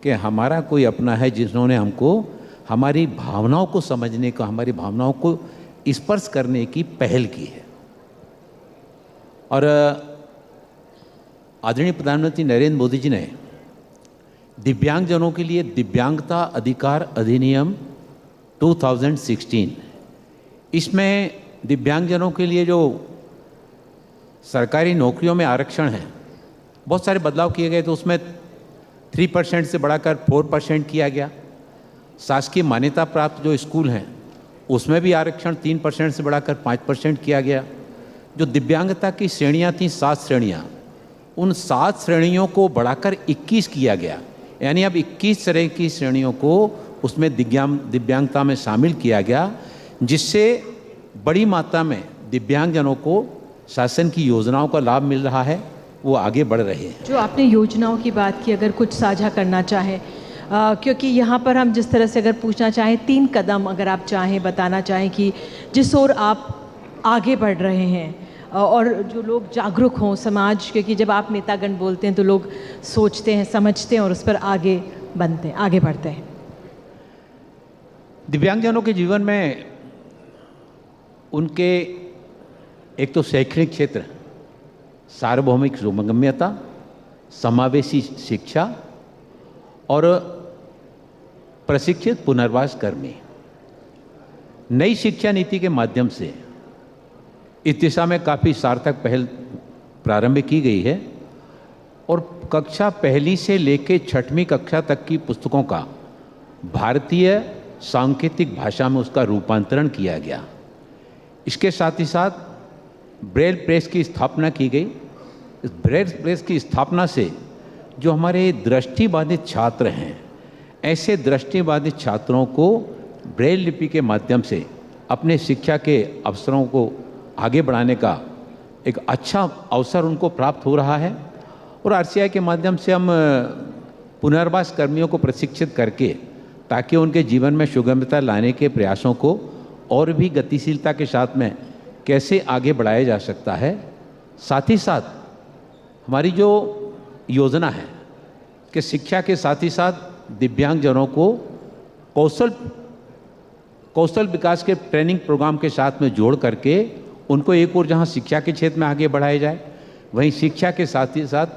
कि हमारा कोई अपना है जिन्होंने हमको हमारी भावनाओं को समझने का, हमारी भावनाओं को स्पर्श करने की पहल की है। और आदरणीय प्रधानमंत्री नरेंद्र मोदी जी ने दिव्यांगजनों के लिए दिव्यांगता अधिकार अधिनियम 2016, इसमें दिव्यांगजनों के लिए जो सरकारी नौकरियों में आरक्षण है, बहुत सारे बदलाव किए गए। तो उसमें 3% से बढ़ाकर 4% किया गया। शासकीय मान्यता प्राप्त जो स्कूल हैं उसमें भी आरक्षण 3% से बढ़ाकर 5% किया गया। जो दिव्यांगता की श्रेणियां थीं, 7 श्रेणियां, उन 7 श्रेणियों को बढ़ाकर 21 किया गया। यानी अब 21 तरह की श्रेणियों को उसमें दिव्यांगता में शामिल किया गया, जिससे बड़ी मात्रा में दिव्यांगजनों को शासन की योजनाओं का लाभ मिल रहा है, वो आगे बढ़ रहे हैं। जो आपने योजनाओं की बात की, अगर कुछ साझा करना चाहें, क्योंकि यहाँ पर हम जिस तरह से अगर पूछना चाहें, 3 कदम अगर आप चाहें बताना चाहें कि जिस ओर आप आगे बढ़ रहे हैं और जो लोग जागरूक हों समाज, क्योंकि जब आप नेतागण बोलते हैं तो लोग सोचते हैं, समझते हैं और उस पर आगे बनते हैं, आगे बढ़ते हैं। दिव्यांगजनों के जीवन में उनके एक तो शैक्षणिक क्षेत्र, सार्वभौमिक सुगम्यता, समावेशी शिक्षा और प्रशिक्षित पुनर्वास कर्मी। नई शिक्षा नीति के माध्यम से इस दिशा में काफ़ी सार्थक पहल प्रारंभ की गई है और कक्षा 1 से लेकर 6वीं कक्षा तक की पुस्तकों का भारतीय सांकेतिक भाषा में उसका रूपांतरण किया गया। इसके साथ ही साथ ब्रेल प्रेस की स्थापना की गई। इस ब्रेल प्रेस की स्थापना से जो हमारे दृष्टिबाधित छात्र हैं, ऐसे दृष्टिबाधित छात्रों को ब्रेल लिपि के माध्यम से अपने शिक्षा के अवसरों को आगे बढ़ाने का एक अच्छा अवसर उनको प्राप्त हो रहा है। और आरसीआई के माध्यम से हम पुनर्वास कर्मियों को प्रशिक्षित करके ताकि उनके जीवन में सुगमता लाने के प्रयासों को और भी गतिशीलता के साथ में कैसे आगे बढ़ाया जा सकता है। साथ ही साथ हमारी जो योजना है कि शिक्षा के साथ ही साथ दिव्यांगजनों को कौशल विकास के ट्रेनिंग प्रोग्राम के साथ में जोड़ करके उनको एक और जहां शिक्षा के क्षेत्र में आगे बढ़ाया जाए, वहीं शिक्षा के साथ ही साथ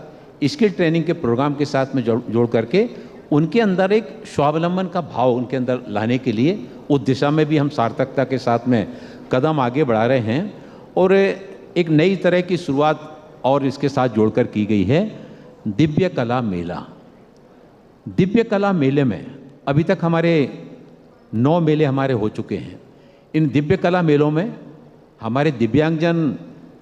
स्किल ट्रेनिंग के प्रोग्राम के साथ में जोड़ करके उनके अंदर एक स्वावलंबन का भाव उनके अंदर लाने के लिए उस दिशा में भी हम सार्थकता के साथ में कदम आगे बढ़ा रहे हैं। और एक नई तरह की शुरुआत और इसके साथ जोड़कर की गई है दिव्य कला मेला। दिव्य कला मेले में अभी तक हमारे 9 मेले हमारे हो चुके हैं। इन दिव्य कला मेलों में हमारे दिव्यांगजन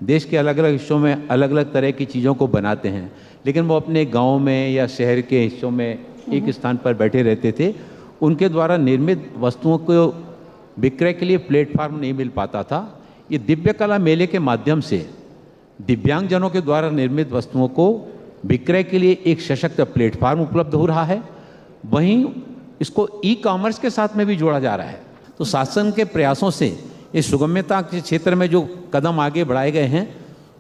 देश के अलग अलग हिस्सों में अलग अलग तरह की चीज़ों को बनाते हैं, लेकिन वो अपने गांव में या शहर के हिस्सों में एक स्थान पर बैठे रहते थे। उनके द्वारा निर्मित वस्तुओं को विक्रय के लिए प्लेटफार्म नहीं मिल पाता था। ये दिव्य कला मेले के माध्यम से दिव्यांगजनों के द्वारा निर्मित वस्तुओं को विक्रय के लिए एक सशक्त प्लेटफार्म उपलब्ध हो रहा है। वहीं इसको ई कॉमर्स के साथ में भी जोड़ा जा रहा है। तो शासन के प्रयासों से ये सुगम्यता के क्षेत्र में जो कदम आगे बढ़ाए गए हैं,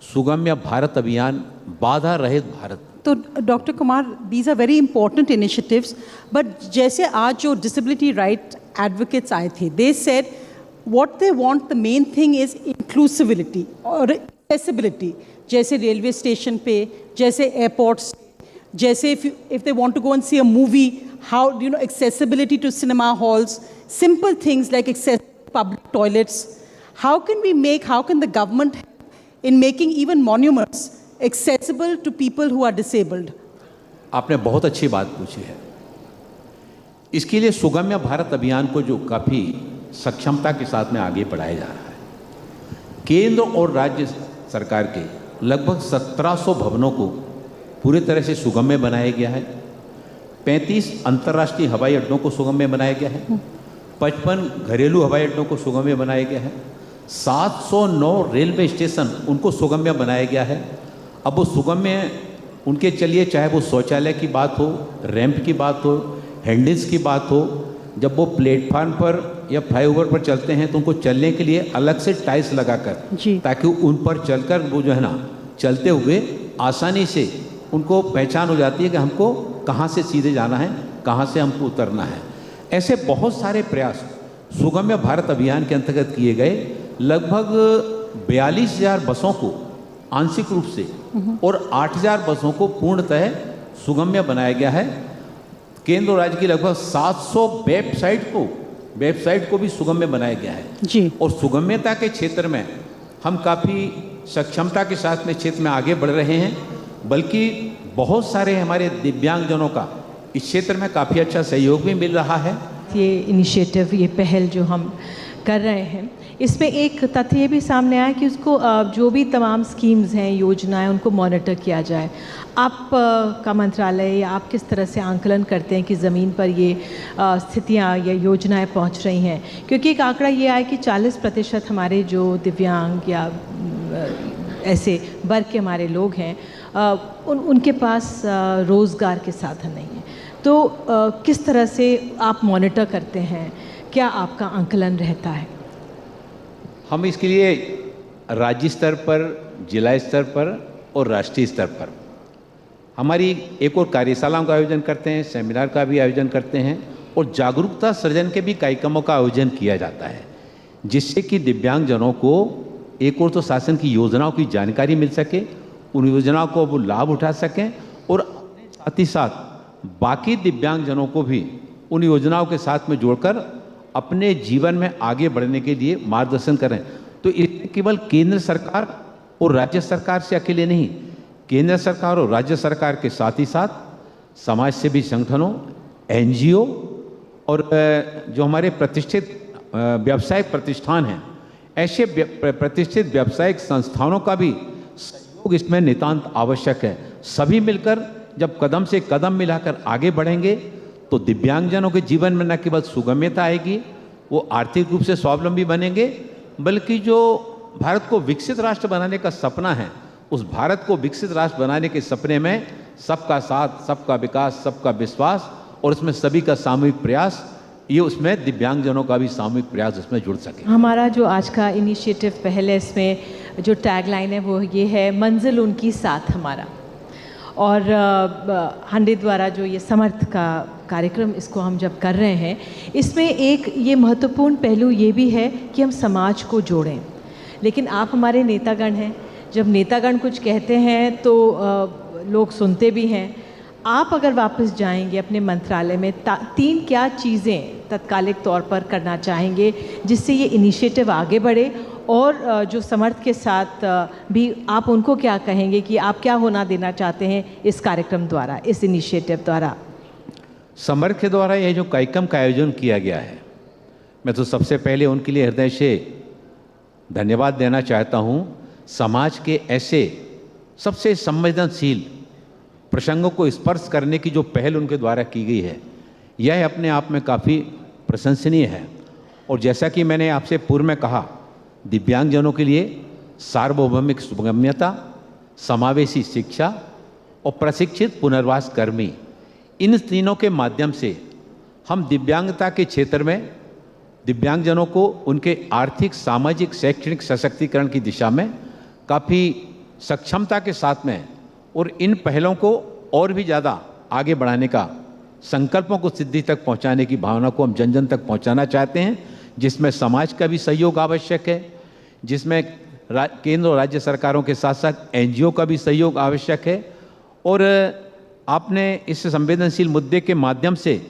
सुगम्य भारत अभियान, बाधा रहित भारत। तो doctor Kumar, these are very important initiatives, but जैसे आज जो डिसेबिलिटी राइट एडवोकेट्स आए थे, they said what they want, the main thing is inclusivity और एक्सेसिबिलिटी। जैसे रेलवे स्टेशन पे, जैसे एयरपोर्ट्स, जैसे if they want to go and see a movie, how, you know, accessibility to cinema halls, simple things like access to public toilets. How can the government help in making even monuments accessible to people who are disabled? आपने बहुत अच्छी बात पूछी है। इसके लिए सुगम्य भारत अभियान को जो काफ़ी सक्षमता के साथ में आगे बढ़ाया जा रहा है। केंद्र और राज्य सरकार के लगभग 1700 भवनों को पूरी तरह से सुगम्य बनाया गया है। 35 अंतर्राष्ट्रीय हवाई अड्डों को सुगम्य बनाया गया है। 55 घरेलू हवाई अड्डों को सुगम्य बनाया गया है। 709 रेलवे स्टेशन उनको सुगम्य बनाया गया है। अब वो सुगम्य उनके चलिए, चाहे वो शौचालय की बात हो, रैंप की बात हो, हैंडल्स की बात हो, जब वो प्लेटफार्म पर या फ्लाईओवर पर चलते हैं तो उनको चलने के लिए अलग से टाइल्स लगाकर, ताकि उन पर चलकर वो जो है ना, चलते हुए आसानी से उनको पहचान हो जाती है कि हमको कहाँ से सीधे जाना है, कहाँ से हमको उतरना है। ऐसे बहुत सारे प्रयास सुगम्य भारत अभियान के अंतर्गत किए गए। लगभग 42,000 बसों को आंशिक रूप से और 8,000 बसों को पूर्णतः सुगम्य बनाया गया है। केंद्र और राज्य की लगभग 700 वेबसाइट को भी सुगम्य बनाया गया है जी। और सुगम्यता के क्षेत्र में हम काफ़ी सक्षमता के साथ में क्षेत्र में आगे बढ़ रहे हैं, बल्कि बहुत सारे हमारे दिव्यांगजनों का इस क्षेत्र में काफ़ी अच्छा सहयोग भी मिल रहा है। ये इनिशिएटिव, ये पहल जो हम कर रहे हैं, इसमें एक तथ्य ये भी सामने आया कि उसको जो भी तमाम स्कीम्स हैं, योजनाएं, उनको मॉनिटर किया जाए। आप का मंत्रालय या आप किस तरह से आंकलन करते हैं कि ज़मीन पर ये स्थितियाँ या योजनाएं पहुंच रही हैं? क्योंकि एक आंकड़ा ये आया कि 40% हमारे जो दिव्यांग या ऐसे वर्ग के हमारे लोग हैं, उनके पास रोज़गार के साधन नहीं हैं। तो किस तरह से आप मॉनिटर करते हैं? क्या आपका आंकलन रहता है? हम इसके लिए राज्य स्तर पर, जिला स्तर पर और राष्ट्रीय स्तर पर हमारी एक और कार्यशालाओं का आयोजन करते हैं, सेमिनार का भी आयोजन करते हैं और जागरूकता सृजन के भी कार्यक्रमों का आयोजन किया जाता है, जिससे कि दिव्यांगजनों को एक और तो शासन की योजनाओं की जानकारी मिल सके, उन योजनाओं को वो लाभ उठा सकें और साथ ही साथ बाकी दिव्यांगजनों को भी उन योजनाओं के साथ में जोड़कर अपने जीवन में आगे बढ़ने के लिए मार्गदर्शन करें। तो ये केवल केंद्र सरकार और राज्य सरकार से अकेले नहीं, केंद्र सरकार और राज्य सरकार के साथ ही साथ समाज सेवी संगठनों, NGO और जो हमारे प्रतिष्ठित व्यावसायिक प्रतिष्ठान हैं, ऐसे प्रतिष्ठित व्यावसायिक संस्थानों का भी सहयोग इसमें नितांत आवश्यक है। सभी मिलकर जब कदम से कदम मिलाकर आगे बढ़ेंगे तो दिव्यांगजनों के जीवन में न केवल सुगम्यता आएगी, वो आर्थिक रूप से स्वावलंबी बनेंगे, बल्कि जो भारत को विकसित राष्ट्र बनाने का सपना है, उस भारत को विकसित राष्ट्र बनाने के सपने में सबका साथ, सबका विकास, सबका विश्वास और उसमें सभी का सामूहिक प्रयास, ये उसमें दिव्यांगजनों का भी सामूहिक प्रयास उसमें जुड़ सके। हमारा जो आज का इनिशिएटिव पहले, इसमें जो टैगलाइन है वो ये है, मंजिल उनकी साथ हमारा। और हंडे द्वारा जो ये समर्थ का कार्यक्रम इसको हम जब कर रहे हैं, इसमें एक ये महत्वपूर्ण पहलू ये भी है कि हम समाज को जोड़ें। लेकिन आप हमारे नेतागण हैं, जब नेतागण कुछ कहते हैं तो लोग सुनते भी हैं। आप अगर वापस जाएंगे अपने मंत्रालय में, 3 क्या चीज़ें तत्कालिक तौर पर करना चाहेंगे जिससे ये इनिशिएटिव आगे बढ़े, और जो समर्थ के साथ भी आप उनको क्या कहेंगे कि आप क्या होना देना चाहते हैं इस कार्यक्रम द्वारा, इस इनिशिएटिव द्वारा? समर्थ के द्वारा ये जो कार्यक्रम का आयोजन किया गया है, मैं तो सबसे पहले उनके लिए हृदय से धन्यवाद देना चाहता हूँ। समाज के ऐसे सबसे संवेदनशील प्रसंगों को स्पर्श करने की जो पहल उनके द्वारा की गई है, यह अपने आप में काफ़ी प्रशंसनीय है। और जैसा कि मैंने आपसे पूर्व में कहा, दिव्यांगजनों के लिए सार्वभौमिक सुगम्यता, समावेशी शिक्षा और प्रशिक्षित पुनर्वास कर्मी, इन तीनों के माध्यम से हम दिव्यांगता के क्षेत्र में दिव्यांगजनों को उनके आर्थिक, सामाजिक, शैक्षणिक सशक्तिकरण की दिशा में काफ़ी सक्षमता के साथ में और इन पहलों को और भी ज़्यादा आगे बढ़ाने का, संकल्पों को सिद्धि तक पहुंचाने की भावना को हम जन जन तक पहुंचाना चाहते हैं, जिसमें समाज का भी सहयोग आवश्यक है, जिसमें केंद्र और राज्य सरकारों के साथ साथ एनजीओ का भी सहयोग आवश्यक है। और आपने इस संवेदनशील मुद्दे के माध्यम से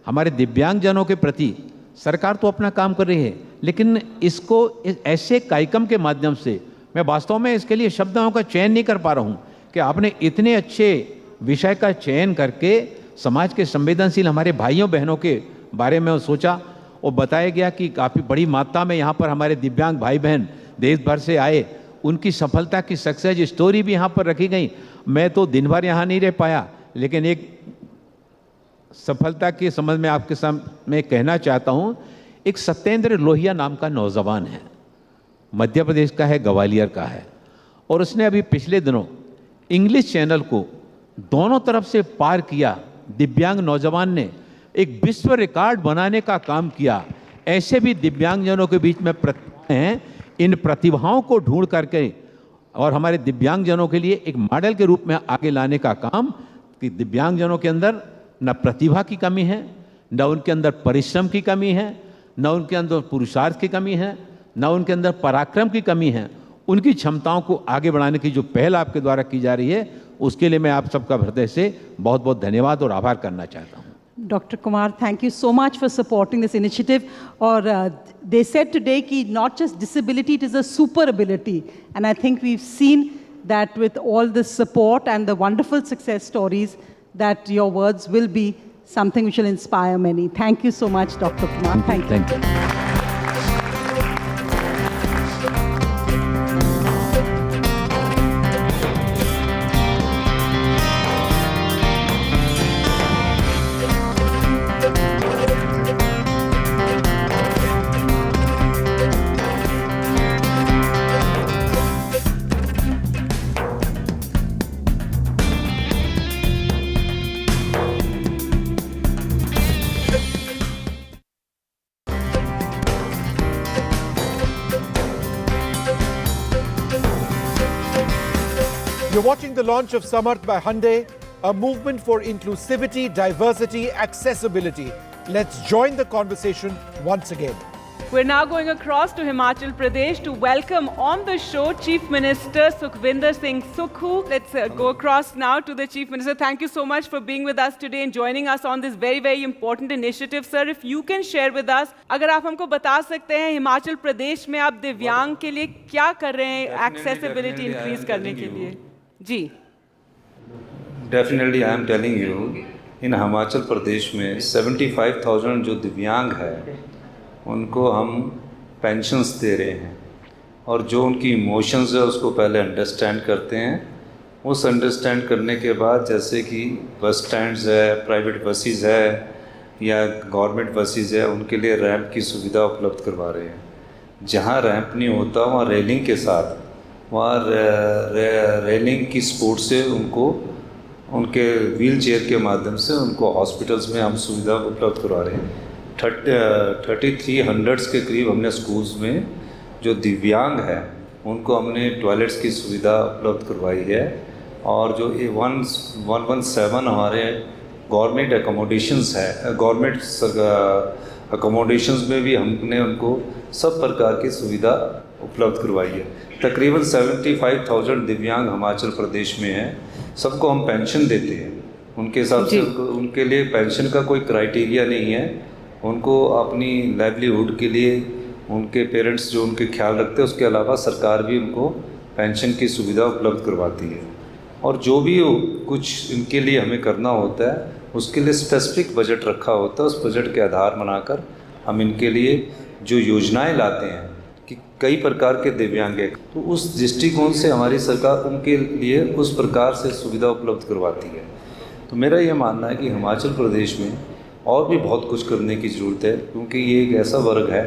हमारे दिव्यांगजनों के प्रति सरकार तो अपना काम कर रही है, लेकिन इसको ऐसे कार्यक्रम के माध्यम से मैं वास्तव में इसके लिए शब्दों का चयन नहीं कर पा रहा हूँ कि आपने इतने अच्छे विषय का चयन करके समाज के संवेदनशील हमारे भाइयों बहनों के बारे में सोचा और बताया गया कि काफ़ी बड़ी मात्रा में यहाँ पर हमारे दिव्यांग भाई बहन देश भर से आए, उनकी सफलता की सक्सेस स्टोरी भी यहाँ पर रखी गई। मैं तो दिन भर यहाँ नहीं रह पाया, लेकिन एक सफलता के संबंध में आपके सामने कहना चाहता हूँ। एक सत्येंद्र लोहिया नाम का नौजवान है, मध्य प्रदेश का है, ग्वालियर का है, और उसने अभी पिछले दिनों इंग्लिश चैनल को दोनों तरफ से पार किया। दिव्यांग नौजवान ने एक विश्व रिकॉर्ड बनाने का काम किया। ऐसे भी दिव्यांगजनों के बीच में प्रतिभाएं हैं, इन प्रतिभाओं को ढूंढ करके और हमारे दिव्यांगजनों के लिए एक मॉडल के रूप में आगे लाने का काम, कि दिव्यांगजनों के अंदर न प्रतिभा की कमी है, न उनके अंदर परिश्रम की कमी है, न उनके अंदर पुरुषार्थ की कमी है, न उनके अंदर पराक्रम की कमी है। उनकी क्षमताओं को आगे बढ़ाने की जो पहल आपके द्वारा की जा रही है, उसके लिए मैं आप सबका हृदय से बहुत बहुत धन्यवाद और आभार करना चाहता हूँ। Dr. Kumar, thank you so much for supporting this initiative. Or they said today कि not just disability, it is a super ability. And I think we've seen that with all the support and the wonderful success stories, that your words will be something which will inspire many. Thank you so much, Dr. Kumar. Thank you. Thank you. You're watching the launch of Samarth by Hyundai, a movement for inclusivity, diversity, accessibility. Let's join the conversation once again. We're now going across to Himachal Pradesh to welcome on the show Chief Minister Sukhvinder Singh Sukhu. Let's go across now to the Chief Minister. Thank you so much for being with us today and joining us on this very, very important initiative. Sir, if you can share with us, अगर आप हमको बता सकते हैं हिमाचल प्रदेश में आप दिव्यांग के लिए क्या कर रहे हैं accessibility increase करने के लिए? जी. Definitely, I am telling you, in Himachal Pradesh में 75,000 जो दिव्यांग है, उनको हम पेंशन्स दे रहे हैं और जो उनकी इमोशंस है उसको पहले अंडरस्टैंड करते हैं। उस अंडरस्टैंड करने के बाद जैसे कि बस स्टैंड्स है, प्राइवेट बसेस है या गवर्नमेंट बसेस है, उनके लिए रैंप की सुविधा उपलब्ध करवा रहे हैं। जहाँ रैंप नहीं होता वहाँ रेलिंग के साथ, वहाँ रेलिंग की सपोर्ट से उनको उनके व्हील चेयर के माध्यम से उनको हॉस्पिटल्स में हम सुविधा उपलब्ध करवा रहे हैं। 3300 के करीब हमने स्कूल्स में जो दिव्यांग हैं उनको हमने टॉयलेट्स की सुविधा उपलब्ध करवाई है और जो 117 हमारे गवर्नमेंट अकोमोडेशंस है, गवर्नमेंट अकोमोडेशंस में भी हमने उनको सब प्रकार की सुविधा उपलब्ध करवाई है। तकरीबन 75,000 दिव्यांग हिमाचल प्रदेश में हैं। सबको हम पेंशन देते हैं, उनके हिसाब से उनके लिए पेंशन का कोई क्राइटेरिया नहीं है। उनको अपनी लाइवलीहुड के लिए उनके पेरेंट्स जो उनके ख्याल रखते हैं, उसके अलावा सरकार भी उनको पेंशन की सुविधा उपलब्ध करवाती है। और जो भी कुछ इनके लिए हमें करना होता है उसके लिए स्पेसिफिक बजट रखा होता है। उस बजट के आधार बनाकर हम इनके लिए जो योजनाएं लाते हैं कि कई प्रकार के दिव्यांग हैं, तो उस दृष्टिकोण से हमारी सरकार उनके लिए उस प्रकार से सुविधा उपलब्ध करवाती है। तो मेरा ये मानना है कि हिमाचल प्रदेश में और भी बहुत कुछ करने की ज़रूरत है, क्योंकि ये एक ऐसा वर्ग है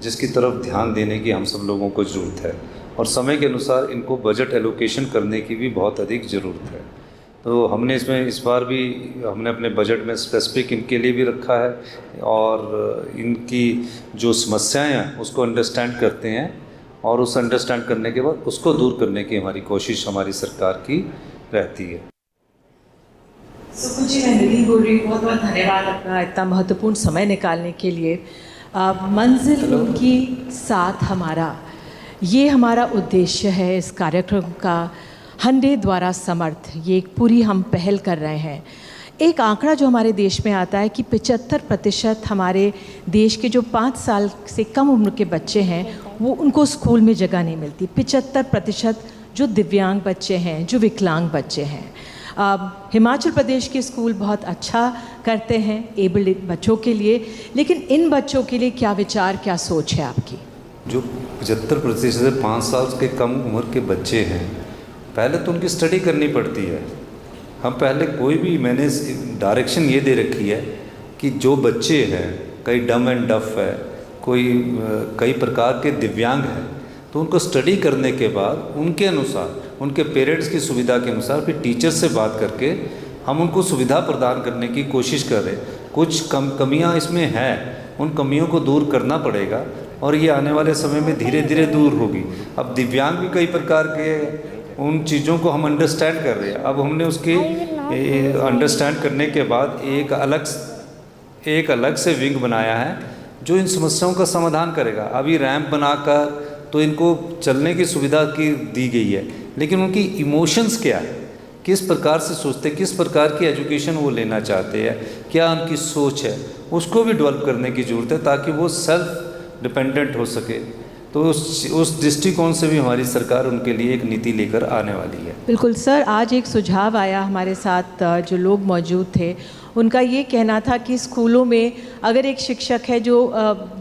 जिसकी तरफ ध्यान देने की हम सब लोगों को ज़रूरत है, और समय के अनुसार इनको बजट एलोकेशन करने की भी बहुत अधिक ज़रूरत है। तो हमने इसमें इस बार भी हमने अपने बजट में स्पेसिफिक इनके लिए भी रखा है, और इनकी जो समस्याएं हैं उसको अंडरस्टैंड करते हैं, और उस अंडरस्टैंड करने के बाद उसको दूर करने की हमारी कोशिश हमारी सरकार की रहती है। सुकुल जी, मैं निधि बोल रही हूँ। बहुत बहुत धन्यवाद अपना इतना महत्वपूर्ण समय निकालने के लिए। मंजिल उनकी साथ हमारा, ये हमारा उद्देश्य है इस कार्यक्रम का। हंडे द्वारा समर्थ, ये एक पूरी हम पहल कर रहे हैं। एक आंकड़ा जो हमारे देश में आता है कि 75% हमारे देश के जो 5 साल से कम उम्र के बच्चे हैं वो उनको स्कूल में जगह नहीं मिलती। 75% जो दिव्यांग बच्चे हैं, जो विकलांग बच्चे हैं। हिमाचल प्रदेश के स्कूल बहुत अच्छा करते हैं एबल्ड बच्चों के लिए, लेकिन इन बच्चों के लिए क्या विचार, क्या सोच है आपकी? जो 75% से 5 साल के कम उम्र के बच्चे हैं, पहले तो उनकी स्टडी करनी पड़ती है। हम पहले कोई भी, मैंने डायरेक्शन ये दे रखी है कि जो बच्चे हैं, कई डम एंड डफ है, कोई कई प्रकार के दिव्यांग हैं, तो उनको स्टडी करने के बाद उनके अनुसार, उनके पेरेंट्स की सुविधा के अनुसार फिर टीचर से बात करके हम उनको सुविधा प्रदान करने की कोशिश कर रहे हैं। कुछ कमियां इसमें हैं, उन कमियों को दूर करना पड़ेगा, और ये आने वाले समय में धीरे धीरे दूर होगी। अब दिव्यांग भी कई प्रकार के, उन चीज़ों को हम अंडरस्टैंड कर रहे हैं। अब हमने उसके अंडरस्टैंड करने के बाद एक अलग से विंग बनाया है जो इन समस्याओं का समाधान करेगा। अभी रैंप बनाकर तो इनको चलने की सुविधा की दी गई है, लेकिन उनकी इमोशंस क्या है, किस प्रकार से सोचते हैं, किस प्रकार की एजुकेशन वो लेना चाहते हैं, क्या उनकी सोच है, उसको भी डेवलप करने की ज़रूरत है ताकि वो सेल्फ डिपेंडेंट हो सके। तो उस दृष्टिकोण से भी हमारी सरकार उनके लिए एक नीति लेकर आने वाली है। बिल्कुल सर, आज एक सुझाव आया हमारे साथ, जो लोग मौजूद थे उनका ये कहना था कि स्कूलों में अगर एक शिक्षक है जो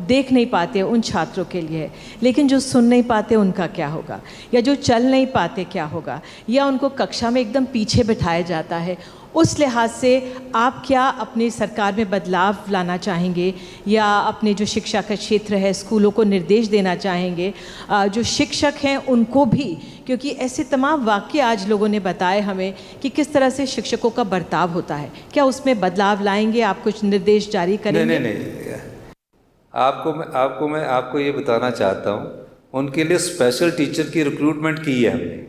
देख नहीं पाते उन छात्रों के लिए, लेकिन जो सुन नहीं पाते उनका क्या होगा, या जो चल नहीं पाते क्या होगा, या उनको कक्षा में एकदम पीछे बिठाया जाता है। उस लिहाज से आप क्या अपनी सरकार में बदलाव लाना चाहेंगे, या अपने जो शिक्षा का क्षेत्र है स्कूलों को निर्देश देना चाहेंगे, जो शिक्षक हैं उनको भी, क्योंकि ऐसे तमाम वाक़ये आज लोगों ने बताए हमें कि किस तरह से शिक्षकों का बर्ताव होता है, क्या उसमें बदलाव लाएंगे? आप कुछ निर्देश जारी करेंगे? नहीं, आपको ये बताना चाहता हूँ, उनके लिए स्पेशल टीचर की रिक्रूटमेंट की है हमने।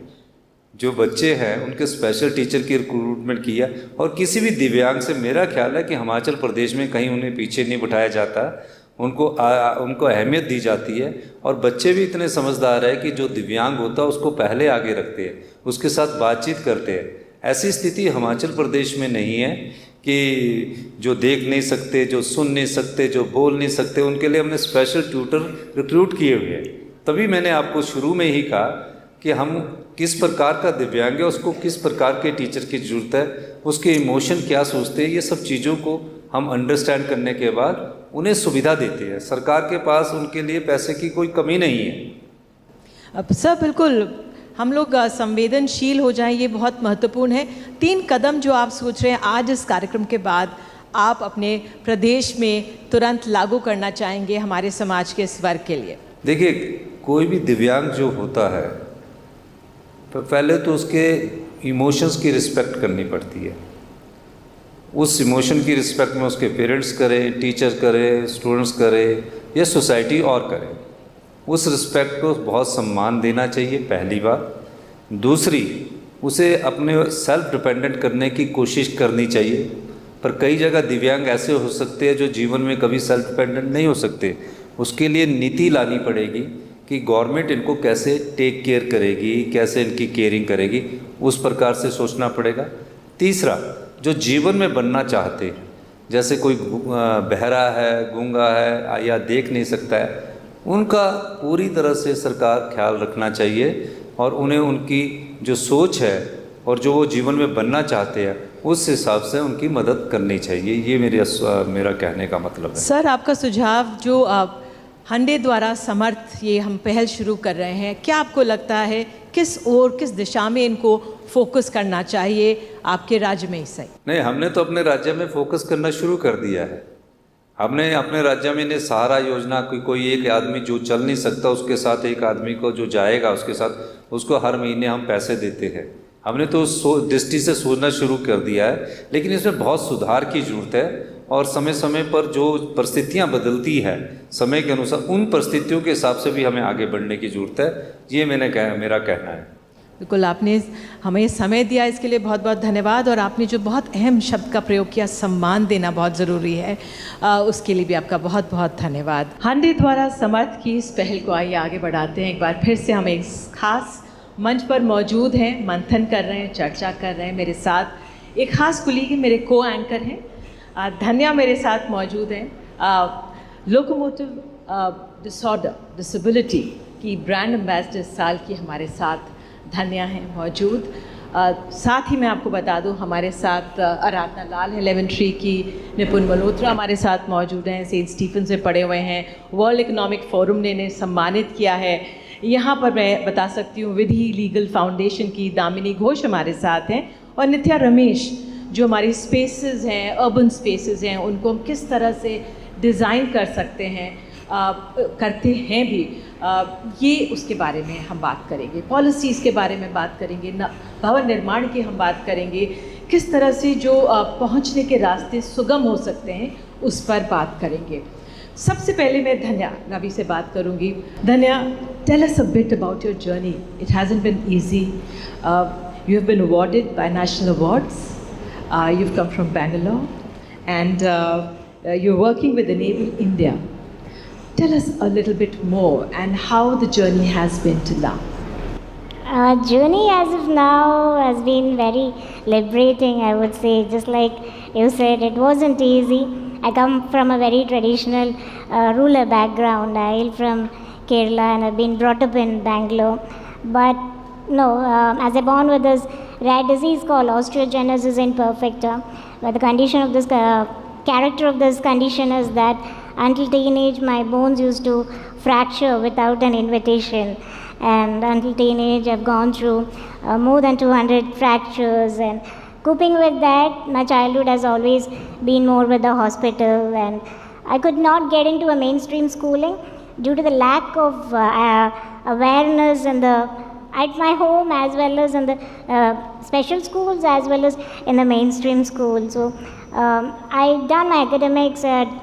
जो बच्चे हैं उनके स्पेशल टीचर की रिक्रूटमेंट किया, और किसी भी दिव्यांग से मेरा ख्याल है कि हिमाचल प्रदेश में कहीं उन्हें पीछे नहीं बिठाया जाता, उनको अहमियत दी जाती है। और बच्चे भी इतने समझदार है कि जो दिव्यांग होता है उसको पहले आगे रखते हैं, उसके साथ बातचीत करते हैं। ऐसी स्थिति हिमाचल प्रदेश में नहीं है कि जो देख नहीं सकते, जो सुन नहीं सकते, जो बोल नहीं सकते, उनके लिए हमने स्पेशल ट्यूटर रिक्रूट किए हुए हैं। तभी मैंने आपको शुरू में ही कहा कि हम किस प्रकार का दिव्यांग है, उसको किस प्रकार के टीचर की ज़रूरत है, उसके इमोशन क्या सोचते हैं, ये सब चीज़ों को हम अंडरस्टैंड करने के बाद उन्हें सुविधा देते हैं। सरकार के पास उनके लिए पैसे की कोई कमी नहीं है। अब सर बिल्कुल हम लोग संवेदनशील हो जाएं, ये बहुत महत्वपूर्ण है। 3 कदम जो आप सोच रहे हैं आज इस कार्यक्रम के बाद आप अपने प्रदेश में तुरंत लागू करना चाहेंगे हमारे समाज के इस वर्ग के लिए? देखिए, कोई भी दिव्यांग जो होता है तो पहले तो उसके इमोशंस की रिस्पेक्ट करनी पड़ती है। उस इमोशन की रिस्पेक्ट में उसके पेरेंट्स करें, टीचर करें, स्टूडेंट्स करें, या सोसाइटी और करें। उस रिस्पेक्ट को बहुत सम्मान देना चाहिए, पहली बात। दूसरी, उसे अपने सेल्फ डिपेंडेंट करने की कोशिश करनी चाहिए। पर कई जगह दिव्यांग ऐसे हो सकते हैं जो जीवन में कभी सेल्फ डिपेंडेंट नहीं हो सकते। उसके लिए नीति लानी पड़ेगी कि गवर्नमेंट इनको कैसे टेक केयर करेगी, कैसे इनकी केयरिंग करेगी, उस प्रकार से सोचना पड़ेगा। तीसरा, जो जीवन में बनना चाहते हैं, जैसे कोई बहरा है, गूंगा है या देख नहीं सकता है, उनका पूरी तरह से सरकार ख्याल रखना चाहिए, और उन्हें उनकी जो सोच है और जो वो जीवन में बनना चाहते हैं उस हिसाब से उनकी मदद करनी चाहिए। ये मेरा कहने का मतलब है। सर, आपका सुझाव जो हंडे द्वारा समर्थ ये हम पहल शुरू कर रहे हैं, क्या आपको लगता है किस ओर, किस दिशा में इनको फोकस करना चाहिए आपके राज्य में इस नहीं, हमने तो अपने राज्य में फोकस करना शुरू कर दिया है। हमने अपने राज्य में सहारा योजना, कोई एक आदमी जो चल नहीं सकता उसके साथ एक आदमी को जो जाएगा उसके साथ उसको हर महीने हम पैसे देते हैं। हमने तो उस दृष्टि से सोचना शुरू कर दिया है, लेकिन इसमें बहुत सुधार की ज़रूरत है और समय समय पर जो परिस्थितियां बदलती है समय के अनुसार उन परिस्थितियों के हिसाब से भी हमें आगे बढ़ने की ज़रूरत है। ये मेरा कहना है। बिल्कुल, आपने हमें समय दिया, इसके लिए बहुत बहुत धन्यवाद। और आपने जो बहुत अहम शब्द का प्रयोग किया, सम्मान देना बहुत ज़रूरी है, उसके लिए भी आपका बहुत बहुत धन्यवाद। हांडे द्वारा समर्थ की इस पहल को आइए आगे बढ़ाते हैं। एक बार फिर से हम एक खास मंच पर मौजूद हैं, मंथन कर रहे हैं, चर्चा कर रहे हैं। मेरे साथ एक खास कुलीग मेरे को एंकर हैं, धन्या मेरे साथ मौजूद हैं। लोकोमोटिव डिसेबिलिटी की ब्रांड एम्बेसडर इस साल की हमारे साथ धन्या हैं मौजूद। साथ ही मैं आपको बता दूं हमारे साथ आराधना लाल है, लेवेंट्री की, निपुण मल्होत्रा हमारे साथ मौजूद हैं, सेंट स्टीफन से पढ़े हुए हैं, वर्ल्ड इकोनॉमिक फोरम ने इन्हें सम्मानित किया है। यहाँ पर मैं बता सकती हूँ विधि लीगल फाउंडेशन की दामिनी घोष हमारे साथ हैं, और नित्या रमेश जो हमारी स्पेसेस हैं, अर्बन स्पेसेस हैं, उनको हम किस तरह से डिज़ाइन कर सकते हैं, करते हैं भी, ये उसके बारे में हम बात करेंगे। पॉलिसीज़ के बारे में बात करेंगे, भवन निर्माण की हम बात करेंगे, किस तरह से जो पहुंचने के रास्ते सुगम हो सकते हैं उस पर बात करेंगे। सबसे पहले मैं धन्या रवि से बात करूंगी। Dhanya, tell us a bit about your journey. It hasn't been easy. You have been awarded by national awards. You've come from Bangalore, and you're working with Enable India. Tell us a little bit more and how the journey has been till now. Journey as of now has been very liberating, I would say. Just like you said, it wasn't easy. I come from a very traditional rural background. I hail from Kerala and I've been brought up in Bangalore. But no, as a born with this rare disease called osteogenesis imperfecta, but the condition of this character of this condition is that until teenage my bones used to fracture without an invitation, and until teenage I've gone through more than 200 fractures, and coping with that my childhood has always been more with the hospital, and I could not get into a mainstream schooling due to the lack of awareness in the at my home as well as in the special schools as well as in the mainstream school. So I done my academics at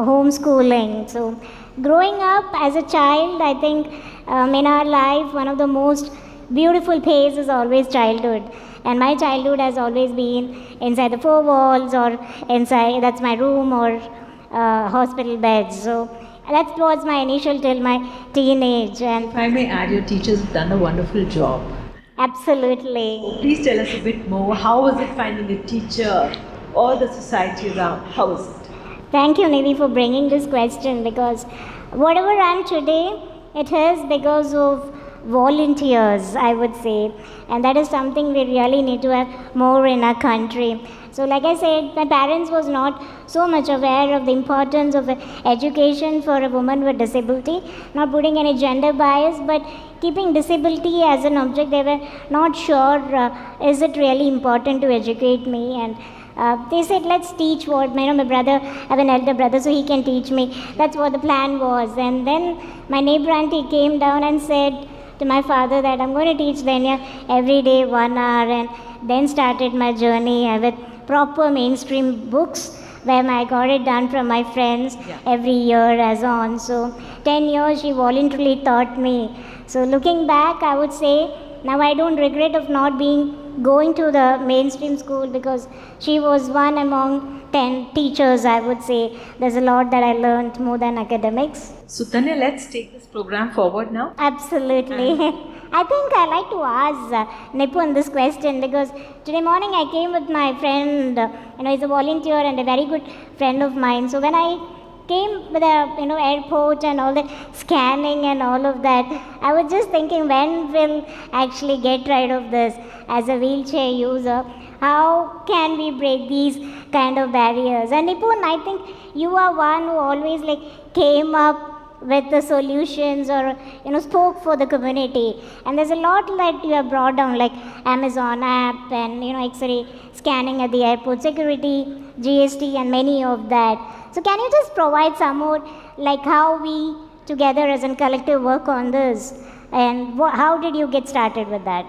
homeschooling. So growing up as a child, I think in our life one of the most beautiful phase is always childhood, and my childhood has always been inside the four walls or inside, that's my room or hospital beds. So that was my initial till my teenage. And if I may add, your teachers have done a wonderful job. Absolutely. Please tell us a bit more. How was it finding a teacher or the society around? How was it? Thank you, Nidhi, for bringing this question, because whatever I am today, it is because of volunteers, I would say, and that is something we really need to have more in our country. So like I said, my parents was not so much aware of the importance of education for a woman with disability, not putting any gender bias, but keeping disability as an object. They were not sure, is it really important to educate me? And they said, let's teach what, my brother, I have an elder brother, so he can teach me. That's what the plan was. And then my neighbor auntie came down and said to my father that I'm going to teach Danya every day 1 hour, and then started my journey with proper mainstream books where I got it done from my friends every year as on. So 10 years she voluntarily taught me. So looking back, I would say now I don't regret of not going to the mainstream school, because she was one among 10 teachers, I would say. There's a lot that I learned more than academics. So Tanya, let's take this program forward now. Absolutely. I think I like to ask Nipun this question, because today morning I came with my friend, he's a volunteer and a very good friend of mine. So when I came with the airport and all that scanning and all of that, I was just thinking, when will actually get rid of this as a wheelchair user? How can we break these kind of barriers? And Nipun, I think you are one who always came up with the solutions, or spoke for the community. And there's a lot that you have brought down, like Amazon app and X-ray scanning at the airport, security, GST, and many of that. So can you just provide some more, like how we together as a collective work on this, and how did you get started with that?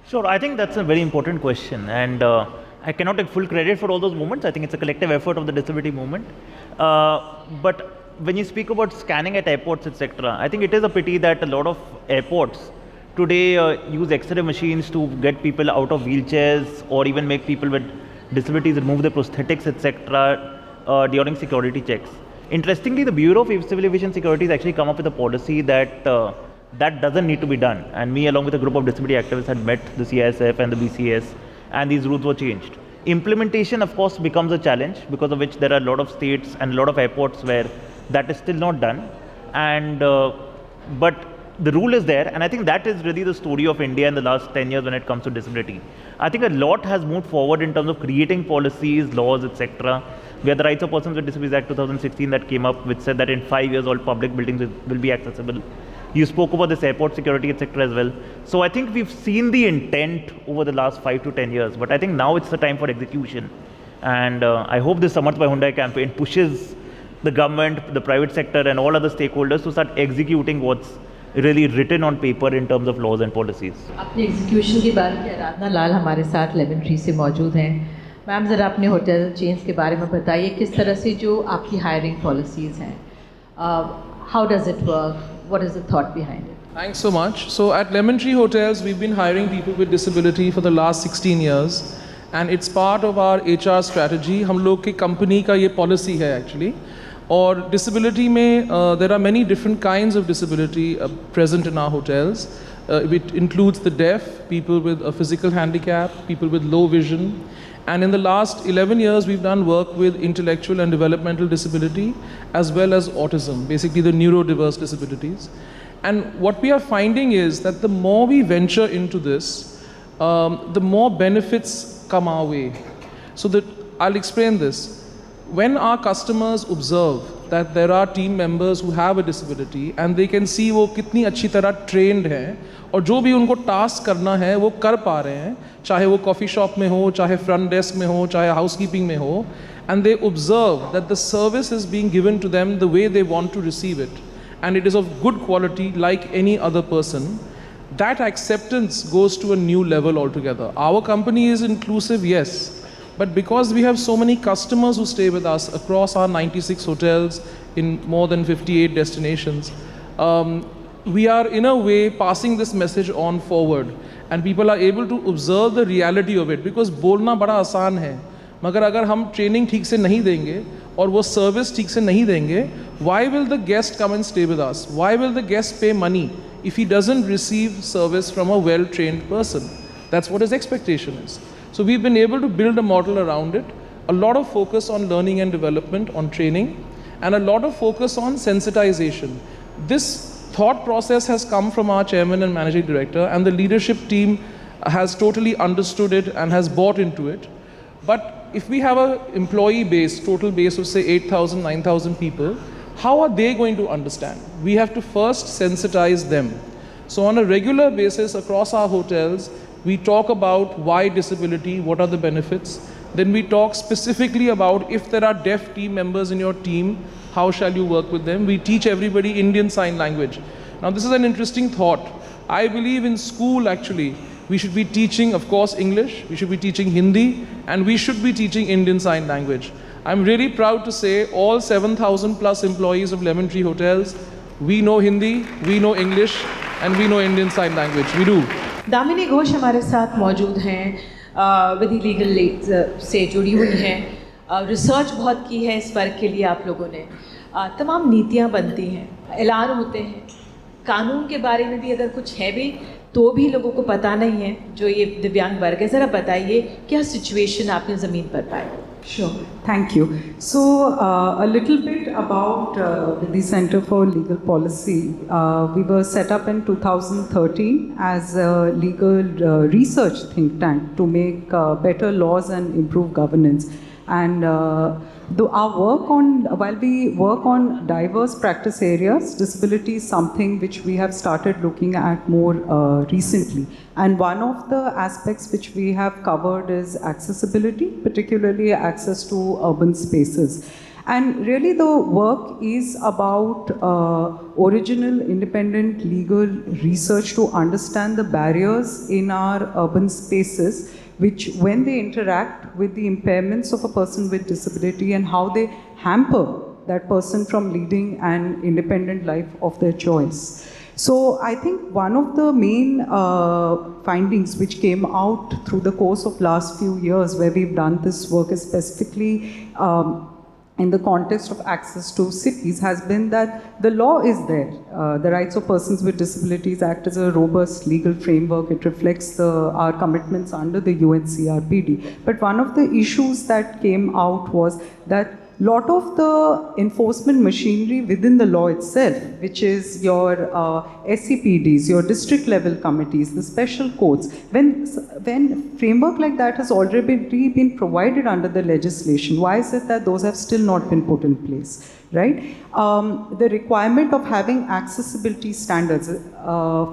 Sure, I think that's a very important question, and I cannot take full credit for all those movements. I think it's a collective effort of the disability movement. But when you speak about scanning at airports, etc., I think it is a pity that a lot of airports today use X-ray machines to get people out of wheelchairs, or even make people with disabilities remove their prosthetics, etc., during security checks. Interestingly, the Bureau of Civil Aviation Security has actually come up with a policy that that doesn't need to be done. And me, along with a group of disability activists, had met the CISF and the BCS, and these rules were changed. Implementation, of course, becomes a challenge, because of which there are a lot of states and a lot of airports where that is still not done. And but the rule is there, and I think that is really the story of India in the last 10 years when it comes to disability. I think a lot has moved forward in terms of creating policies, laws, etc. We had the Rights of Persons with Disabilities Act 2016 that came up, which said that in 5 years all public buildings will be accessible. You spoke about this airport security, etc. as well. So I think we've seen the intent over the last 5 to 10 years, but I think now it's the time for execution. And I hope this Samarth by Hyundai campaign pushes the government, the private sector, and all other stakeholders to start executing what's really written on paper in terms of laws and policies. अपनी execution की बात की आराधना लाल हमारे साथ lemon tree से मौजूद हैं। Ma'am ज़रा अपने होटल चेन्स के बारे में बताइए, किस तरह से जो आपकी हायरिंग पॉलिसीज़ हैं, how does it work, what is the thought behind it? Thanks so much. So at Lemon Tree Hotels, we've been hiring people with disability for the last 16 years, and it's part of our HR strategy. हम लोग की company का ये policy है actually. और disability में there are many different kinds of disability present in our hotels. It includes the deaf, people with a physical handicap, people with low vision. And in the last 11 years, we've done work with intellectual and developmental disability, as well as autism, basically the neurodiverse disabilities. And what we are finding is that the more we venture into this, the more benefits come our way. So that I'll explain this. When our customers observe that there are team members who have a disability and they can see वो कितनी अच्छी तरह trained हैं और जो भी उनको task करना है वो कर पा रहे हैं, चाहे वो coffee shop में हो, चाहे front desk में हो, चाहे housekeeping में हो, and they observe that the service is being given to them the way they want to receive it, and it is of good quality like any other person, that acceptance goes to a new level altogether. Our company is inclusive, yes. But because we have so many customers who stay with us across our 96 hotels in more than 58 destinations, we are in a way passing this message on forward, and people are able to observe the reality of it. Because बोलना बड़ा आसान है, मगर अगर हम training ठीक से नहीं देंगे और वो service ठीक से नहीं देंगे, why will the guest come and stay with us? Why will the guest pay money if he doesn't receive service from a well-trained person? That's what his expectation is. So we've been able to build a model around it, a lot of focus on learning and development, on training, and a lot of focus on sensitization. This thought process has come from our chairman and managing director, and the leadership team has totally understood it and has bought into it. But if we have an employee base, total base of say 8,000, 9,000 people, how are they going to understand? We have to first sensitize them. So on a regular basis across our hotels, we talk about why disability, what are the benefits. Then we talk specifically about if there are deaf team members in your team, how shall you work with them. We teach everybody Indian Sign Language. Now this is an interesting thought. I believe in school actually, we should be teaching, of course, English, we should be teaching Hindi, and we should be teaching Indian Sign Language. I'm really proud to say all 7,000 plus employees of Lemon Tree Hotels, we know Hindi, we know English, and we know Indian Sign Language. We do. Damini Ghosh हमारे साथ मौजूद हैं, विधि legal aid से जुड़ी हुई हैं, research बहुत की है इस वर्क के लिए आप लोगों ने, तमाम नीतियां बनती हैं, ऐलान होते हैं, कानून के बारे में भी अगर कुछ है भी तो भी लोगों को पता नहीं है जो ये दिव्यांग वर्ग है। ज़रा बताइए क्या सिचुएशन आपने ज़मीन पर पाई? Sure, thank you. So a little bit about the Center for Legal Policy. We were set up in 2013 as a legal research think tank to make better laws and improve governance. And while we work on diverse practice areas, disability is something which we have started looking at more recently. And one of the aspects which we have covered is accessibility, particularly access to urban spaces. And really the work is about original independent legal research to understand the barriers in our urban spaces, which when they interact with the impairments of a person with disability and how they hamper that person from leading an independent life of their choice. So I think one of the main findings which came out through the course of last few years where we've done this work is specifically in the context of access to cities has been that the law is there. The rights of persons with disabilities act as a robust legal framework. It reflects our commitments under the UNCRPD. But one of the issues that came out was that lot of the enforcement machinery within the law itself, which is your SCPDs, your district level committees, the special courts, when framework like that has already been provided under the legislation, why is it that those have still not been put in place, right? The requirement of having accessibility standards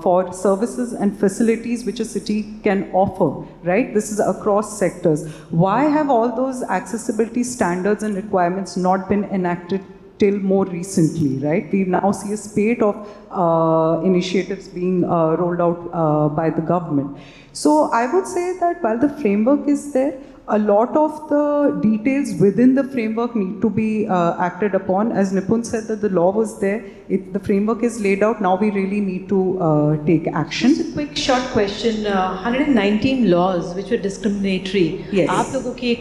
for services and facilities which a city can offer, right? This is across sectors. Why have all those accessibility standards and requirements not been enacted till more recently, right? We now see a spate of initiatives being rolled out by the government. So I would say that while the framework is there, a lot of the details within the framework need to be acted upon. As Nipun said that the law was there, the framework is laid out, now we really need to take action. Just a quick short question. 119 laws which were discriminatory. Yes. आप लोगों की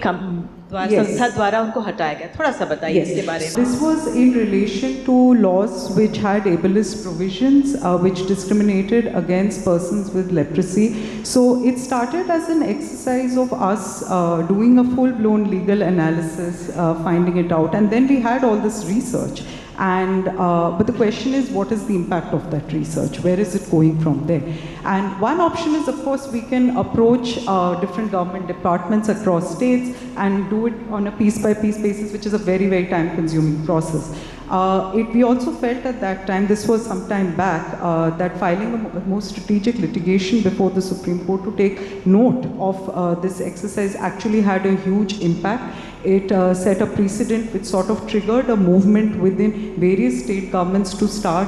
संस्था द्वारा उनको हटाया गया. थोड़ा सा बताइए इसके बारे में. This was in relation to laws which had ableist provisions which discriminated against persons with leprosy. So it started as an exercise of us doing a full-blown legal analysis, finding it out, and then we had all this research. And but the question is, what is the impact of that research? Where is it going from there? And one option is, of course, we can approach different government departments across states and do it on a piece-by-piece basis, which is a very, very time-consuming process. We also felt at that time, this was some time back, that filing a more strategic litigation before the Supreme Court to take note of this exercise actually had a huge impact. It set a precedent which sort of triggered a movement within various state governments to start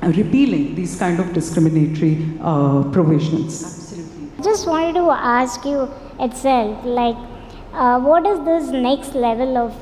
repealing these kind of discriminatory provisions. Absolutely. Just wanted to ask you itself, like, what is this next level of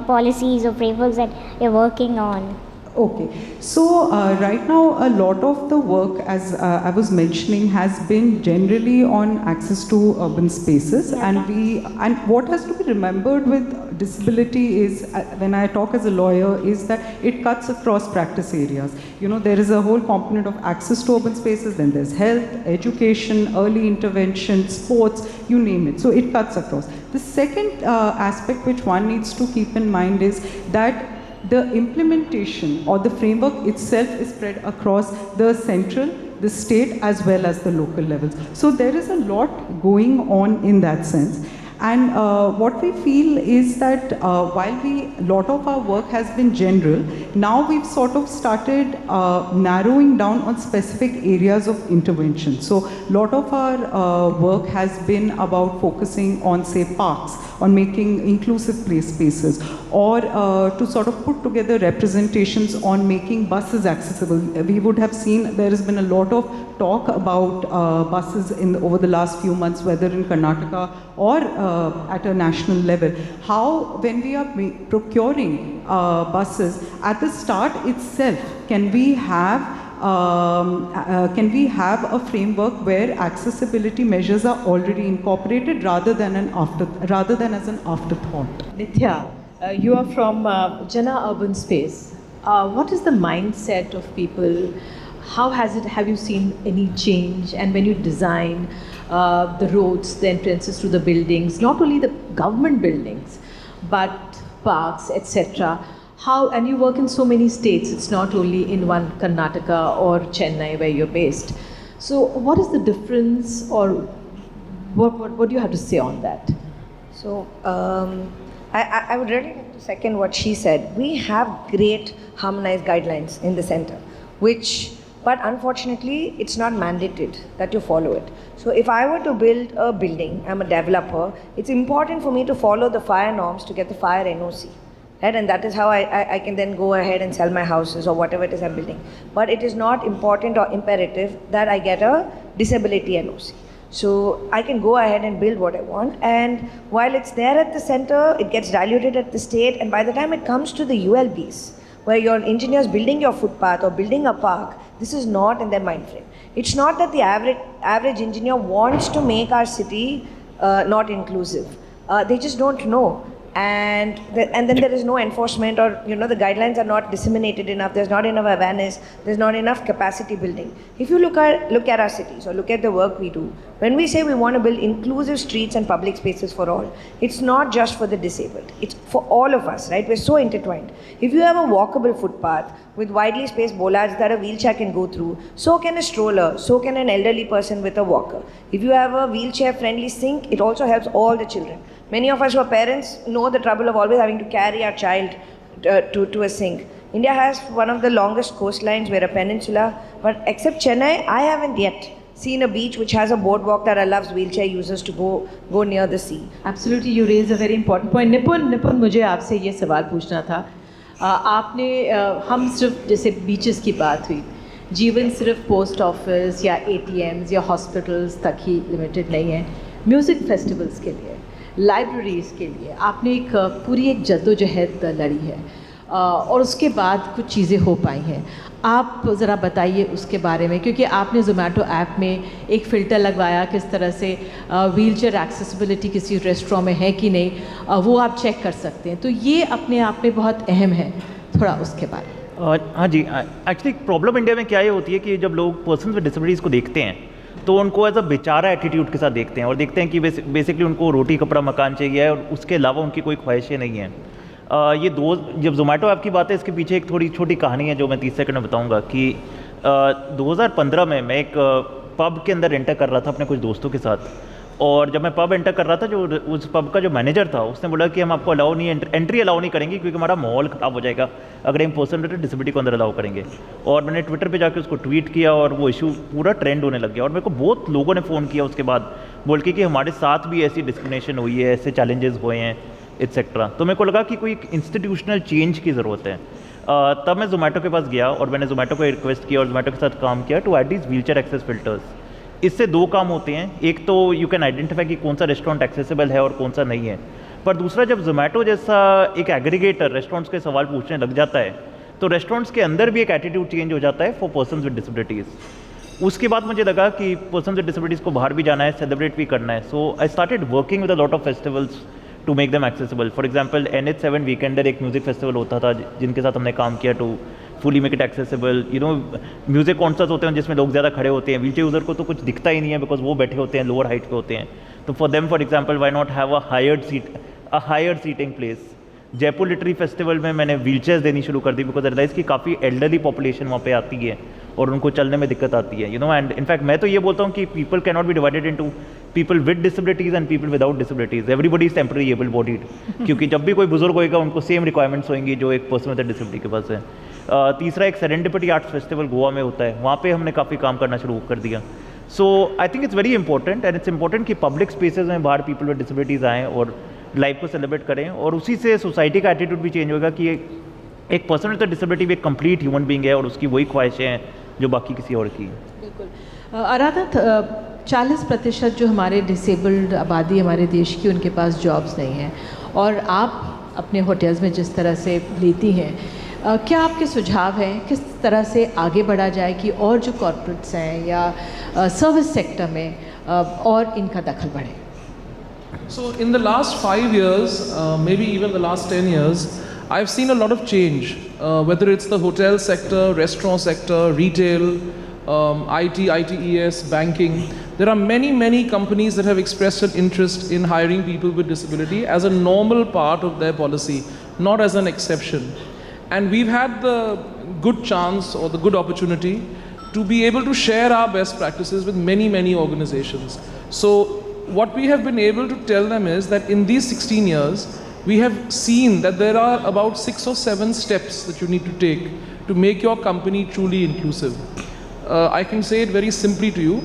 policies or frameworks that you're working on? Okay, so right now a lot of the work, as I was mentioning, has been generally on access to urban spaces, and what has to be remembered with disability is, when I talk as a lawyer, is that it cuts across practice areas. You know, there is a whole component of access to urban spaces, then there's health, education, early intervention, sports, you name it. So it cuts across. The second aspect which one needs to keep in mind is that the implementation or the framework itself is spread across the central, the state, as well as the local levels. So there is a lot going on in that sense. And what we feel is that while a lot of our work has been general, now we've sort of started narrowing down on specific areas of intervention. So a lot of our work has been about focusing on, say, parks, on making inclusive play spaces, or to sort of put together representations on making buses accessible. We would have seen there has been a lot of talk about buses over the last few months, whether in Karnataka or at a national level. How, when we are procuring buses, at the start itself, can we have a framework where accessibility measures are already incorporated rather than as an afterthought? Nithya, you are from Jana Urban Space. What is the mindset of people? How have you seen any change? And when you design the roads, the entrances to the buildings, not only the government buildings, but parks, etc. And you work in so many states, it's not only in one Karnataka or Chennai where you're based. So what is the difference, or what do you have to say on that? So I would really like to second what she said. We have great harmonized guidelines in the center, but unfortunately, it's not mandated that you follow it. So if I were to build a building, I'm a developer, it's important for me to follow the fire norms to get the fire NOC. Right? And that is how I can then go ahead and sell my houses or whatever it is I'm building. But it is not important or imperative that I get a disability NOC. So I can go ahead and build what I want, and while it's there at the center, it gets diluted at the state, and by the time it comes to the ULBs, where your engineers building your footpath or building a park, this is not in their mind frame. It's not that the average engineer wants to make our city not inclusive. They just don't know. And then there is no enforcement, or the guidelines are not disseminated enough. There's not enough awareness. There's not enough capacity building. If you look at our cities or look at the work we do, when we say we want to build inclusive streets and public spaces for all, it's not just for the disabled. It's for all of us, right? We're so intertwined. If you have a walkable footpath with widely spaced bollards that a wheelchair can go through, so can a stroller, so can an elderly person with a walker. If you have a wheelchair-friendly sink, it also helps all the children. Many of us who are parents know the trouble of always having to carry our child to a sink. India has one of the longest coastlines. We're a peninsula, but except Chennai, I haven't yet seen a beach which has a boardwalk that allows wheelchair users to go near the sea. Absolutely, you raise a very important point. निपुण मुझे आपसे ये सवाल पूछना था. आपने हम सिर्फ जैसे बीचेस की बात हुई, जीवन सिर्फ पोस्ट ऑफिस या ATMs या हॉस्पिटल्स तक ही लिमिटेड नहीं है. म्यूज़िक फेस्टिवल्स के लिए, लाइब्रेरीज़ के लिए आपने पूरी एक जद्दोजहद लड़ी है, और उसके बाद कुछ चीज़ें हो पाई हैं. आप ज़रा बताइए उसके बारे में, क्योंकि आपने ज़ोमैटो ऐप में एक फ़िल्टर लगवाया किस तरह से व्हीलचेयर एक्सेसिबिलिटी किसी रेस्टोरेंट में है कि नहीं, वो आप चेक कर सकते हैं. तो ये अपने आप में बहुत अहम है. थोड़ा उसके बारे में. हाँ जी, एक्चुअली प्रॉब्लम इंडिया में क्या ये होती है कि जब लोग पर्सन विद डिसेबिलिटीज़ को देखते हैं तो उनको एज अ बेचारा एटीट्यूड के साथ देखते हैं, और देखते हैं कि बेसिकली उनको रोटी कपड़ा मकान चाहिए और उसके अलावा उनकी कोई ख्वाहिशें नहीं हैं. जब जोमेटो ऐप की बात है, इसके पीछे एक थोड़ी छोटी कहानी है जो मैं 30 सेकंड में बताऊंगा. कि 2015 में मैं एक पब के अंदर एंटर कर रहा था अपने कुछ दोस्तों के साथ, और जब मैं पब एंटर कर रहा था, जो उस पब का जो मैनेजर था उसने बोला कि हम आपको एंट्री अलाउ नहीं करेंगे क्योंकि हमारा माहौल ख़राब हो जाएगा अगर हम पर्सन विद डिसेबिलिटी को अंदर अलाउ करेंगे. और मैंने ट्विटर पे जाके उसको ट्वीट किया और वो इशू पूरा ट्रेंड होने लग गया, और मेरे को बहुत लोगों ने फ़ोन किया उसके बाद बोल के कि हमारे साथ भी ऐसी डिस्क्रिमिनेशन हुई है, ऐसे चैलेंजेस हुए हैं एट्सेट्रा. तो मेरे को लगा कि कोई इंस्टीट्यूशनल चेंज की ज़रूरत है. तब मैं जोमेटो के पास गया और मैंने जोमेटो को रिक्वेस्ट किया और जोमेटो के साथ काम किया to add these wheelchair access filters. इससे दो काम होते हैं. एक तो यू कैन आइडेंटिफाई कि कौन सा रेस्टोरेंट एक्सेसिबल है और कौन सा नहीं है. पर दूसरा, जब जोमेटो जैसा एक एग्रीगेटर रेस्टोरेंट्स के सवाल पूछने लग जाता है तो रेस्टोरेंट्स के अंदर भी एक एटीट्यूड चेंज हो जाता है फॉर पर्सन विद डिसेबिलिटीज़. उसके बाद मुझे लगा कि पर्सन विद डिसेबिलिटीज़ को बाहर भी जाना है, सेलिब्रेट भी करना है. So I started working with a lot of festivals to make them accessible. For example NH7 weekender एक म्यूज़िक फेस्टिवल होता था जिनके साथ हमने काम किया to fully make it accessible. Music concerts होते हैं जिसमें लोग ज़्यादा खड़े होते हैं. व्हीलचेयर यूज़र को तो कुछ दिखता ही नहीं है बिकॉज वो बैठे होते हैं, लोअर हाइट पे होते हैं. तो for them for example why not have a hired seating place. Jaipur literary festival में मैंने व्हीलचेयर्स देनी शुरू कर दी बिकॉज आई रियलाइज कि काफ़ी एल्डरली पॉपुलेशन वहाँ पे आती है और उनको चलने में दिक्कत आती है. एंड इनफैक्ट मैं तो ये बोलता हूँ कि people can not be divided into people with disabilities and people without disabilities. Everybody is temporary able bodied, क्योंकि जब भी कोई बुजुर्ग होएगा उनको सेम रिक्वायरमेंट्स होंगी जो एक पर्सन विद डिसेबिलिटी के पास है. तीसरा, एक सेरेंडिपिटी आर्ट्स फेस्टिवल गोवा में होता है, वहाँ पे हमने काफ़ी काम करना शुरू कर दिया. So I think it's very important and it's important कि पब्लिक स्पेसेस में बाहर पीपल विद डिसेबिलिटीज़ आएँ और लाइफ को सेलिब्रेट करें, और उसी से सोसाइटी का एटीट्यूड भी चेंज होगा कि एक पर्सन विद डिसेबिलिटी भी एक कंप्लीट ह्यूमन बीइंग है और उसकी वही ख्वाहिशें हैं जो बाकी किसी और की. बिल्कुल. आराधना, 40% जो हमारे डिसेबल्ड आबादी हमारे देश की, उनके पास जॉब्स नहीं हैं, और आप अपने होटल्स में जिस तरह से लेती हैं, क्या आपके सुझाव हैं किस तरह से आगे बढ़ा जाए कि और जो कॉर्पोरेट्स हैं या सर्विस सेक्टर में और इनका दखल बढ़े? So in the last 5 years, maybe even the last 10 years, I've seen a lot of change, whether it's the hotel sector, restaurant sector, retail, IT, ITES, banking. There are many companies that have expressed an interest in hiring people with disability as a normal part of their policy, not as an exception. And we've had the good chance or the good opportunity to be able to share our best practices with many organizations. So what we have been able to tell them is that in these 16 years, we have seen that there are about 6 or 7 steps that you need to take to make your company truly inclusive. I can say it very simply to you.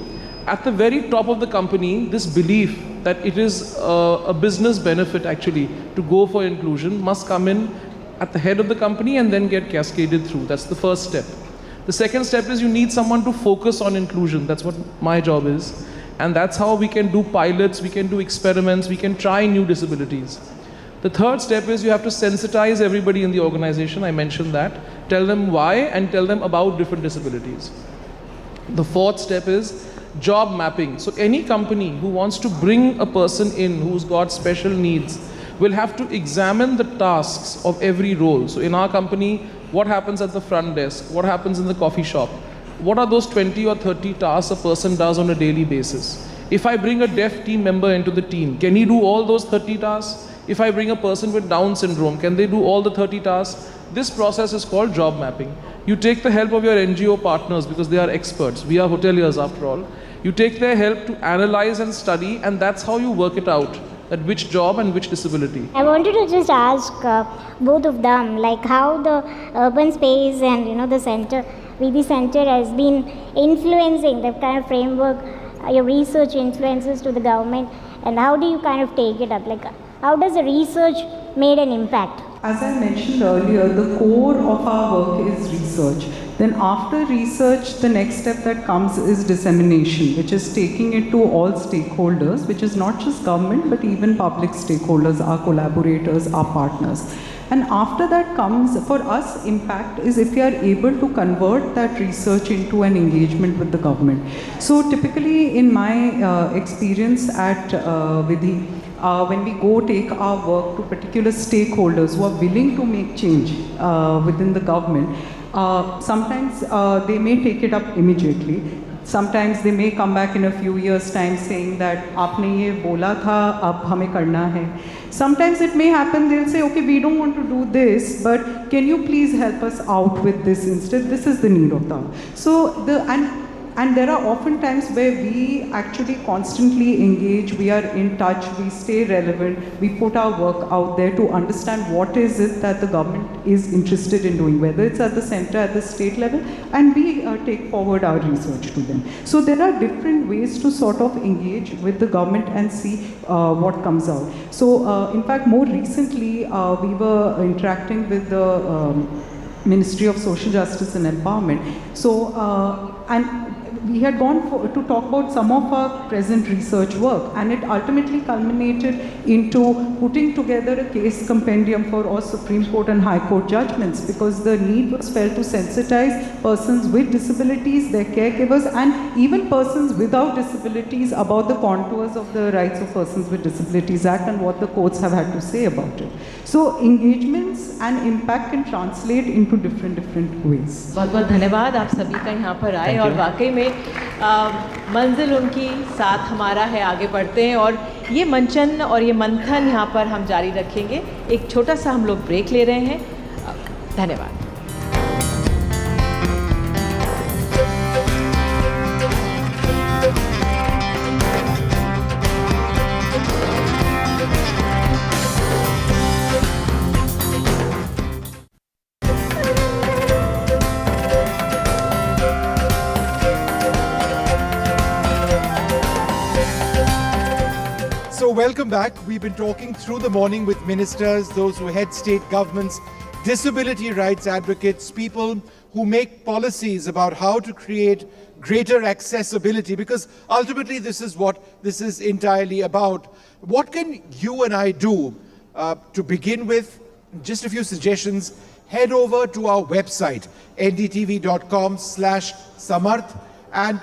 At the very top of the company, this belief that it is a business benefit actually to go for inclusion must come in at the head of the company and then get cascaded through. That's the first step. The second step is you need someone to focus on inclusion. That's what my job is. And that's how we can do pilots, we can do experiments, we can try new disabilities. The third step is you have to sensitize everybody in the organization. I mentioned that. Tell them why and tell them about different disabilities. The fourth step is job mapping. So any company who wants to bring a person in who's got special needs will have to examine the tasks of every role. So in our company, what happens at the front desk? What happens in the coffee shop? What are those 20 or 30 tasks a person does on a daily basis? If I bring a deaf team member into the team, can he do all those 30 tasks? If I bring a person with Down syndrome, can they do all the 30 tasks? This process is called job mapping. You take the help of your NGO partners because they are experts. We are hoteliers after all. You take their help to analyze and study, and that's how you work it out, that which job and which disability. I wanted to just ask both of them, like how the urban space and the center, VB Center has been influencing the kind of framework, your research influences to the government, and how do you kind of take it up? Like, how does the research made an impact? As I mentioned earlier, the core of our work is research. Then after research, the next step that comes is dissemination, which is taking it to all stakeholders, which is not just government, but even public stakeholders, our collaborators, our partners. And after that comes, for us, impact is if we are able to convert that research into an engagement with the government. So typically in my experience at Vidhi, when we go take our work to particular stakeholders who are willing to make change within the government, sometimes they may take it up immediately. Sometimes they may come back in a few years' time saying that आपने ये बोला था, अब हमें करना है. Sometimes it may happen, they'll say, okay, we don't want to do this, but can you please help us out with this instead? This is the need of the hour. So and there are often times where we actually constantly engage, we are in touch, we stay relevant, we put our work out there to understand what is it that the government is interested in doing, whether it's at the center, at the state level, and we take forward our research to them. So there are different ways to sort of engage with the government and see what comes out. So in fact, more recently, we were interacting with the Ministry of Social Justice and Empowerment. So, and we had gone to talk about some of our present research work, and it ultimately culminated into putting together a case compendium for all Supreme Court and High Court judgments, because the need was felt to sensitize persons with disabilities, their caregivers, and even persons without disabilities about the contours of the Rights of Persons with Disabilities Act and what the courts have had to say about it. So engagements and impact can translate into different ways. बहुत बहुत धन्यवाद आप सभी का यहाँ पर आए, और वाकई में मंजिल उनकी साथ हमारा है, आगे बढ़ते हैं और ये मंचन और ये मंथन यहाँ पर हम जारी रखेंगे. एक छोटा सा हम लोग ब्रेक ले रहे हैं. धन्यवाद. Welcome back. We've been talking through the morning with ministers, those who head state governments, disability rights advocates, people who make policies about how to create greater accessibility, because ultimately this is what this is entirely about. What can you and I do to begin with? Just a few suggestions. Head over to our website, ndtv.com/Samarth, and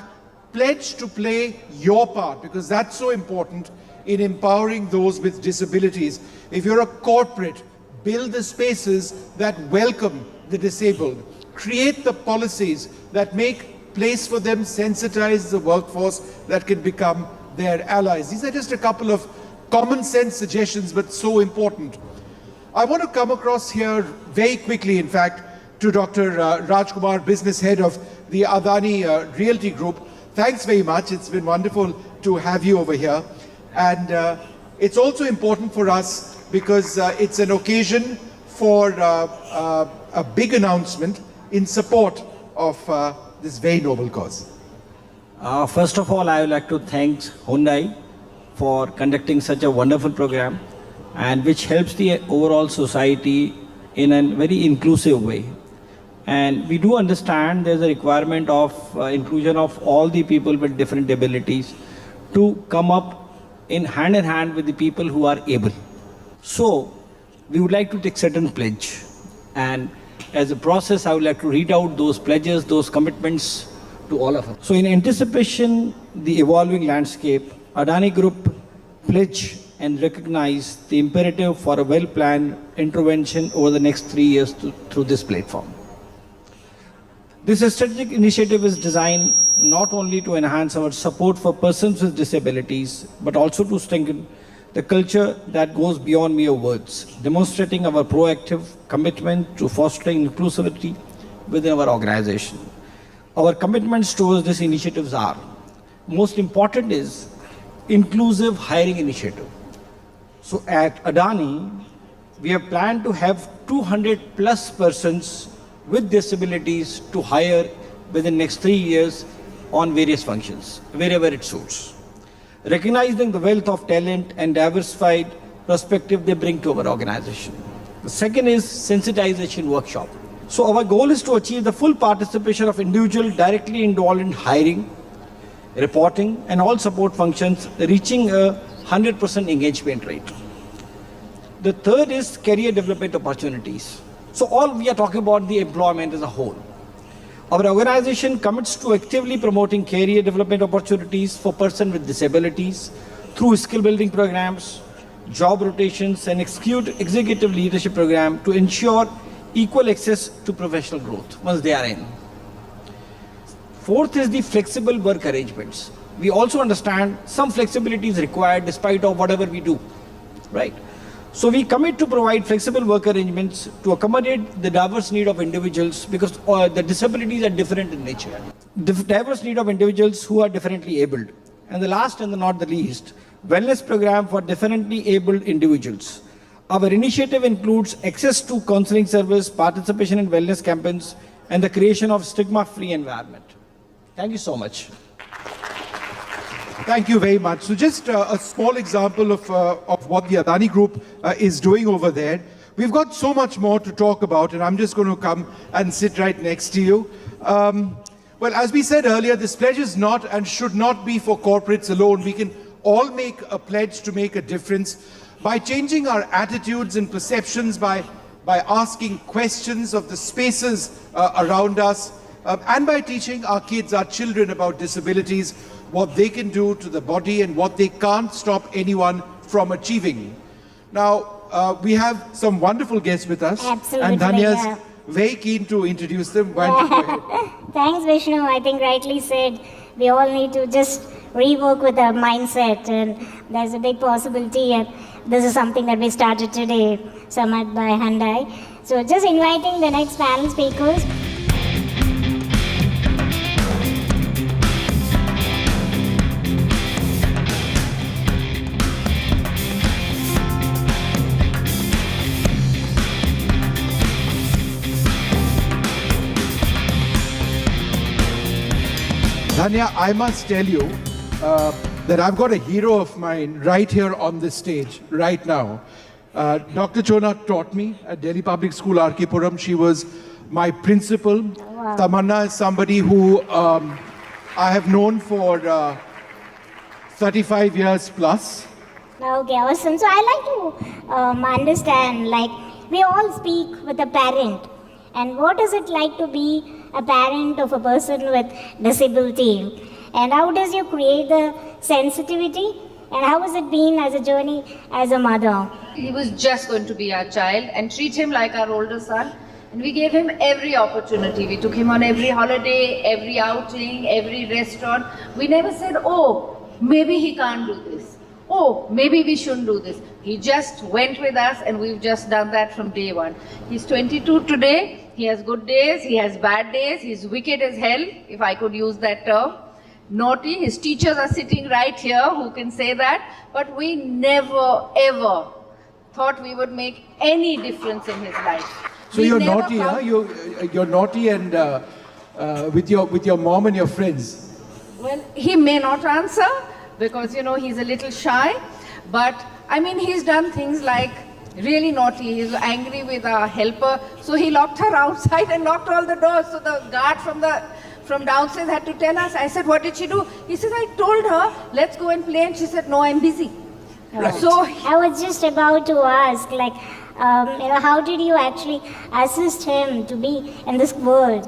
pledge to play your part, because that's so important in empowering those with disabilities. If you're a corporate, build the spaces that welcome the disabled. Create the policies that make place for them, sensitize the workforce that can become their allies. These are just a couple of common sense suggestions, but so important. I want to come across here very quickly, in fact, to Dr. Rajkumar, business head of the Adani Realty Group. Thanks very much. It's been wonderful to have you over here. And it's also important for us because it's an occasion for a big announcement in support of this very noble cause. First of all, I would like to thank Hyundai for conducting such a wonderful program, and which helps the overall society in a very inclusive way. And we do understand there's a requirement of inclusion of all the people with different abilities to come up in hand with the people who are able. So we would like to take certain pledge, and as a process I would like to read out those pledges, those commitments to all of us. So in anticipation the evolving landscape, Adani Group pledge and recognize the imperative for a well-planned intervention over the next 3 years through this platform. This strategic initiative is designed not only to enhance our support for persons with disabilities, but also to strengthen the culture that goes beyond mere words, demonstrating our proactive commitment to fostering inclusivity within our organization. Our commitments towards these initiatives are, most important is inclusive hiring initiative. So at Adani, we have planned to have 200 plus persons with disabilities to hire within the next 3 years on various functions, wherever it suits. Recognizing the wealth of talent and diversified perspective they bring to our organization. The second is sensitization workshop. So our goal is to achieve the full participation of individuals directly involved in hiring, reporting and all support functions, reaching a 100% engagement rate. The third is career development opportunities. So all we are talking about the employment as a whole. Our organization commits to actively promoting career development opportunities for persons with disabilities through skill building programs, job rotations and executive leadership program to ensure equal access to professional growth once they are in. Fourth is the flexible work arrangements. We also understand some flexibility is required despite of whatever we do, right? So we commit to provide flexible work arrangements to accommodate the diverse need of individuals because the disabilities are different in nature. Diverse need of individuals who are differently abled. And the last and not the least, wellness program for differently abled individuals. Our initiative includes access to counseling service, participation in wellness campaigns, and the creation of stigma-free environment. Thank you so much. Thank you very much. So just a small example of what the Adani Group is doing over there. We've got so much more to talk about, and I'm just going to come and sit right next to you. Well, as we said earlier, this pledge is not and should not be for corporates alone. We can all make a pledge to make a difference by changing our attitudes and perceptions, by asking questions of the spaces around us, and by teaching our kids, our children about disabilities, what they can do to the body and what they can't stop anyone from achieving. Now, we have some wonderful guests with us. Absolutely, and Dhanya's yeah. very keen to introduce them. Why don't you go ahead? Thanks, Vishnu. I think rightly said, we all need to just rework with our mindset, and there's a big possibility, and this is something that we started today, Samarth by Hyundai. So just inviting the next panel speakers. Dhanya, I must tell you that I've got a hero of mine right here on this stage, right now. Dr. Chona taught me at Delhi Public School, Arkipuram. She was my principal. Wow. Tamanna is somebody who I have known for 35 years plus. Okay, awesome. So I like to understand, like, we all speak with a parent. And what is it like to be a parent of a person with disability? And how does you create the sensitivity? And how has it been as a journey as a mother? He was just going to be our child and treat him like our older son. And we gave him every opportunity. We took him on every holiday, every outing, every restaurant. We never said, oh, maybe he can't do this. Oh, maybe we shouldn't do this. He just went with us, and we've just done that from day one. He's 22 today. He has good days, he has bad days, he's wicked as hell, if I could use that term. naughty. His teachers are sitting right here who can say that. But we never ever thought we would make any difference in his life. So you're naughty, huh? You're naughty and with your mom and your friends. Well, he may not answer because, you know, he's a little shy. But, I mean, he's done things like really naughty. He's angry with our helper. So he locked her outside and locked all the doors. So the guard from downstairs had to tell us. I said, what did she do? He said, I told her, let's go and play. And she said, no, I'm busy. Right. So I was just about to ask, like, how did you actually assist him to be in this world?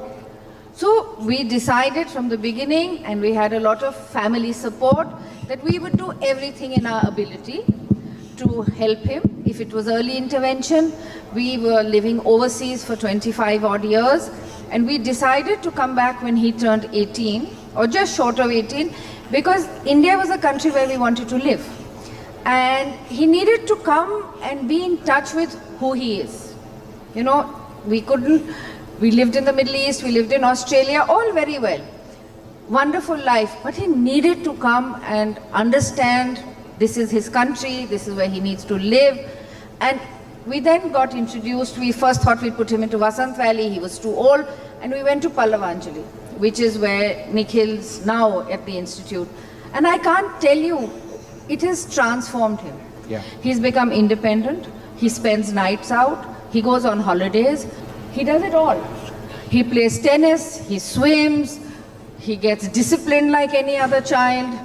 So we decided from the beginning, and we had a lot of family support, that we would do everything in our ability to help him. If it was early intervention, we were living overseas for 25 odd years, and we decided to come back when he turned 18, or just short of 18, because India was a country where we wanted to live. And he needed to come and be in touch with who he is. You know, we lived in the Middle East, we lived in Australia, all very well. Wonderful life, but he needed to come and understand this is his country, this is where he needs to live. And we then got introduced, we first thought we'd put him into Vasant Valley, he was too old, and we went to Pallavanjali, which is where Nikhil's now at the institute. And I can't tell you, it has transformed him. Yeah. He's become independent, he spends nights out, he goes on holidays, he does it all. He plays tennis, he swims, he gets disciplined like any other child.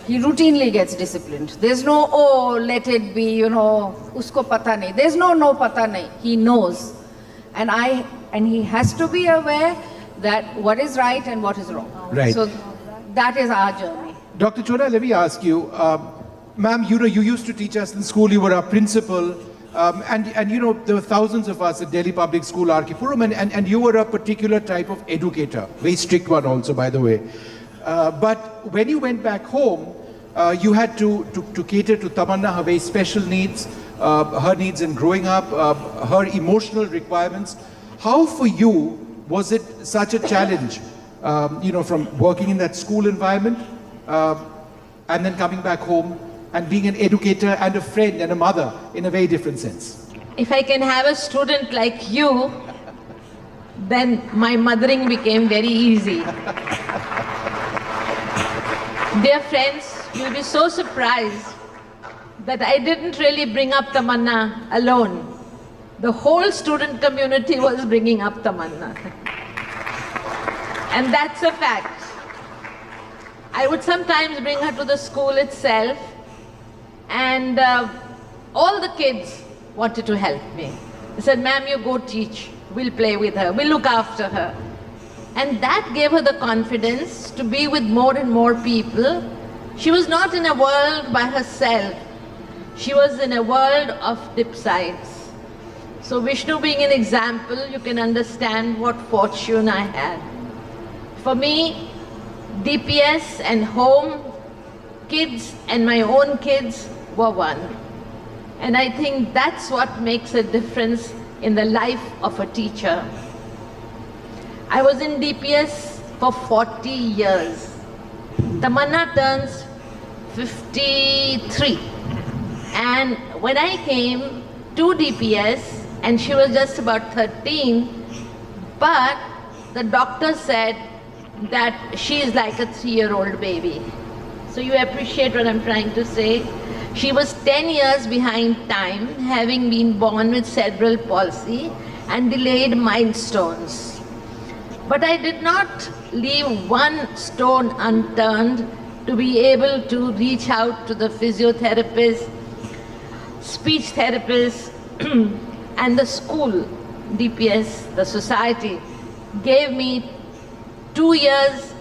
He routinely gets disciplined. There's no, oh, let it be, you know, usko pata nahi. There's no pata nahi. He knows. And he has to be aware that what is right and what is wrong. Right. So that is our journey. Dr. Chora, let me ask you, ma'am, you know, you used to teach us in school, you were our principal, and you know, there were thousands of us at Delhi Public School, Arkipuram, and you were a particular type of educator, very strict one also, by the way. But when you went back home, you had to cater to Tamanna, her very special needs, her needs in growing up, her emotional requirements. How for you was it such a challenge, you know, from working in that school environment and then coming back home and being an educator and a friend and a mother in a very different sense? If I can have a student like you, then my mothering became very easy. Dear friends, you'll be so surprised that I didn't really bring up Tamanna alone. The whole student community was bringing up Tamanna. And that's a fact. I would sometimes bring her to the school itself, and all the kids wanted to help me. They said, ma'am, you go teach. We'll play with her. We'll look after her. And that gave her the confidence to be with more and more people. She was not in a world by herself. She was in a world of dipsides. So Vishnu being an example, you can understand what fortune I had. For me, DPS and home, kids and my own kids were one. And I think that's what makes a difference in the life of a teacher. I was in DPS for 40 years. Tamanna turns 53. And when I came to DPS, and she was just about 13, but the doctor said that she is like a 3-year-old baby. So you appreciate what I'm trying to say. She was 10 years behind time, having been born with cerebral palsy and delayed milestones. But I did not leave one stone unturned to be able to reach out to the physiotherapist, speech therapist, and the school, DPS, the society, gave me 2 years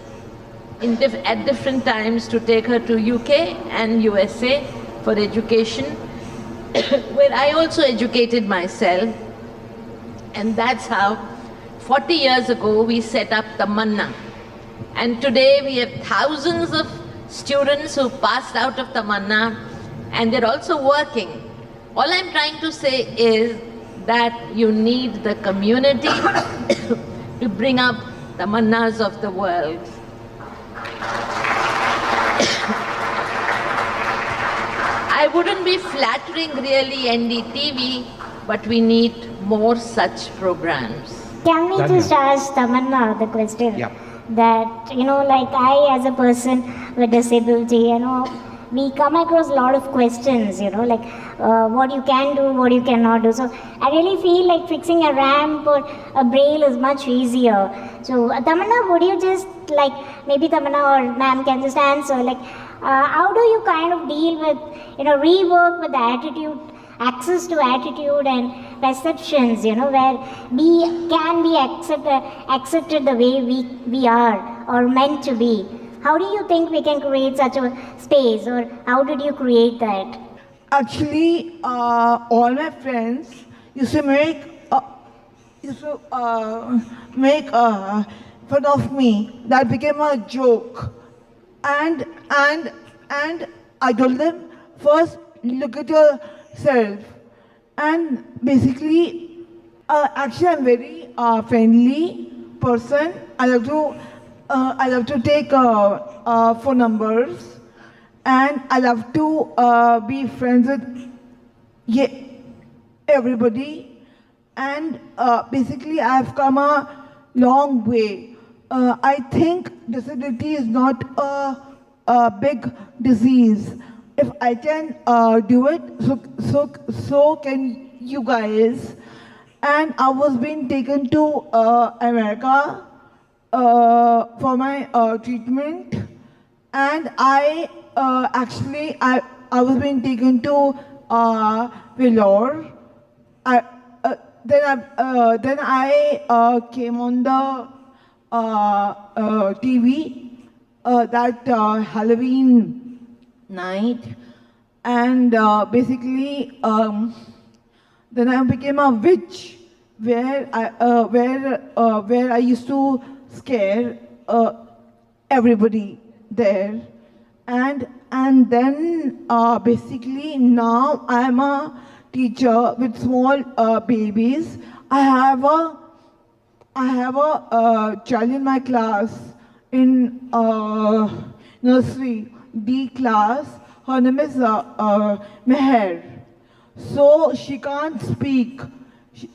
at different times to take her to UK and USA for education, where I also educated myself. And that's how 40 years ago we set up Tamanna. And today we have thousands of students who passed out of Tamanna, and they're also working. All I'm trying to say is that you need the community to bring up the Tamannas of the world. I wouldn't be flattering really NDTV, but we need more such programs. Can we just ask Tamanna the question? Yeah. That, like I as a person with disability, we come across a lot of questions, like what you can do, what you cannot do. So I really feel like fixing a ramp or a braille is much easier. So Tamanna, would you just maybe Tamanna or ma'am can just answer, how do you kind of deal with, rework with the attitude, access to attitude and perceptions, where we can be accepted the way we are or meant to be. How do you think we can create such a space, or how did you create that? Actually, all my friends used to make fun of me. That became a joke, and I told them, first look at yourself. And basically, actually, I'm very friendly person. I love to take phone numbers, and I love to be friends with everybody. And basically, I've come a long way. I think disability is not a big disease. If I can do it, so can you guys. And I was being taken to America for my treatment, and I was being taken to Vellore. Then I came on the TV that Halloween night, and basically then I became a witch, where I used to scare everybody there, and then basically now I am a teacher with small babies. I have a child in my class in nursery D class. Her name is Meher. So she can't speak,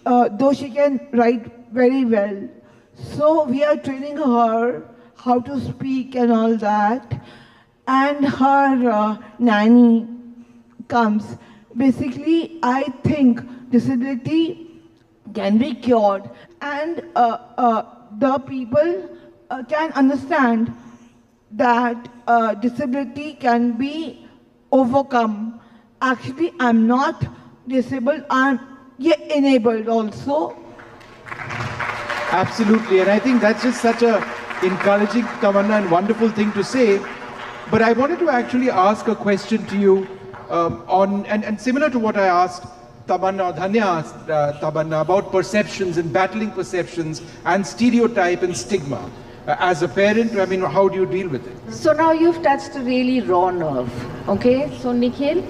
though she can write very well. So we are training her how to speak and all that. And her nanny comes. Basically, I think disability can be cured, and the people can understand that disability can be overcome. Actually, I'm not disabled, I'm enabled also. Absolutely, and I think that's just such a encouraging, Tamanna, and wonderful thing to say. But I wanted to actually ask a question to you and similar to what I asked Tamanna, Dhanya asked Tamanna, about perceptions and battling perceptions and stereotype and stigma. As a parent, I mean, how do you deal with it? So now you've touched a really raw nerve, okay? So Nikhil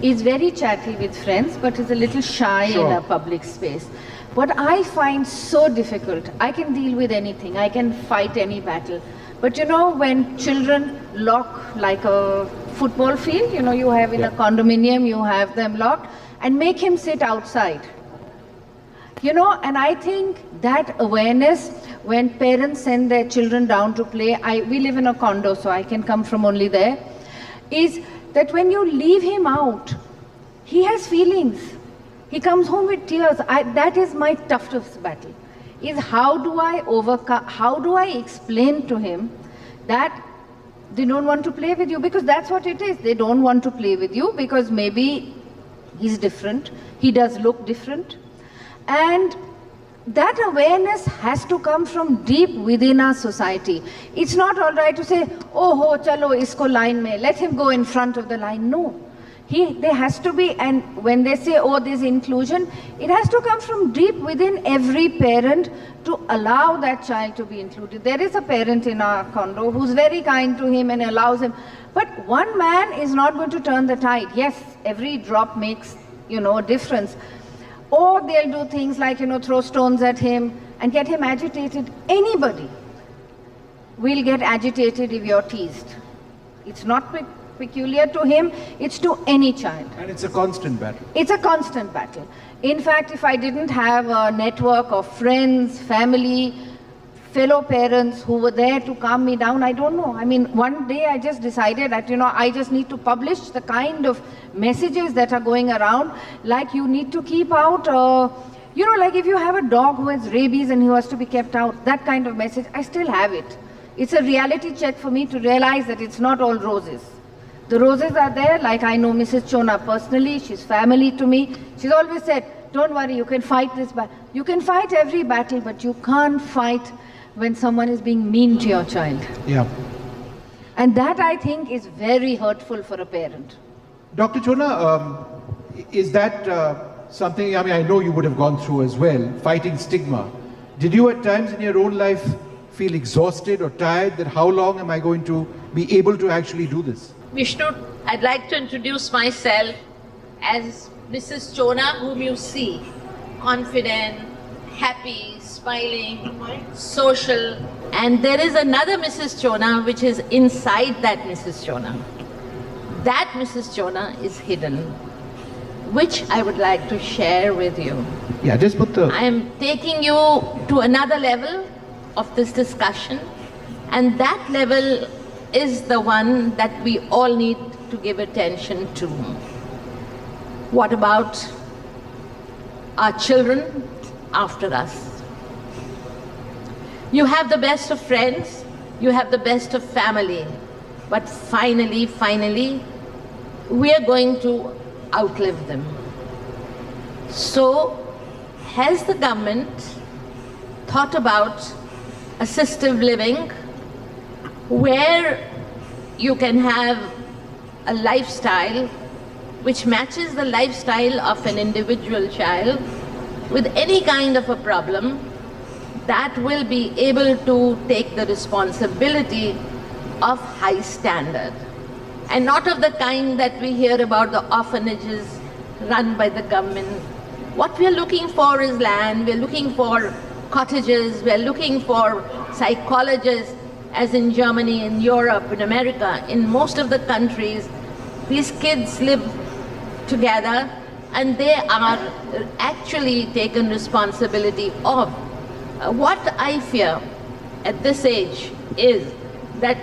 is very chatty with friends, but is a little shy in a public space. What I find so difficult, I can deal with anything, I can fight any battle. But you know, when children lock like a football field, you know, you have in a condominium, you have them locked, and make him sit outside. You know, and I think that awareness, when parents send their children down to play, we live in a condo, so I can come from only there, is that when you leave him out, he has feelings. He comes home with tears. That is my toughest battle, is how do I overcome, how do I explain to him that they don't want to play with you, because that's what it is. They don't want to play with you because maybe he's different, he does look different. And that awareness has to come from deep within our society. It's not all right to say, oh ho, chalo, isko line mein, let him go in front of the line. No. There has to be, and when they say, oh, there's inclusion, it has to come from deep within every parent to allow that child to be included. There is a parent in our condo who's very kind to him and allows him. But one man is not going to turn the tide. Yes, every drop makes, you know, a difference. Or they'll do things like, you know, throw stones at him and get him agitated. Anybody will get agitated if you're teased. It's not peculiar to him, it's to any child. And it's a constant battle. It's a constant battle. In fact, if I didn't have a network of friends, family, fellow parents who were there to calm me down, I don't know. I mean, one day I just decided that, I just need to publish the kind of messages that are going around, like you need to keep out, like if you have a dog who has rabies and who has to be kept out, that kind of message, I still have it. It's a reality check for me to realize that it's not all roses. The roses are there, like I know Mrs. Chona personally, she's family to me. She's always said, don't worry, you can fight this battle. You can fight every battle, but you can't fight when someone is being mean to your child. Yeah. And that, I think, is very hurtful for a parent. Dr. Chona, is that something, I know you would have gone through as well, fighting stigma. Did you at times in your own life feel exhausted or tired that how long am I going to be able to actually do this? Vishnu, I'd like to introduce myself as Mrs. Chona, whom you see, confident, happy, smiling, social. And there is another Mrs. Chona which is inside that Mrs. Chona. That Mrs. Chona is hidden, which I would like to share with you. Yeah, just put the... I am taking you to another level of this discussion, and that level is the one that we all need to give attention to. What about our children after us? You have the best of friends, you have the best of family, but finally, we are going to outlive them. So, has the government thought about assistive living, where you can have a lifestyle which matches the lifestyle of an individual child with any kind of a problem, that will be able to take the responsibility of high standard, and not of the kind that we hear about the orphanages run by the government. What we are looking for is land, we are looking for cottages, we are looking for psychologists, as in Germany, in Europe, in America, in most of the countries, these kids live together and they are actually taken responsibility of. What I fear at this age is that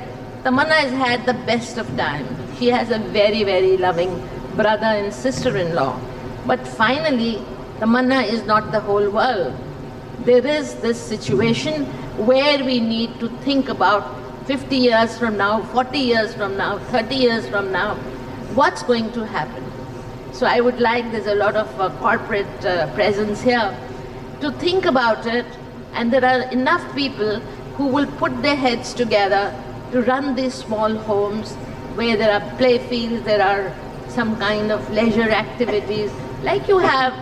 Tamanna has had the best of time. She has a very, very loving brother and sister-in-law. But finally, Tamanna is not the whole world. There is this situation where we need to think about 50 years from now, 40 years from now, 30 years from now, what's going to happen. So I would like, there's a lot of corporate presence here, to think about it, and there are enough people who will put their heads together to run these small homes where there are play fields, there are some kind of leisure activities, like you have,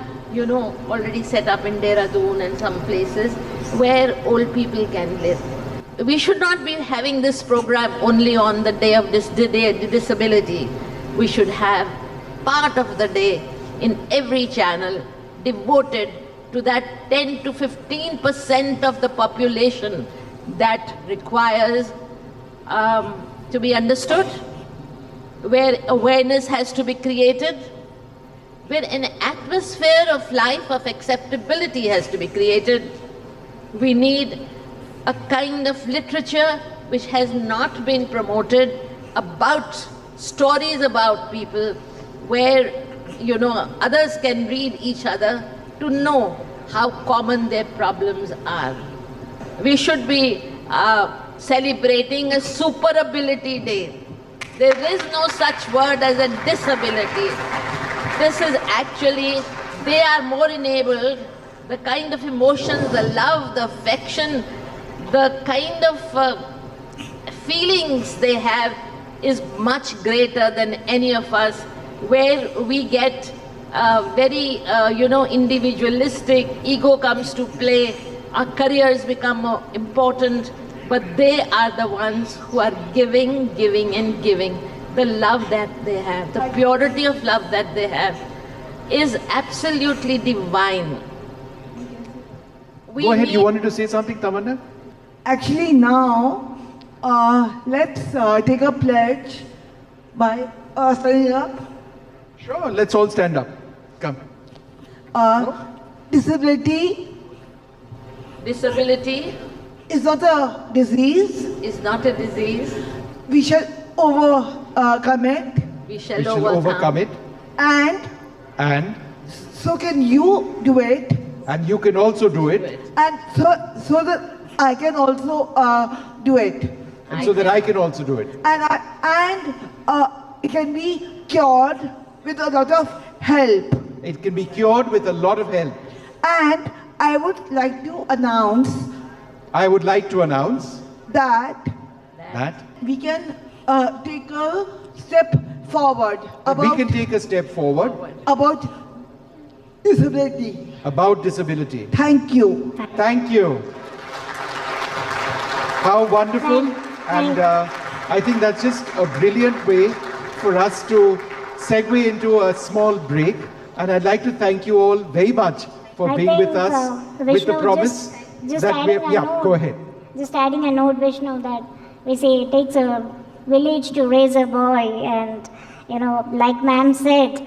already set up in Dehradun and some places where old people can live. We should not be having this program only on the day of disability. We should have part of the day in every channel devoted to that 10 to 15% of the population that requires to be understood, where awareness has to be created, where an atmosphere of life of acceptability has to be created. We need a kind of literature which has not been promoted about stories about people, where others can read each other to know how common their problems are. We should be celebrating a superability day. There is no such word as a disability. This is actually, they are more enabled, the kind of emotions, the love, the affection, the kind of feelings they have is much greater than any of us, where we get very, individualistic, ego comes to play, our careers become more important, but they are the ones who are giving and giving. The love that they have, the purity of love that they have is absolutely divine. Go ahead, you wanted to say something, Tamanna? Actually now, let's take a pledge by standing up. Sure, let's all stand up. Come. Disability Disability is not a disease. is not a disease. We shall overcome it. We shall overcome it. And so can you do it. And you can also do it. And so that I can also do it. And so that I can also do it. And it can be cured with a lot of help. It can be cured with a lot of help. And I would like to announce that we can take a step forward we can take a step forward about disability. About disability. Thank you. Thank you. How wonderful. And I think that's just a brilliant way for us to segue into a small break. And I'd like to thank you all very much for being with us with the promise that we go ahead. Just adding a note, Vishnu, that we say it takes a village to raise a boy, and like ma'am said,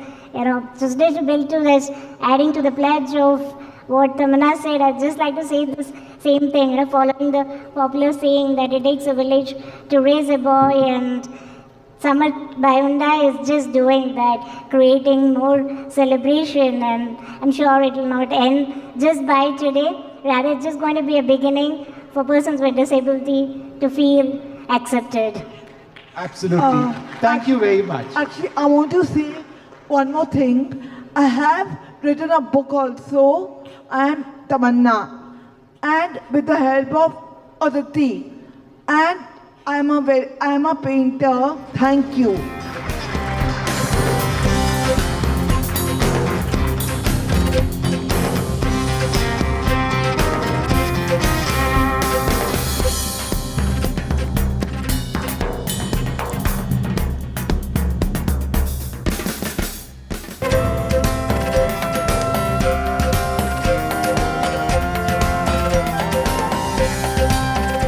just to build to this, adding to the pledge of what Tamana said, I'd just like to say this same thing, following the popular saying that it takes a village to raise a boy, and Samarth by Hyundai is just doing that, creating more celebration, and I'm sure it will not end just by today. Rather, it's just going to be a beginning for persons with disability to feel accepted. Absolutely. Thank you very much. Actually, I want to say one more thing. I have written a book also. I am Tamanna, and with the help of Aditi, and I am a painter. Thank you.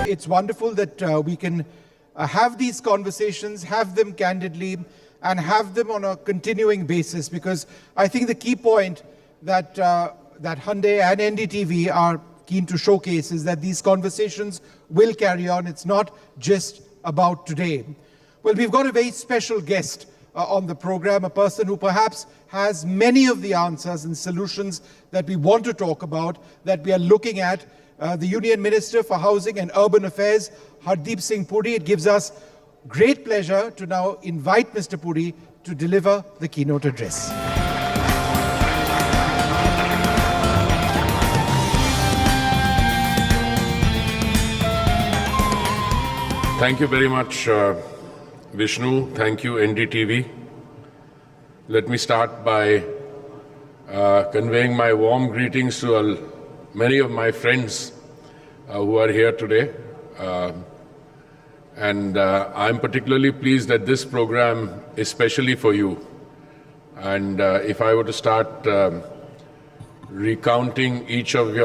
It's wonderful that we can have these conversations, have them candidly, and have them on a continuing basis, because I think the key point that Hyundai and NDTV are keen to showcase is that these conversations will carry on. It's not just about today. Well, we've got a very special guest on the program, a person who perhaps has many of the answers and solutions that we want to talk about, that we are looking at. The Union Minister for Housing and Urban Affairs, Hardeep Singh Puri. It gives us great pleasure to now invite Mr. Puri to deliver the keynote address. Thank you very much, Vishnu. Thank you, NDTV. Let me start by conveying my warm greetings to many of my friends who are here today. And I'm particularly pleased that this program is specially for you. And if I were to start recounting each of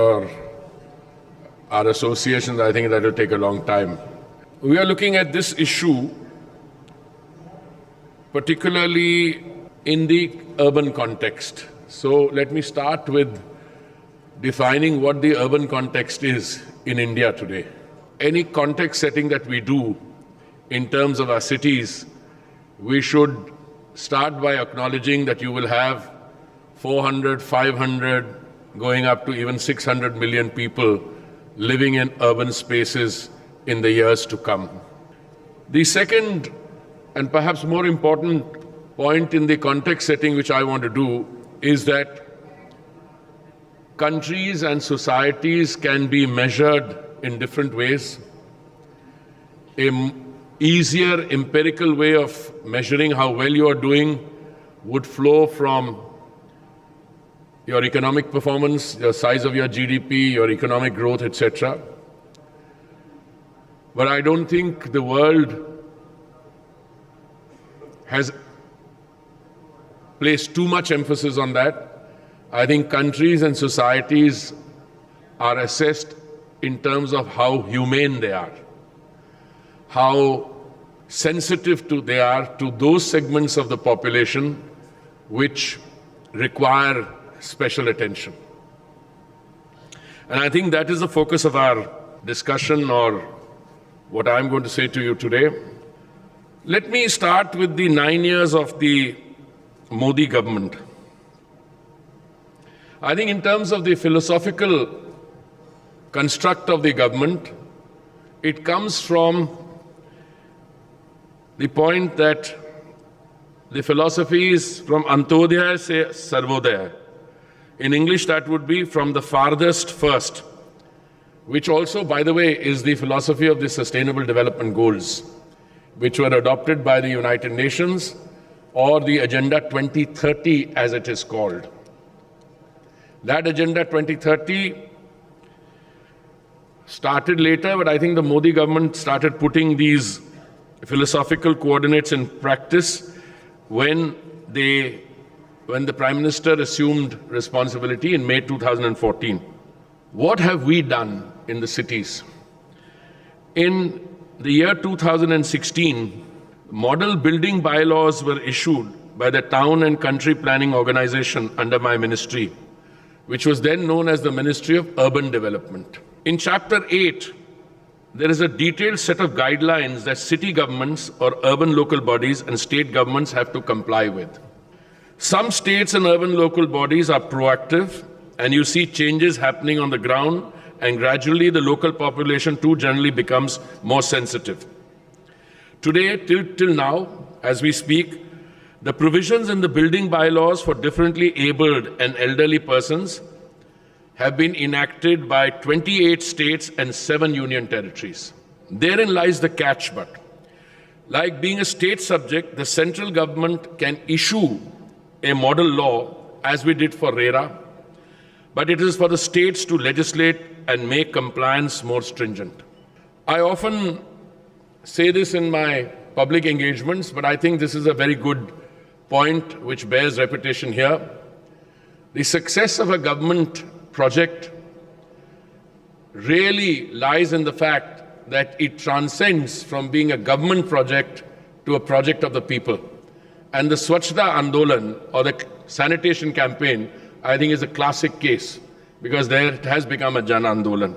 our associations, I think that will take a long time. We are looking at this issue particularly in the urban context. So let me start with defining what the urban context is in India today. Any context setting that we do in terms of our cities, we should start by acknowledging that you will have 400, 500, going up to even 600 million people living in urban spaces in the years to come. The second and perhaps more important point in the context setting which I want to do is that countries and societies can be measured in different ways. An easier empirical way of measuring how well you are doing would flow from your economic performance, the size of your GDP, your economic growth, etc. But I don't think the world has placed too much emphasis on that. I think countries and societies are assessed in terms of how humane they are, how sensitive they are to those segments of the population which require special attention. And I think that is the focus of our discussion, or what I'm going to say to you today. Let me start with the 9 years of the Modi government. I think in terms of the philosophical construct of the government, it comes from the point that the philosophy is from Antodaya se Sarvodaya. In English, that would be from the farthest first, which also, by the way, is the philosophy of the Sustainable Development Goals, which were adopted by the United Nations, or the Agenda 2030 as it is called. That Agenda 2030 started later, but I think the Modi government started putting these philosophical coordinates in practice when the Prime Minister assumed responsibility in May 2014. What have we done in the cities? In the year 2016, model building bylaws were issued by the Town and Country Planning Organization under my ministry, which was then known as the Ministry of Urban Development. In Chapter 8, there is a detailed set of guidelines that city governments or urban local bodies and state governments have to comply with. Some states and urban local bodies are proactive, and you see changes happening on the ground, and gradually the local population too generally becomes more sensitive. Today, till now, as we speak, the provisions in the building bylaws for differently abled and elderly persons have been enacted by 28 states and 7 union territories. Therein lies the catch, but like being a state subject, the central government can issue a model law, as we did for RERA, but it is for the states to legislate and make compliance more stringent. I often say this in my public engagements, but I think this is a very good point which bears repetition here. The success of a government project really lies in the fact that it transcends from being a government project to a project of the people. And the Swachhta Andolan, or the sanitation campaign, I think is a classic case, because there it has become a Jan Andolan.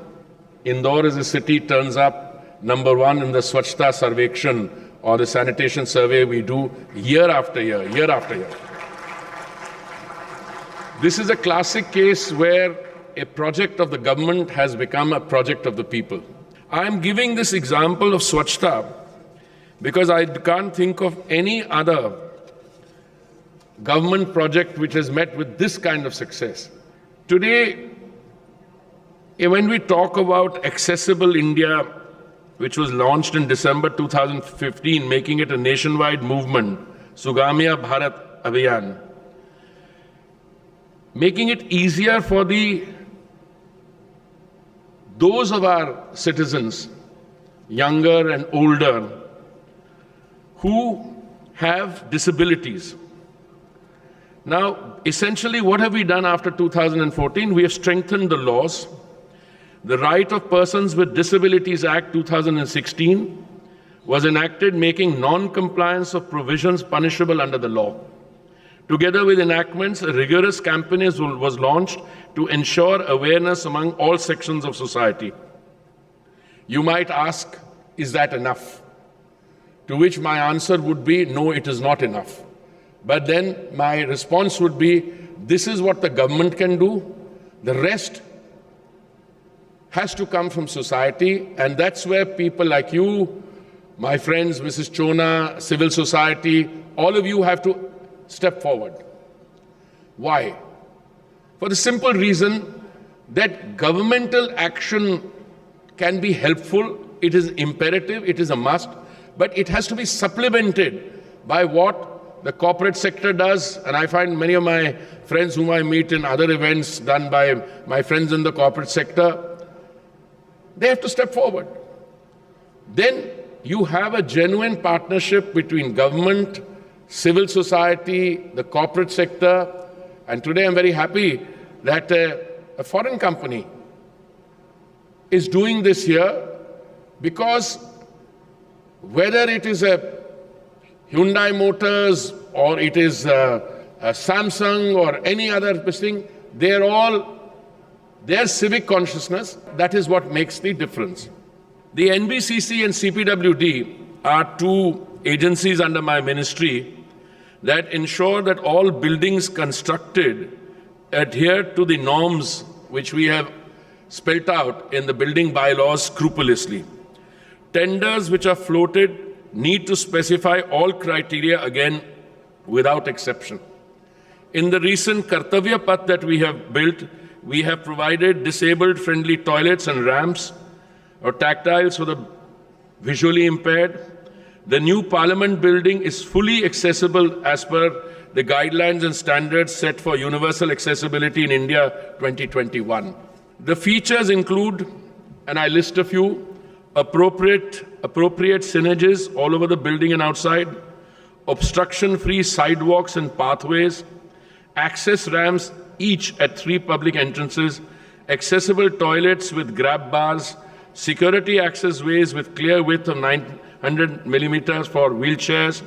Indore as a city turns up number 1 in the Swachhta Sarvekshan, or the sanitation survey we do year after year, year after year. This is a classic case where a project of the government has become a project of the people. I am giving this example of Swachhta because I can't think of any other government project which has met with this kind of success. Today, when we talk about Accessible India, which was launched in December 2015, making it a nationwide movement, Sugamiya Bharat Abhiyan, making it easier for those of our citizens, younger and older, who have disabilities. Now, essentially, what have we done after 2014? We have strengthened the laws. The Right of Persons with Disabilities Act 2016 was enacted, making non-compliance of provisions punishable under the law. Together with enactments, a rigorous campaign was launched to ensure awareness among all sections of society. You might ask, is that enough? To which my answer would be, no, it is not enough. But then my response would be, this is what the government can do. The rest has to come from society, and that's where people like you, my friends, Mrs. Chona, civil society, all of you have to step forward. Why? For the simple reason that governmental action can be helpful, it is imperative, it is a must, but it has to be supplemented by what the corporate sector does, and I find many of my friends whom I meet in other events done by my friends in the corporate sector, they have to step forward. Then you have a genuine partnership between government, civil society, the corporate sector, and today I'm very happy that a foreign company is doing this here because whether it is a Hyundai Motors or it is a Samsung or any other thing, their civic consciousness, that is what makes the difference. The NBCC and CPWD are two agencies under my ministry that ensure that all buildings constructed adhere to the norms which we have spelt out in the building bylaws scrupulously. Tenders which are floated need to specify all criteria again without exception. In the recent Kartavya Path that we have built, we have provided disabled-friendly toilets and ramps or tactiles for the visually impaired. The new Parliament building is fully accessible as per the guidelines and standards set for universal accessibility in India 2021. The features include, and I list a few, appropriate synergies all over the building and outside, obstruction-free sidewalks and pathways, access ramps each at 3 public entrances, accessible toilets with grab bars, security access ways with clear width of 900 millimeters for wheelchairs,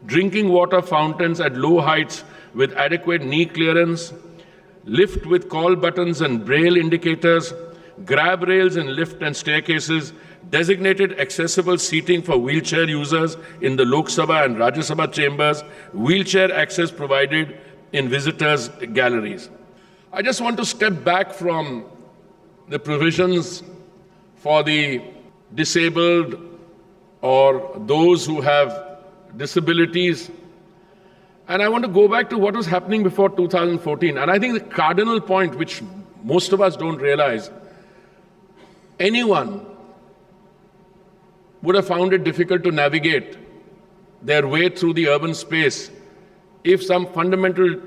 drinking water fountains at low heights with adequate knee clearance, lift with call buttons and braille indicators, grab rails in lift and staircases, designated accessible seating for wheelchair users in the Lok Sabha and Rajya Sabha chambers, wheelchair access provided in visitors' galleries. I just want to step back from the provisions for the disabled or those who have disabilities, and I want to go back to what was happening before 2014. And I think the cardinal point, which most of us don't realize, anyone would have found it difficult to navigate their way through the urban space if some fundamental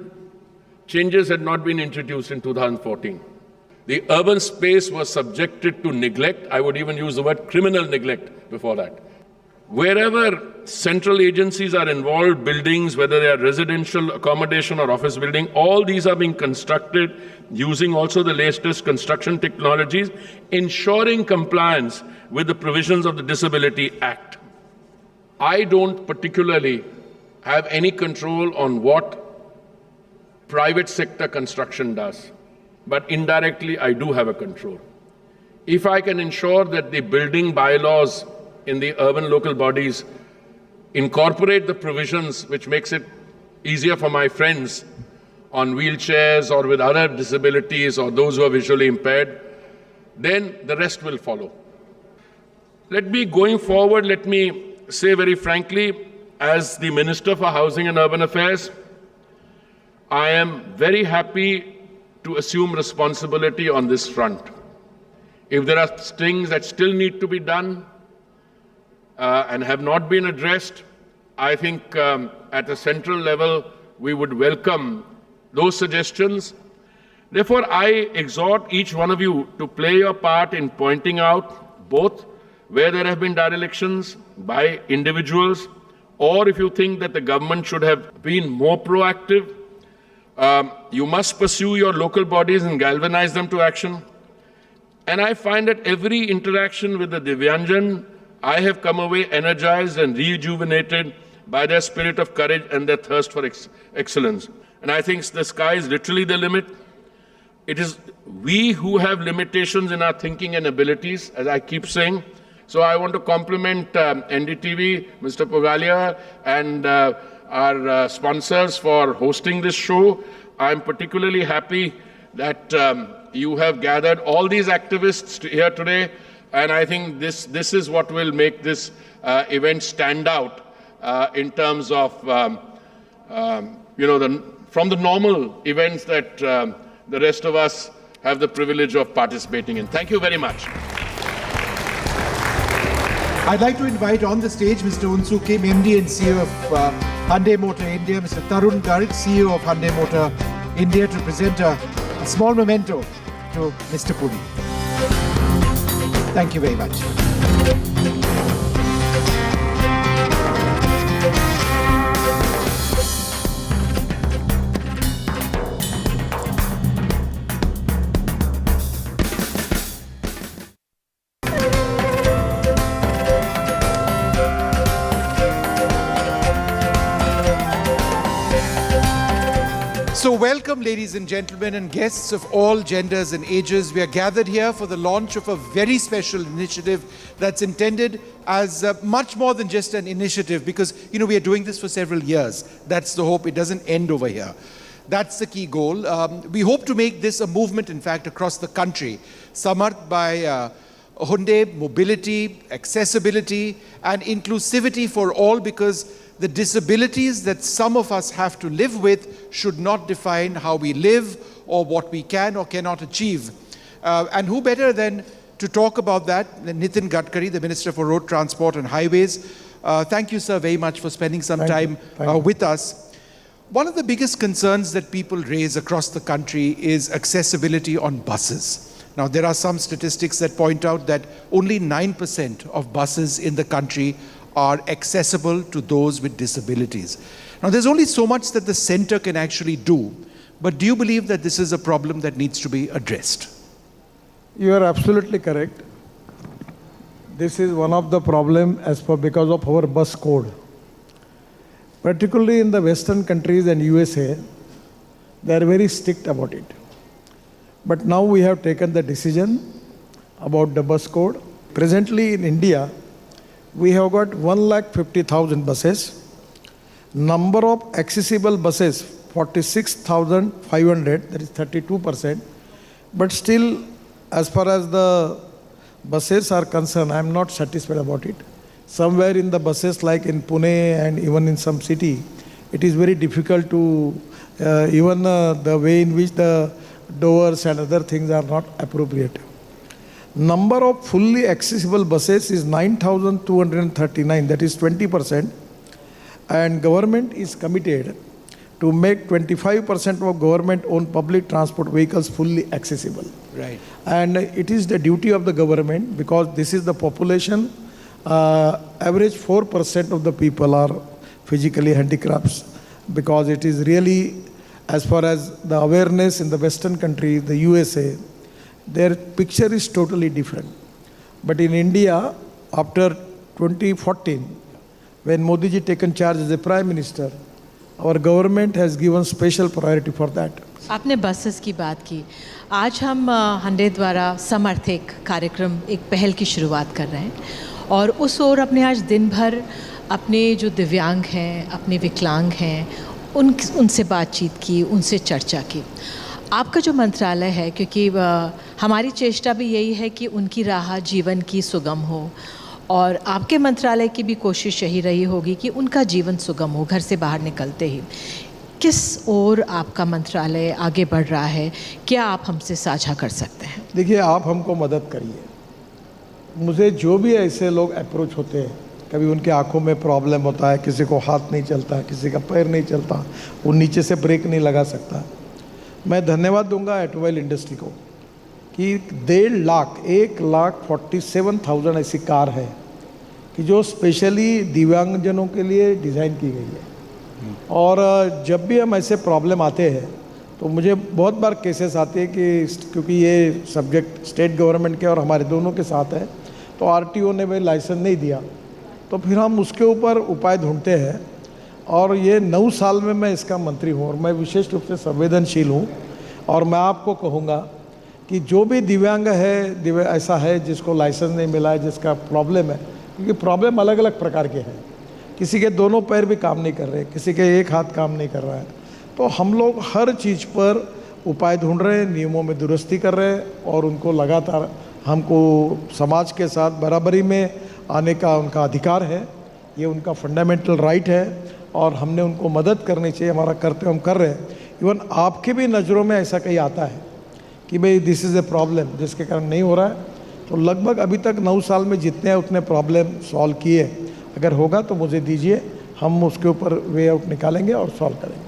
changes had not been introduced in 2014. The urban space was subjected to neglect. I would even use the word criminal neglect before that. Wherever central agencies are involved, buildings, whether they are residential accommodation or office building, all these are being constructed using also the latest construction technologies, ensuring compliance with the provisions of the Disability Act. I don't particularly have any control on what private sector construction does, but indirectly I do have a control. If I can ensure that the building bylaws in the urban local bodies incorporate the provisions which makes it easier for my friends on wheelchairs or with other disabilities or those who are visually impaired, then the rest will follow. Let me say very frankly, as the Minister for Housing and Urban Affairs, I am very happy to assume responsibility on this front. If there are things that still need to be done and have not been addressed, I think at a central level we would welcome those suggestions. Therefore, I exhort each one of you to play your part in pointing out both where there have been derelictions by individuals, or if you think that the government should have been more proactive, you must pursue your local bodies and galvanize them to action. And I find that every interaction with the Divyanjan, I have come away energized and rejuvenated by their spirit of courage and their thirst for excellence. And I think the sky is literally the limit. It is we who have limitations in our thinking and abilities, as I keep saying. So I want to compliment NDTV, Mr. Pogalia, and our sponsors for hosting this show. I'm particularly happy that you have gathered all these activists here today, and I think this is what will make this event stand out in terms of from the normal events that the rest of us have the privilege of participating in. Thank you very much. I'd like to invite on the stage Mr. Unsu Kim, MD and CEO of Hyundai Motor India, Mr. Tarun Garg, CEO of Hyundai Motor India, to present a small memento to Mr. Puri. Thank you very much. So welcome, ladies and gentlemen, and guests of all genders and ages. We are gathered here for the launch of a very special initiative that's intended as much more than just an initiative, because, you know, we are doing this for several years. That's the hope. It doesn't end over here. That's the key goal. We hope to make this a movement, in fact, across the country. Samarth by Hyundai, mobility, accessibility, and inclusivity for all, because the disabilities that some of us have to live with should not define how we live or what we can or cannot achieve. And who better than to talk about that than Nitin Gadkari, the Minister for Road Transport and Highways. Thank you, sir, very much for spending some time with us. One of the biggest concerns that people raise across the country is accessibility on buses. Now, there are some statistics that point out that only 9% of buses in the country are accessible to those with disabilities. Now, there's only so much that the center can actually do, but do you believe that this is a problem that needs to be addressed? You are absolutely correct. This is one of the problems because of our bus code. Particularly in the Western countries and USA, they are very strict about it. But now we have taken the decision about the bus code. Presently in India, we have got 150,000 buses. Number of accessible buses, 46,500, that is 32%. But still, as far as the buses are concerned, I am not satisfied about it. Somewhere in the buses, like in Pune and even in some city, it is very difficult to, even the way in which the doors and other things are not appropriate. Number of fully accessible buses is 9,239, that is 20%. And government is committed to make 25% of government-owned public transport vehicles fully accessible. Right. And it is the duty of the government, because this is the population. Average 4% of the people are physically handicapped, because it is really, as far as the awareness in the Western countries, the USA, their picture is totally different. But in India, after 2014, when Modi ji taken charge as the Prime Minister, our government has given special priority for that. आपने buses की बात की. आज हम हंडे द्वारा समर्थ एक कार्यक्रम, एक पहल की शुरुआत कर रहे हैं, और उस ओर अपने आज दिन भर अपने जो दिव्यांग हैं, अपने विकलांग हैं, उनसे बातचीत की, उनसे चर्चा की. आपका जो मंत्रालय है, क्योंकि हमारी चेष्टा भी यही है कि उनकी राह जीवन की सुगम हो, और आपके मंत्रालय की भी कोशिश यही रही होगी कि उनका जीवन सुगम हो घर से बाहर निकलते ही. किस ओर आपका मंत्रालय आगे बढ़ रहा है, क्या आप हमसे साझा कर सकते हैं? देखिए, आप हमको मदद करिए. मुझे जो भी ऐसे लोग अप्रोच होते हैं, कभी उनके आँखों में प्रॉब्लम होता है, किसी को हाथ नहीं चलता, किसी का पैर नहीं चलता, वो नीचे से ब्रेक नहीं लगा सकता, मैं धन्यवाद दूंगा ऑटोमोबाइल इंडस्ट्री को कि 1,47,000 ऐसी कार है कि जो स्पेशली दिव्यांगजनों के लिए डिज़ाइन की गई है. और जब भी हम ऐसे प्रॉब्लम आते हैं तो मुझे बहुत बार केसेस आते हैं कि क्योंकि ये सब्जेक्ट स्टेट गवर्नमेंट के और हमारे दोनों के साथ है, तो आरटीओ ने भी लाइसेंस नहीं दिया, तो फिर हम उसके ऊपर उपाय ढूंढते हैं. और ये 9 साल में मैं इसका मंत्री हूँ और मैं विशेष रूप से संवेदनशील हूँ. और मैं आपको कहूँगा कि जो भी दिव्यांग है, ऐसा है जिसको लाइसेंस नहीं मिला है, जिसका प्रॉब्लम है, क्योंकि प्रॉब्लम अलग अलग प्रकार के हैं, किसी के दोनों पैर भी काम नहीं कर रहे, किसी के एक हाथ काम नहीं कर रहा है, तो हम लोग हर चीज़ पर उपाय ढूंढ रहे हैं, नियमों में दुरुस्ती कर रहे हैं, और उनको लगातार हमको समाज के साथ बराबरी में आने का उनका अधिकार है, ये उनका फंडामेंटल राइट है, और हमने उनको मदद करनी चाहिए. हमारा कर्तव्य हम कर रहे हैं. इवन आपके भी नज़रों में ऐसा कहीं आता है कि भाई दिस इज़ ए प्रॉब्लम जिसके कारण नहीं हो रहा है, तो लगभग अभी तक 9 साल में जितने हैं उतने प्रॉब्लम सॉल्व किए. अगर होगा तो मुझे दीजिए, हम उसके ऊपर वे आउट निकालेंगे और सॉल्व करेंगे.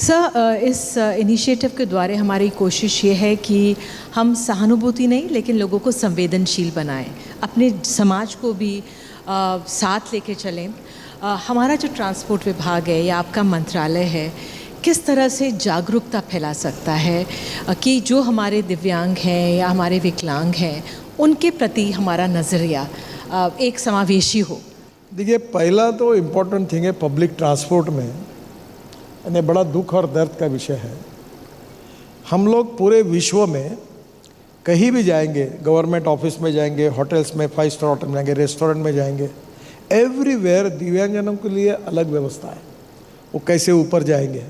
सर, इस इनिशिएटिव के द्वारा हमारी कोशिश ये है कि हम सहानुभूति नहीं, लेकिन लोगों को संवेदनशील बनाएं, अपने समाज को भी साथ लेके चलें. हमारा जो ट्रांसपोर्ट विभाग है या आपका मंत्रालय है, किस तरह से जागरूकता फैला सकता है कि जो हमारे दिव्यांग हैं या हमारे विकलांग हैं, उनके प्रति हमारा नज़रिया एक समावेशी हो? देखिए, पहला तो इम्पोर्टेंट थिंग है पब्लिक ट्रांसपोर्ट में, यानी बड़ा दुख और दर्द का विषय है हम लोग पूरे विश्व में कहीं भी जाएंगे, गवर्नमेंट ऑफिस में जाएंगे, होटल्स में, 5 स्टार होटल में जाएंगे, रेस्टोरेंट में जाएंगे, एवरीवेयर दिव्यांगजनों के लिए अलग व्यवस्था है, वो कैसे ऊपर जाएंगे।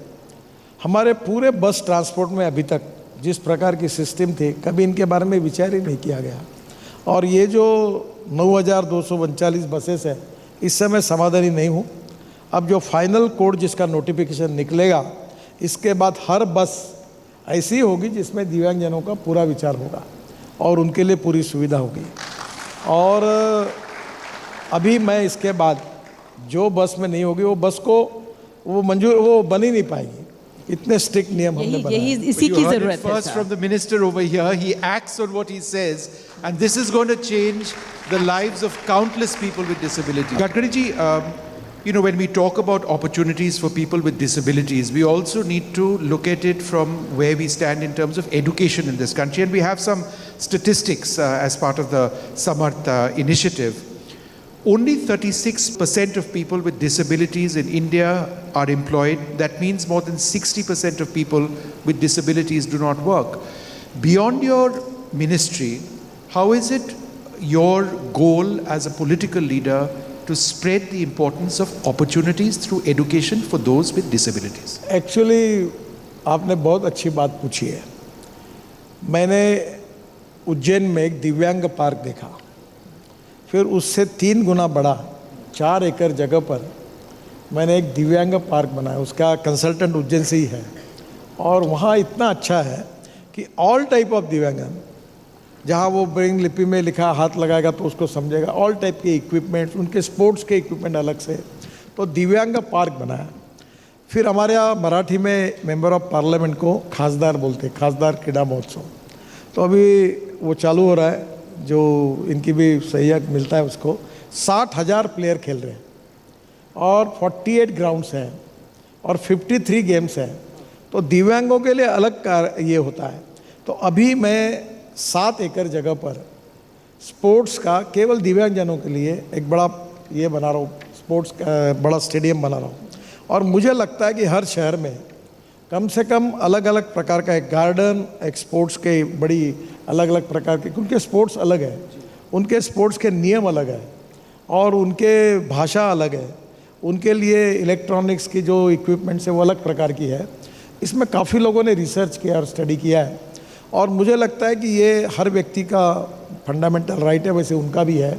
हमारे पूरे बस ट्रांसपोर्ट में अभी तक जिस प्रकार की सिस्टम थी, कभी इनके बारे में विचार ही नहीं किया गया। और ये जो 9,239 बसेस है, इससे मैं समाधानी नहीं हूँ। अब जो फाइनल कोड जिसका नोटिफिकेशन निकलेगा, इसके बाद हर बस ऐसी होगी जिसमें दिव्यांगजनों का पूरा विचार होगा और उनके लिए पूरी सुविधा होगी। और अभी मैं इसके बाद जो बस में नहीं होगी, वो बस को वो मंजूर वो बन ही नहीं पाएगी, इतने स्ट्रिक्ट नियम हमने बनाए। इसी की जरूरत है। First from the minister over here, he acts on what he says, and this is going to change the lives of countless people with disabilities. Gadkari ji, you know, when we talk about opportunities for people with disabilities, we also need to look at it from where we stand in terms of education in this country, and we have some statistics as part of the Samarth initiative. Only 36% of people with disabilities in India are employed. That means more than 60% of people with disabilities do not work. Beyond your ministry, how is it your goal as a political leader to spread the importance of opportunities through education for those with disabilities? Actually, आपने बहुत अच्छी बात पूछी है। मैंने उज्जैन में एक दिव्यांग पार्क देखा, फिर उससे 3 गुना बड़ा 4 एकड़ जगह पर मैंने एक दिव्यांग पार्क बनाया। उसका कंसल्टेंट उज्जैन से ही है, और वहाँ इतना अच्छा है कि ऑल टाइप ऑफ दिव्यांगन, जहाँ वो ब्रेन लिपि में लिखा हाथ लगाएगा तो उसको समझेगा, ऑल टाइप के इक्विपमेंट्स, उनके स्पोर्ट्स के इक्विपमेंट अलग से, तो दिव्यांग पार्क बनाया। फिर हमारे यहाँ मराठी में मेंबर ऑफ पार्लियामेंट को खासदार बोलते, खासदार क्रीड़ा महोत्सव, तो अभी वो चालू हो रहा है, जो इनकी भी सहयोग मिलता है उसको। 60,000 प्लेयर खेल रहे हैं और 48 ग्राउंड्स हैं और 53 गेम्स हैं, तो दिव्यांगों के लिए अलग ये होता है। तो अभी मैं 7 एकड़ जगह पर स्पोर्ट्स का केवल दिव्यांगजनों के लिए एक बड़ा ये बना रहा हूँ, स्पोर्ट्स का बड़ा स्टेडियम बना रहा हूँ। और मुझे लगता है कि हर शहर में कम से कम अलग अलग प्रकार का एक गार्डन, एक स्पोर्ट्स के बड़ी अलग अलग प्रकार के, उनके स्पोर्ट्स अलग है, उनके स्पोर्ट्स के नियम अलग है और उनके भाषा अलग है, उनके लिए इलेक्ट्रॉनिक्स की जो इक्विपमेंट्स है वो अलग प्रकार की है। इसमें काफ़ी लोगों ने रिसर्च किया और स्टडी किया है, और मुझे लगता है कि ये हर व्यक्ति का फंडामेंटल राइट है, वैसे उनका भी है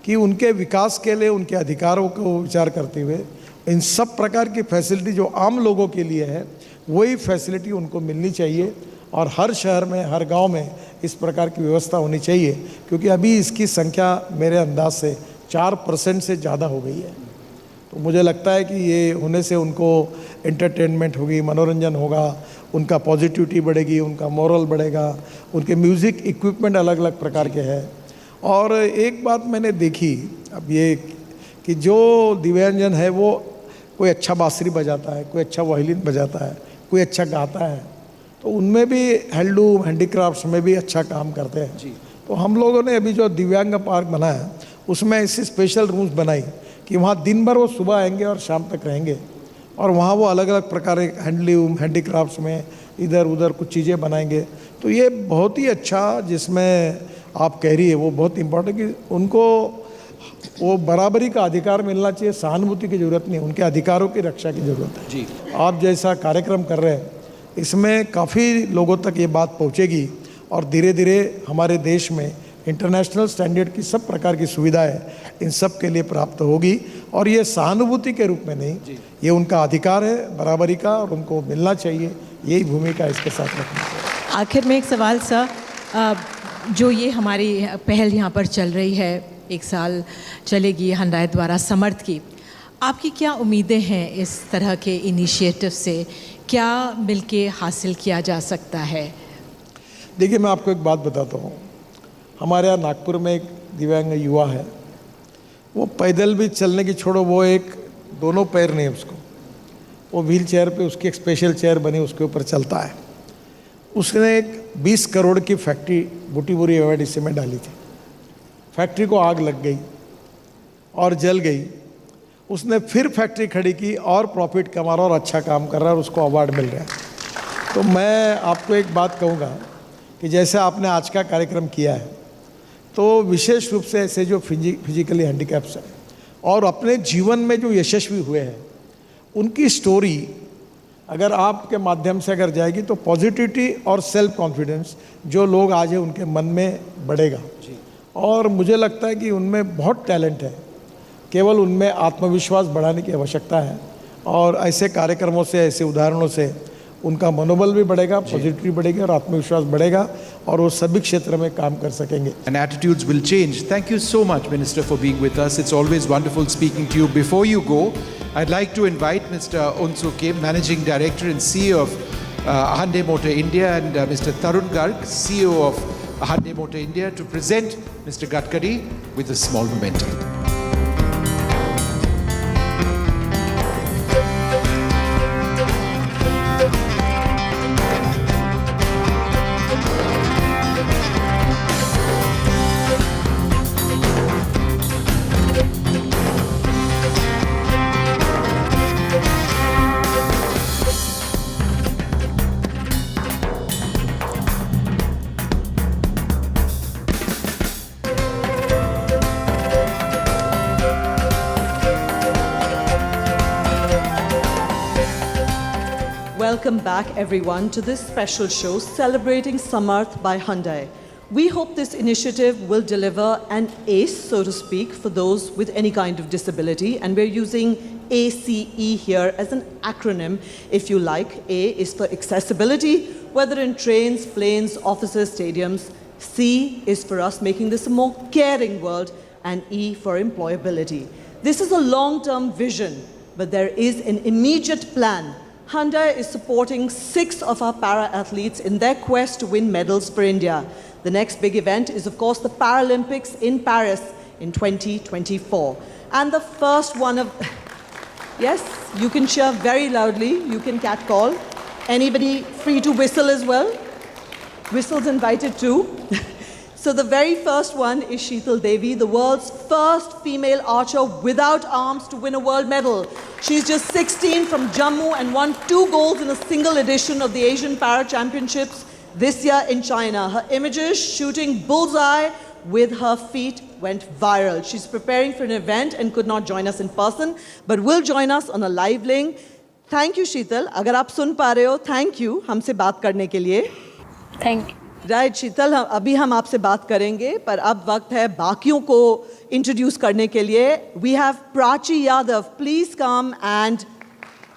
कि उनके विकास के लिए उनके अधिकारों को विचार करते हुए इन सब प्रकार की फैसिलिटी जो आम लोगों के लिए है, वही फैसिलिटी उनको मिलनी चाहिए। और हर शहर में, हर गांव में इस प्रकार की व्यवस्था होनी चाहिए, क्योंकि अभी इसकी संख्या मेरे अंदाज से 4% से ज़्यादा हो गई है। तो मुझे लगता है कि ये होने से उनको एंटरटेनमेंट होगी, मनोरंजन होगा, उनका पॉजिटिविटी बढ़ेगी, उनका मोरल बढ़ेगा, उनके म्यूज़िक इक्विपमेंट अलग अलग प्रकार के हैं। और एक बात मैंने देखी अब ये कि जो दिव्यांगजन है वो कोई अच्छा बांसुरी बजाता है, कोई अच्छा वायलिन बजाता है, कोई अच्छा गाता है, तो उनमें भी हैंडलूम, हैंडीक्राफ्ट्स में भी अच्छा काम करते हैं जी। तो हम लोगों ने अभी जो दिव्यांग पार्क बनाया उसमें ऐसी स्पेशल रूम्स बनाई कि वहाँ दिन भर वो सुबह आएंगे और शाम तक रहेंगे, और वहाँ वो अलग अलग प्रकार के हैंडलूम, हैंडीक्राफ्ट्स में इधर उधर कुछ चीज़ें बनाएंगे। तो ये बहुत ही अच्छा, जिसमें आप कह रही है वो बहुत इम्पोर्टेंट कि उनको वो बराबरी का अधिकार मिलना चाहिए, सहानुभूति की ज़रूरत नहीं, उनके अधिकारों की रक्षा की ज़रूरत है जी। आप जैसा कार्यक्रम कर रहे हैं, इसमें काफ़ी लोगों तक ये बात पहुंचेगी और धीरे धीरे हमारे देश में इंटरनेशनल स्टैंडर्ड की सब प्रकार की सुविधाएं इन सब के लिए प्राप्त होगी। और ये सहानुभूति के रूप में नहीं, ये उनका अधिकार है बराबरी का, और उनको मिलना चाहिए, यही भूमिका इसके साथ रखनी चाहिए। आखिर में एक सवाल सर, जो ये हमारी पहल यहाँ पर चल रही है, 1 साल चलेगी Hyundai द्वारा समर्थ की, आपकी क्या उम्मीदें हैं इस तरह के इनिशिएटिव से? क्या मिलके हासिल किया जा सकता है? देखिए, मैं आपको एक बात बताता हूँ। हमारे यहाँ नागपुर में एक दिव्यांग युवा है, वो पैदल भी चलने की छोड़ो, वो एक दोनों पैर नहीं उसको, वो व्हील चेयर पे, उसकी एक स्पेशल चेयर बनी, उसके ऊपर चलता है। उसने एक 20 करोड़ की फैक्ट्री बूटीबुरी एवैडीसी में डाली थी। फैक्ट्री को आग लग गई और जल गई। उसने फिर फैक्ट्री खड़ी की और प्रॉफिट कमा रहा और अच्छा काम कर रहा है और उसको अवार्ड मिल रहा है। तो मैं आपको एक बात कहूँगा कि जैसे आपने आज का कार्यक्रम किया है, तो विशेष रूप से ऐसे जो फिजिकली हैंडीकैप्स हैं और अपने जीवन में जो यशस्वी हुए हैं, उनकी स्टोरी अगर आपके माध्यम से अगर जाएगी तो पॉजिटिविटी और सेल्फ कॉन्फिडेंस जो लोग आज हैं उनके मन में बढ़ेगा। और मुझे लगता है कि उनमें बहुत टैलेंट है, केवल उनमें आत्मविश्वास बढ़ाने की आवश्यकता है। और ऐसे कार्यक्रमों से, ऐसे उदाहरणों से उनका मनोबल भी बढ़ेगा, पॉजिटिविटी बढ़ेगी और आत्मविश्वास बढ़ेगा और वो सभी क्षेत्र में काम कर सकेंगे। And attitudes will change. Thank you so much, Minister, for being with us. It's always wonderful speaking to you. Before you go, I'd like to invite Mr. Unsu Kim, Managing Director and CEO of Hyundai Motor India, and Mr. Tarun Garg, CEO of Hyundai Motor India, to present Mr. Gadkari with a small memento. Welcome back everyone to this special show celebrating Samarth by Hyundai. We hope this initiative will deliver an ACE, so to speak, for those with any kind of disability, and we're using ACE here as an acronym, if you like. A is for accessibility, whether in trains, planes, offices, stadiums. C is for us making this a more caring world, and E for employability. This is a long-term vision, but there is an immediate plan. Hyundai is supporting 6 of our para-athletes in their quest to win medals for India. The next big event is, of course, the Paralympics in Paris in 2024. And the first one of... Yes, you can cheer very loudly. You can catcall. Anybody free to whistle as well? Whistles invited too. So the very first one is Sheetal Devi, the world's first female archer without arms to win a world medal. She's just 16 from Jammu and won 2 golds in a single edition of the Asian Para Championships this year in China. Her images shooting bullseye with her feet went viral. She's preparing for an event and could not join us in person, but will join us on a live link. Thank you, Sheetal. अगर आप सुन पा रहे हो, thank you हमसे बात करने के लिए. Thank you. राइट शीतल, अभी हम आपसे बात करेंगे, पर अब वक्त है बाकियों को इंट्रोड्यूस करने के लिए. We have Prachi Yadav. Please come and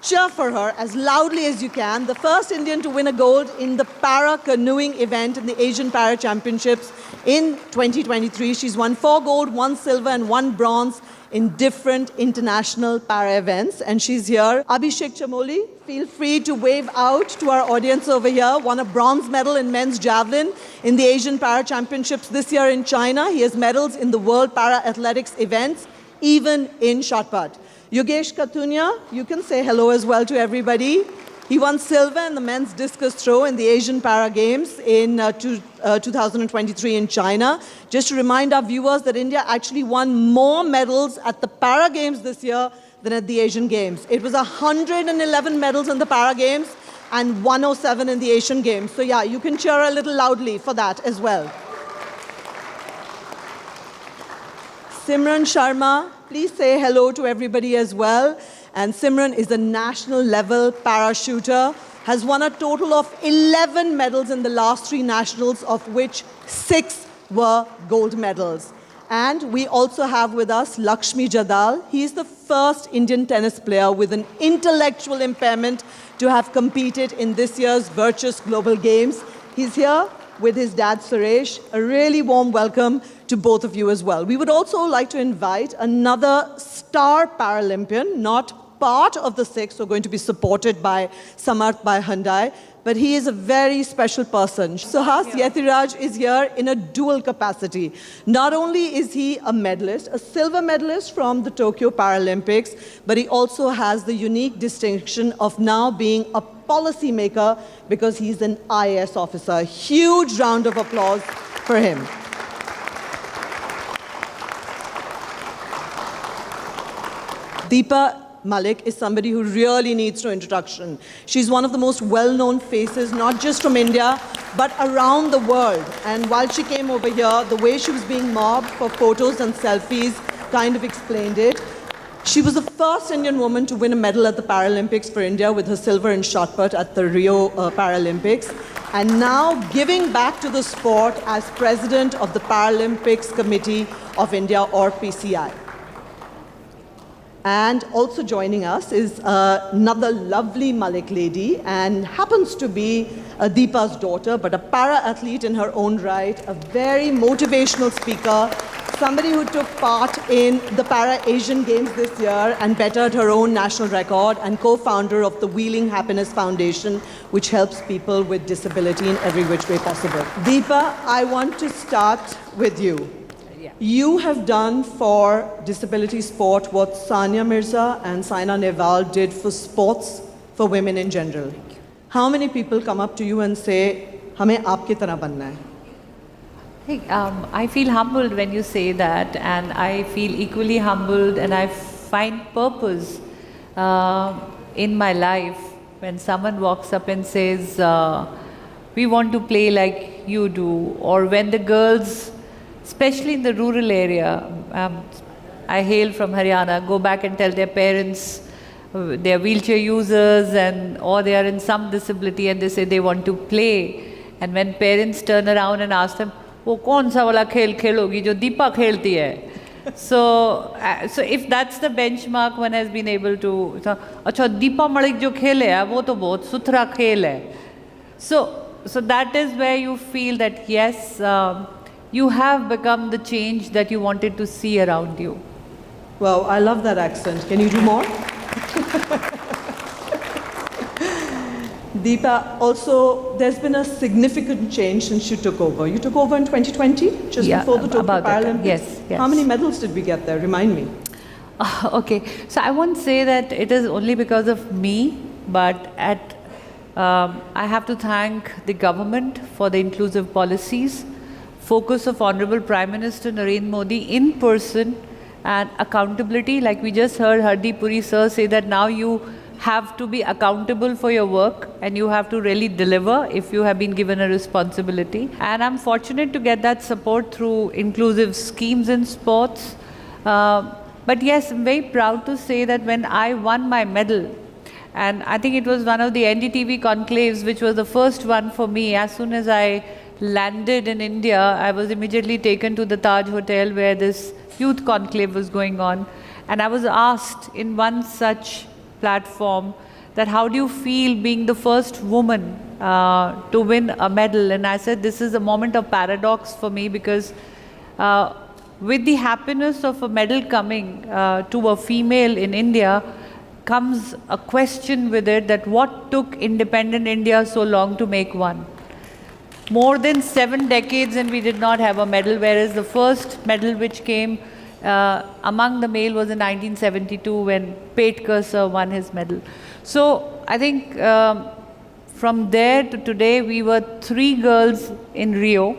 cheer for her as loudly as you can. The first Indian to win a gold in the para canoeing event in the Asian Para Championships in 2023. She's won 4 gold, 1 silver and 1 bronze in different international para events, and she's here. Abhishek Chamoli, feel free to wave out to our audience over here. Won a bronze medal in men's javelin in the Asian Para Championships this year in China. He has medals in the World Para Athletics events, even in shot put. Yogesh Katunya, you can say hello as well to everybody. He won silver in the men's discus throw in the Asian Para Games in 2023 in China. Just to remind our viewers that India actually won more medals at the Para Games this year than at the Asian Games. It was 111 medals in the Para Games and 107 in the Asian Games. So yeah, you can cheer a little loudly for that as well. Simran Sharma, please say hello to everybody as well. And Simran is a national level parachuter, has won a total of 11 medals in the last 3 nationals, of which 6 were gold medals. And we also have with us Lakshmi Jadal. He is the first Indian tennis player with an intellectual impairment to have competed in this year's Virtus Global Games. He's here with his dad Suresh. A really warm welcome to both of you as well. We would also like to invite another star Paralympian, not part of the 6 who are going to be supported by Samarth by Hyundai, but he is a very special person. Suhas Yathiraj is here in a dual capacity. Not only is he a medalist, a silver medalist from the Tokyo Paralympics, but he also has the unique distinction of now being a policy maker because he's an IAS officer. Huge round of applause for him. Deepa, Malik is somebody who really needs no introduction. She's one of the most well-known faces, not just from India, but around the world. And while she came over here, the way she was being mobbed for photos and selfies kind of explained it. She was the first Indian woman to win a medal at the Paralympics for India with her silver in shot put at the Rio Paralympics. And now giving back to the sport as president of the Paralympics Committee of India, or PCI. And also joining us is another lovely Malik lady, and happens to be Deepa's daughter, but a para-athlete in her own right, a very motivational speaker, somebody who took part in the Para-Asian Games this year and bettered her own national record, and co-founder of the Wheeling Happiness Foundation, which helps people with disability in every which way possible. Deepa, I want to start with you. You have done for disability sport what Sania Mirza and Saina Nehwal did for sports for women in general. How many people come up to you and say, "Hame aapki tarah banna hai"? I feel humbled when you say that, and I feel equally humbled, and I find purpose in my life when someone walks up and says, "We want to play like you do," or when the girls, especially in the rural area, I hail from Haryana, go back and tell their parents they're wheelchair users or they are in some disability, and they say they want to play. And when parents turn around and ask them, "वो कौन सा वाला खेल खेलोगी जो दीपा खेलती है?" So if that's the benchmark, one has been able to, अच्छा दीपा मलिक जो खेल है वो तो बहुत सुथरा खेल है. So that is where you feel that yes, you have become the change that you wanted to see around you. Wow, I love that accent. Can you do more? Deepa, also, there's been a significant change since you took over. You took over in 2020, just before the Tokyo Paralympics. Yes. How many medals did we get there? Remind me. Okay, so I won't say that it is only because of me, but I have to thank the government for the inclusive policies, focus of Honorable Prime Minister Narendra Modi in person, and accountability. Like we just heard Hardeep Puri sir say that now you have to be accountable for your work and you have to really deliver if you have been given a responsibility. And I'm fortunate to get that support through inclusive schemes in sports. But yes, I'm very proud to say that when I won my medal, and I think it was one of the NDTV conclaves, which was the first one for me. As soon as I landed in India, I was immediately taken to the Taj Hotel where this youth conclave was going on. And I was asked in one such platform that how do you feel being the first woman to win a medal? And I said, this is a moment of paradox for me, because with the happiness of a medal coming to a female in India comes a question with it, that what took independent India so long to make one? More than 7 decades and we did not have a medal, whereas the first medal which came among the male was in 1972 when Petkar sir won his medal. So I think from there to today we were 3 girls in Rio,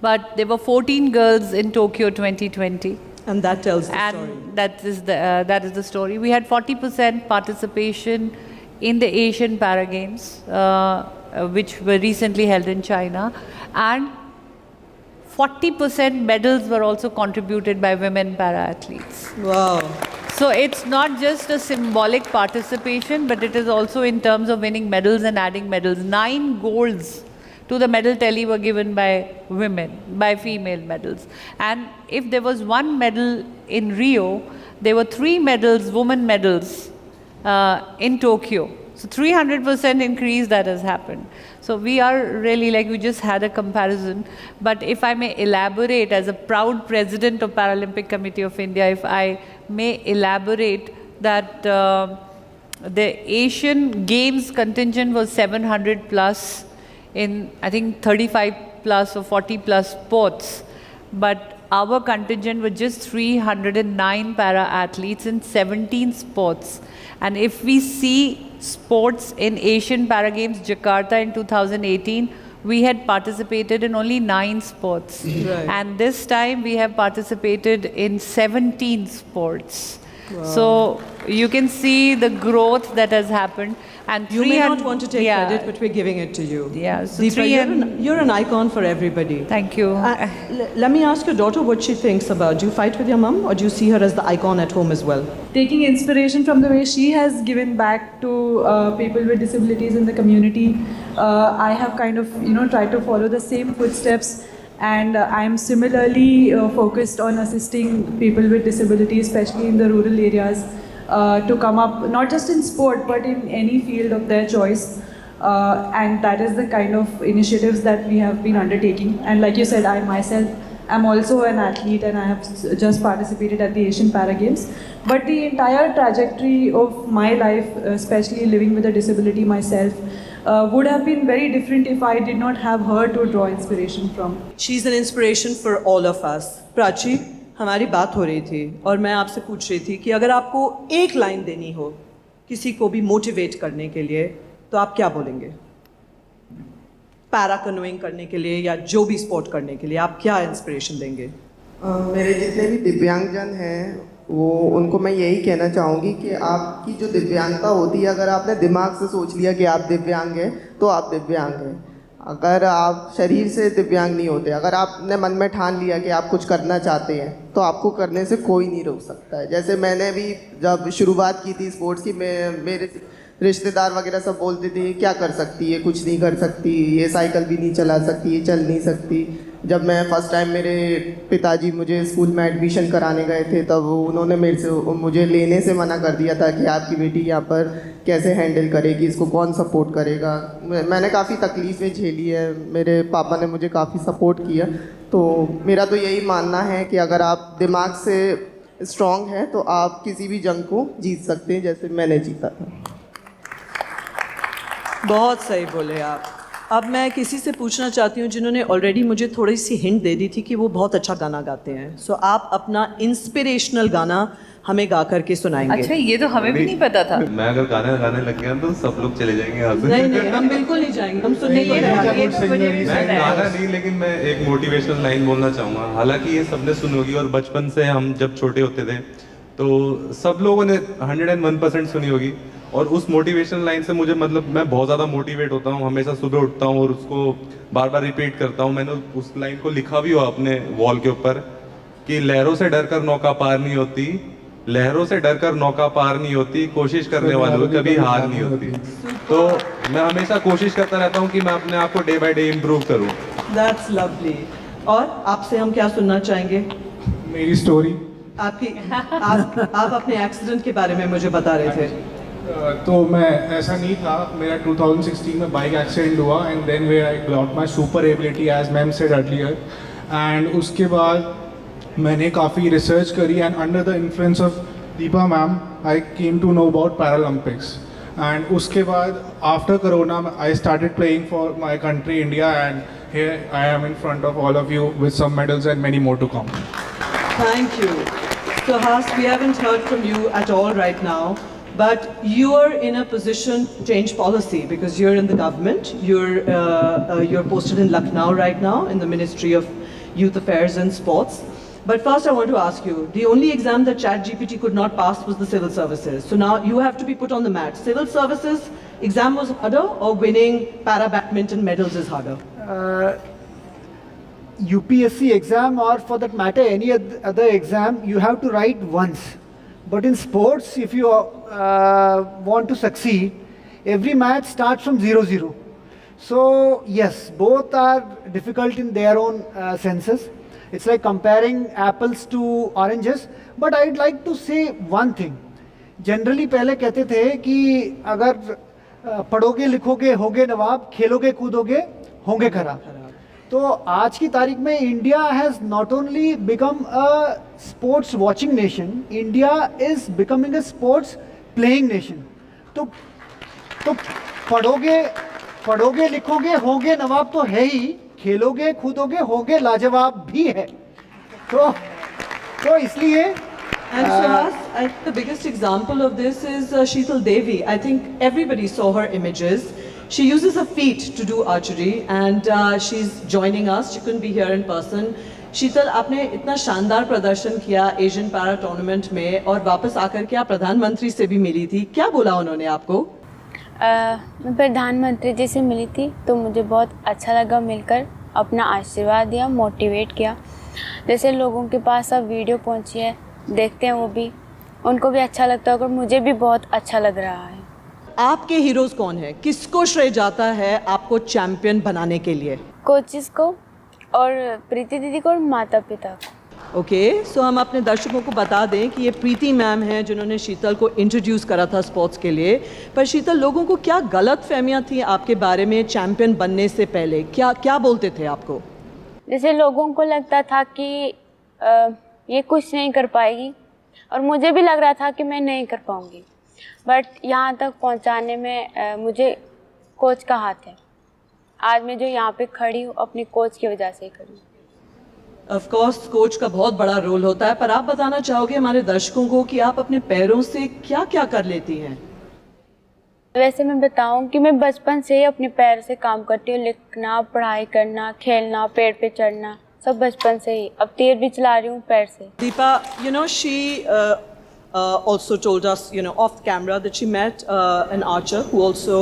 but there were 14 girls in Tokyo 2020. And that tells the story. And that is the story. We had 40% participation in the Asian Para Games, which were recently held in China, and 40% medals were also contributed by women para-athletes. Wow. So it's not just a symbolic participation, but it is also in terms of winning medals and adding medals. 9 golds to the medal tally were given by women, by female medals. And if there was 1 medal in Rio, there were 3 medals, women medals, in Tokyo. So 300% increase that has happened. So we are really, like we just had a comparison. But if I may elaborate, as a proud president of Paralympic Committee of India, if I may elaborate that the Asian Games contingent was 700 plus in, I think, 35 plus or 40 plus sports. But our contingent was just 309 para-athletes in 17 sports. And if we see sports in Asian Para Games Jakarta in 2018, we had participated in only 9 sports. Right. And this time we have participated in 17 sports. So you can see the growth that has happened. And You may not want to take credit, but we're giving it to you. Yeah, so Deepa, you're an icon for everybody. Thank you. Let me ask your daughter what she thinks about. Do you fight with your mum, or do you see her as the icon at home as well? Taking inspiration from the way she has given back to people with disabilities in the community, I have kind of tried to follow the same footsteps, and I'm similarly focused on assisting people with disabilities, especially in the rural areas, to come up not just in sport but in any field of their choice. And that is the kind of initiatives that we have been undertaking. And like you said, I myself am also an athlete, and I have just participated at the Asian Para Games. But the entire trajectory of my life, especially living with a disability myself, would have been very different if I did not have her to draw inspiration from. She's an inspiration for all of us. Prachi, हमारी बात हो रही थी और मैं आपसे पूछ रही थी कि अगर आपको एक लाइन देनी हो किसी को भी मोटिवेट करने के लिए तो आप क्या बोलेंगे? पैरा कनोइंग करने के लिए या जो भी स्पोर्ट करने के लिए आप क्या इंस्पिरेशन देंगे? मेरे जितने भी दिव्यांगजन हैं वो उनको मैं यही कहना चाहूँगी कि आपकी जो दिव्यांगता होती है, अगर आपने दिमाग से सोच लिया कि आप दिव्यांग हैं तो आप दिव्यांग हैं। अगर आप शरीर से दिव्यांग नहीं होते, अगर आपने मन में ठान लिया कि आप कुछ करना चाहते हैं तो आपको करने से कोई नहीं रोक सकता है। जैसे मैंने भी जब शुरुआत की थी स्पोर्ट्स की, मेरे रिश्तेदार वगैरह सब बोलते थे क्या कर सकती है, कुछ नहीं कर सकती, ये साइकिल भी नहीं चला सकती, ये चल नहीं सकती। जब मैं फर्स्ट टाइम मेरे पिताजी मुझे स्कूल में एडमिशन कराने गए थे तब उन्होंने मुझे लेने से मना कर दिया था कि आपकी बेटी यहाँ पर कैसे हैंडल करेगी, इसको कौन सपोर्ट करेगा। मैंने काफ़ी तकलीफ़ें झेली है, मेरे पापा ने मुझे काफ़ी सपोर्ट किया। तो मेरा तो यही मानना है कि अगर आप दिमाग से स्ट्रॉन्ग हैं तो आप किसी भी जंग को जीत सकते हैं, जैसे मैंने जीता था। बहुत सही बोले आप। अब मैं किसी से पूछना चाहती हूँ जिन्होंने ऑलरेडी मुझे थोड़ी सी हिंट दे दी थी कि वो बहुत अच्छा गाना गाते हैं। सो आप अपना इंस्पिरेशनल गाना हमें गा करके सुनाएंगे। अच्छा, ये तो हमें भी नहीं पता था। मैं अगर गाने गाने लग गया तो सब लोग चले जाएंगे यहाँ से। नहीं, हम बिल्कुल नहीं जाएंगे, हम सुनने को मैं गाना नहीं, लेकिन मैं एक मोटिवेशनल लाइन बोलना चाहूँगा। हालांकि ये सबने सुनी होगी और बचपन से हम जब छोटे होते थे तो सब लोगों ने 101% सुनी होगी। और उस मोटिवेशनल लाइन से मुझे मतलब मैं बहुत ज़्यादा मोटिवेट होता हूँ, हमेशा सुबह उठता हूँ और उसको बार बार रिपीट करता हूँ। मैंने उस लाइन को लिखा भी हुआ अपने वॉल के ऊपर कि लहरों से डरकर नौका पार नहीं होती, लहरों से डरकर नौका पार नहीं होती, कोशिश करने वालों की कभी हार नहीं होती। तो मैं हमेशा कोशिश करता रहता हूँ कि मैं अपने आप को डे बाय डे इम्प्रूव करूँ। That's lovely। और आपसे हम क्या सुनना चाहेंगे? मेरी स्टोरी। आप अपने एक्सीडेंट के बारे में मुझे बता रहे थे। तो मैं ऐसा नहीं था, मेरा 2016 में बाइक एक्सीडेंट हुआ and then where I got my super ability as ma'am said earlier. And उसके बाद मैंने काफ़ी रिसर्च करी and under the influence of Deepa ma'am I came to know about Paralympics. And उसके बाद after corona I started playing for my country India and here I am in front of all of you with some medals and many more to come. Thank you. So Has, we haven't heard from you at all right now, but you're in a position to change policy because you're in the government. You're posted in Lucknow right now in the Ministry of Youth Affairs and Sports. But first I want to ask you, the only exam that ChatGPT could not pass was the civil services. So now you have to be put on the mat. Civil services exam was harder, or winning para badminton medals is harder? UPSC exam, or for that matter any other exam, you have to write once. But in sports, if you want to succeed, every match starts from 0-0. So yes, both are difficult in their own senses. It's like comparing apples to oranges. But I'd like to say one thing. Generally पहले कहते थे कि अगर पढ़ोगे लिखोगे होगे नवाब, खेलोगे कूदोगे होंगे खराब। तो आज की तारीख में India has not only become a sports watching nation, India is becoming a sports playing nation. तो पढ़ोगे लिखोगे होगे नवाब तो है ही, खेलोगे कूदोगे होगे लाजवाब भी है। तो इसलिए And Shahaz, the biggest example of this is Sheetal Devi. I think everybody saw her images. She uses her feet to do archery, and she's joining us. She couldn't be here in person. शीतल, आपने इतना शानदार प्रदर्शन किया Asian para tournament में और वापस आकर के आप प्रधानमंत्री से भी मिली थी, क्या बोला उन्होंने आपको? मैं प्रधानमंत्री जी से मिली थी तो मुझे बहुत अच्छा लगा मिलकर, अपना आशीर्वाद दिया, मोटिवेट किया। जैसे लोगों के पास अब वीडियो पहुंची है, देखते हैं वो भी, उनको भी अच्छा लगता है और मुझे भी बहुत अच्छा लग रहा है। आपके हीरोज़ कौन है? किसको श्रेय जाता है आपको चैंपियन बनाने के लिए? कोचेस को और प्रीति दीदी को और माता पिता को। ओके, सो हम अपने दर्शकों को बता दें कि ये प्रीति मैम हैं जिन्होंने शीतल को इंट्रोड्यूस करा था स्पोर्ट्स के लिए। पर शीतल, लोगों को क्या गलत फहमियाँ थी आपके बारे में चैंपियन बनने से पहले? क्या क्या बोलते थे आपको? जैसे लोगों को लगता था कि ये कुछ नहीं कर पाएगी और मुझे भी लग रहा था कि मैं नहीं कर पाऊँगी, बट यहाँ तक पहुँचाने में मुझे कोच का हाथ है। आज मैं जो यहाँ पे खड़ी हूँ अपनी कोच की वजह से ही खड़ी हूँ। ऑफ कोर्स कोच का बहुत बड़ा रोल होता है, पर आप बताना चाहोगे हमारे दर्शकों को कि आप अपने पैरों से क्या क्या कर लेती हैं? वैसे मैं बताऊं कि मैं बचपन से ही अपने पैर से काम करती हूँ, लिखना, पढ़ाई करना, खेलना, पेड़ पे चढ़ना, सब बचपन से ही। अब तीर भी चला रही हूँ पैर से। Deepa, you know, she also told us, you know, off camera that she met an archer who also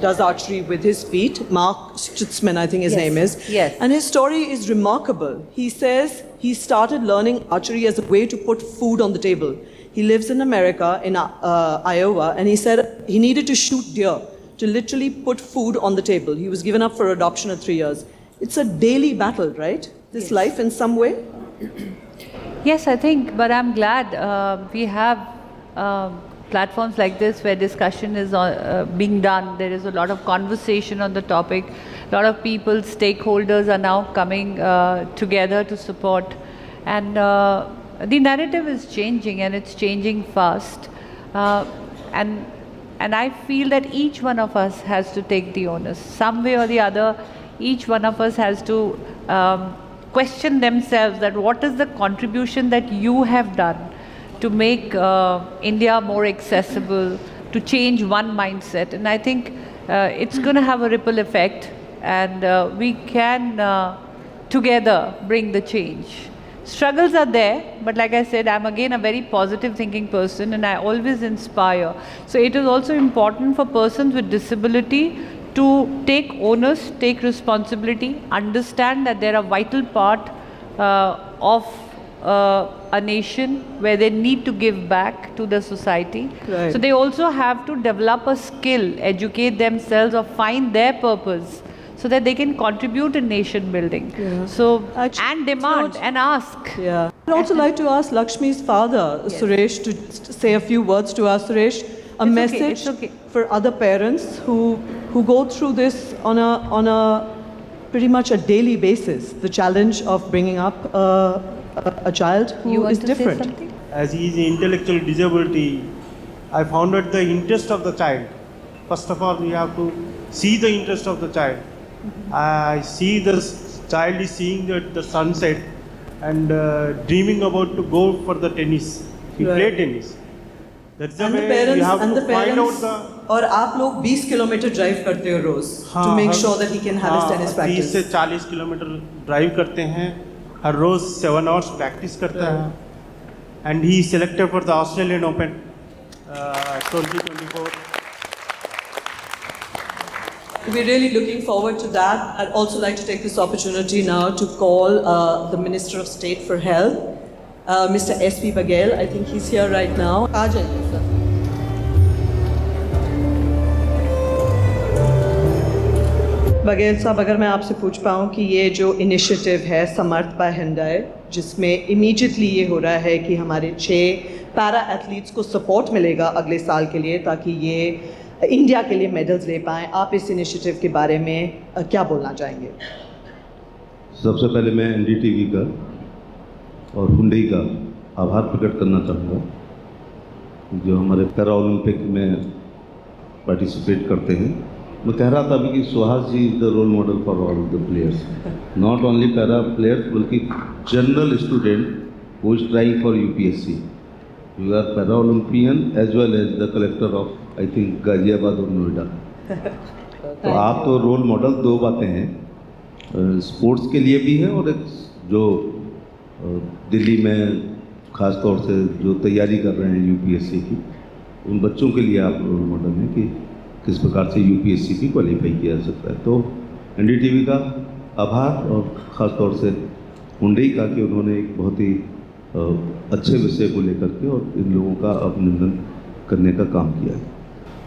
does archery with his feet. Mark Stutzman, I think his name is. Yes. And his story is remarkable. He says he started learning archery as a way to put food on the table. He lives in America, in Iowa, and he said he needed to shoot deer to literally put food on the table. He was given up for adoption at 3 years. It's a daily battle, right? This life in some way? Yes, I think, but I'm glad we have platforms like this where discussion is being done. There is a lot of conversation on the topic. A lot of people, stakeholders are now coming together to support. And the narrative is changing, and it's changing fast. And I feel that each one of us has to take the onus. Some way or the other, each one of us has to question themselves that what is the contribution that you have done to make India more accessible, to change one mindset. And I think it's going to have a ripple effect, and we can together bring the change. Struggles are there, but like I said, I'm again a very positive thinking person, and I always inspire. So it is also important for persons with disability to take onus, take responsibility, understand that they're a vital part of a nation where they need to give back to the society. Right. So they also have to develop a skill, educate themselves, or find their purpose so that they can contribute in nation building. Yeah. So, and demand and ask. Yeah. I'd also like to ask Lakshmi's father, Suresh, to say a few words to us. Suresh, a message for other parents who go through this on a pretty much a daily basis, the challenge of bringing up a child who is different. As he is intellectual disability, I found out the interest of the child. First of all, we have to see the interest of the child. I see the child is seeing the sunset and dreaming about to go for the tennis. He play tennis. That's the way we have to find out the. और आप लोग 20 kilometre drive करते हो रोज to make sure that he can have his tennis 30 practice. से 40 kilometre drive करते हैं, हर रोज 7 hours practice करता है, and he is selected for the Australian Open 2024. We're really looking forward to that. I'd also like to take this opportunity now to call the Minister of State for Health, Mr. S.P. Baghel. I think he's here right now. आ जाइए sir. Baghel साहब, अगर मैं आपसे पूछ पाऊँ कि ये जो इनिशिएटिव है समर्थ बाय Hyundai, जिसमें इमीडिएटली ये हो रहा है कि हमारे 6 पैरा एथलीट्स को सपोर्ट मिलेगा अगले साल के लिए ताकि ये इंडिया के लिए मेडल्स ले पाएँ, आप इस इनिशिएटिव के बारे में क्या बोलना चाहेंगे? सबसे पहले मैं NDTV का और Hyundai का आभार प्रकट करना चाहूँगा, जो हमारे पैरा ओलंपिक में पार्टिसिपेट करते हैं। मैं कह रहा था अभी कि Suhas ji is the role model for all the players, not only para players बल्कि general student who is trying for UPSC. You are para Olympian as well as the collector of I think Ghaziabad और नोएडा. तो आप तो role model, 2 बातें हैं, sports के लिए भी है और एक जो दिल्ली में ख़ास तौर से जो तैयारी कर रहे हैं यूपीएससी की, उन बच्चों के लिए आप रोल मॉडल हैं कि किस प्रकार से यूपीएससी भी क्वालिफाई किया जा सकता है। तो एनडीटीवी का आभार और ख़ास तौर से हुंडई का कि उन्होंने एक बहुत ही अच्छे विषय को लेकर के और इन लोगों का अभिनंदन करने का काम किया है।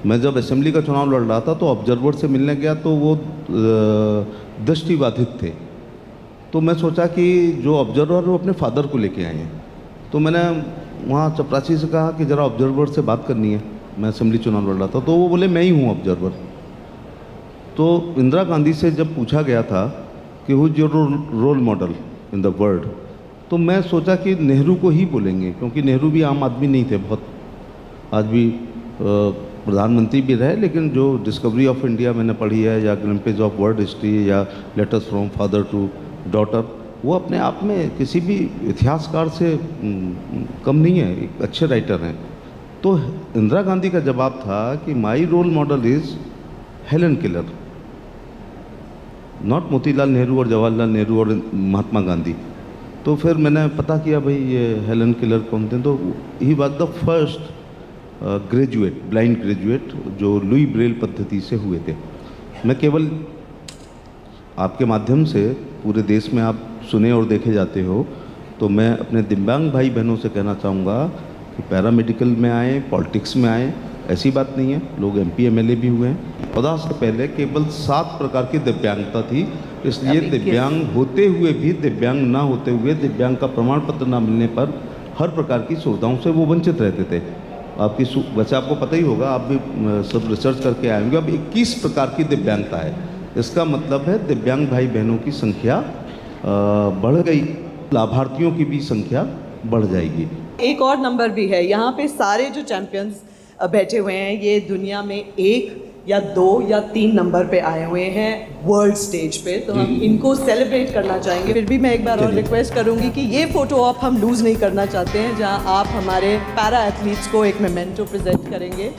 मैं जब असेंबली का चुनाव लड़ रहा था तो ऑब्जर्वर से मिलने गया तो वो दृष्टिबाधित थे, तो मैं सोचा कि जो ऑब्जर्वर वो अपने फादर को लेके आए हैं, तो मैंने वहाँ चपरासी से कहा कि ज़रा ऑब्जर्वर से बात करनी है, मैं असेंबली चुनाव लड़ रहा था। तो वो बोले मैं ही हूँ ऑब्जर्वर। तो इंदिरा गांधी से जब पूछा गया था कि who is your role model in the world, तो मैं सोचा कि नेहरू को ही बोलेंगे, क्योंकि नेहरू भी आम आदमी नहीं थे, बहुत आज भी प्रधानमंत्री भी रहे, लेकिन जो डिस्कवरी ऑफ इंडिया मैंने पढ़ी है या ग्लिम्पेज ऑफ वर्ल्ड हिस्ट्री या letters from father to daughter, वो अपने आप में किसी भी इतिहासकार से कम नहीं है, एक अच्छे राइटर हैं। तो इंदिरा गांधी का जवाब था कि my role model is Helen Keller, not Motilal Nehru और जवाहरलाल नेहरू और महात्मा गांधी। तो फिर मैंने पता किया भाई ये हेलन केलर कौन थे, तो he was the first graduate, blind graduate जो लुई ब्रेल पद्धति से हुए थे। मैं केवल आपके माध्यम से पूरे देश में आप सुने और देखे जाते हो, तो मैं अपने दिव्यांग भाई बहनों से कहना चाहूँगा कि पैरामेडिकल में आए, पॉलिटिक्स में आए, ऐसी बात नहीं है, लोग एमपी एमएलए भी हुए हैं। 14 से पहले केवल 7 प्रकार की दिव्यांगता थी, इसलिए दिव्यांग होते हुए भी, दिव्यांग ना होते हुए, दिव्यांग का प्रमाण पत्र ना मिलने पर हर प्रकार की सुविधाओं से वो वंचित रहते थे। आपकी वैसे आपको पता ही होगा, आप भी सब रिसर्च करके आए होंगे, अब 21 प्रकार की दिव्यांगता है। इसका मतलब है दिव्यांग भाई बहनों की संख्या बढ़ गई, लाभार्थियों की भी संख्या बढ़ जाएगी। एक और नंबर भी है, यहाँ पे सारे जो चैंपियंस बैठे हुए हैं ये दुनिया में 1 या 2 या 3 नंबर पे आए हुए हैं वर्ल्ड स्टेज पे, तो हम इनको सेलिब्रेट करना चाहेंगे। फिर भी मैं एक बार और रिक्वेस्ट करूंगी कि ये फोटो आप हम लूज़ नहीं करना चाहते हैं, जहाँ आप हमारे पैरा एथलीट्स को एक मेमेंटो प्रेजेंट करेंगे।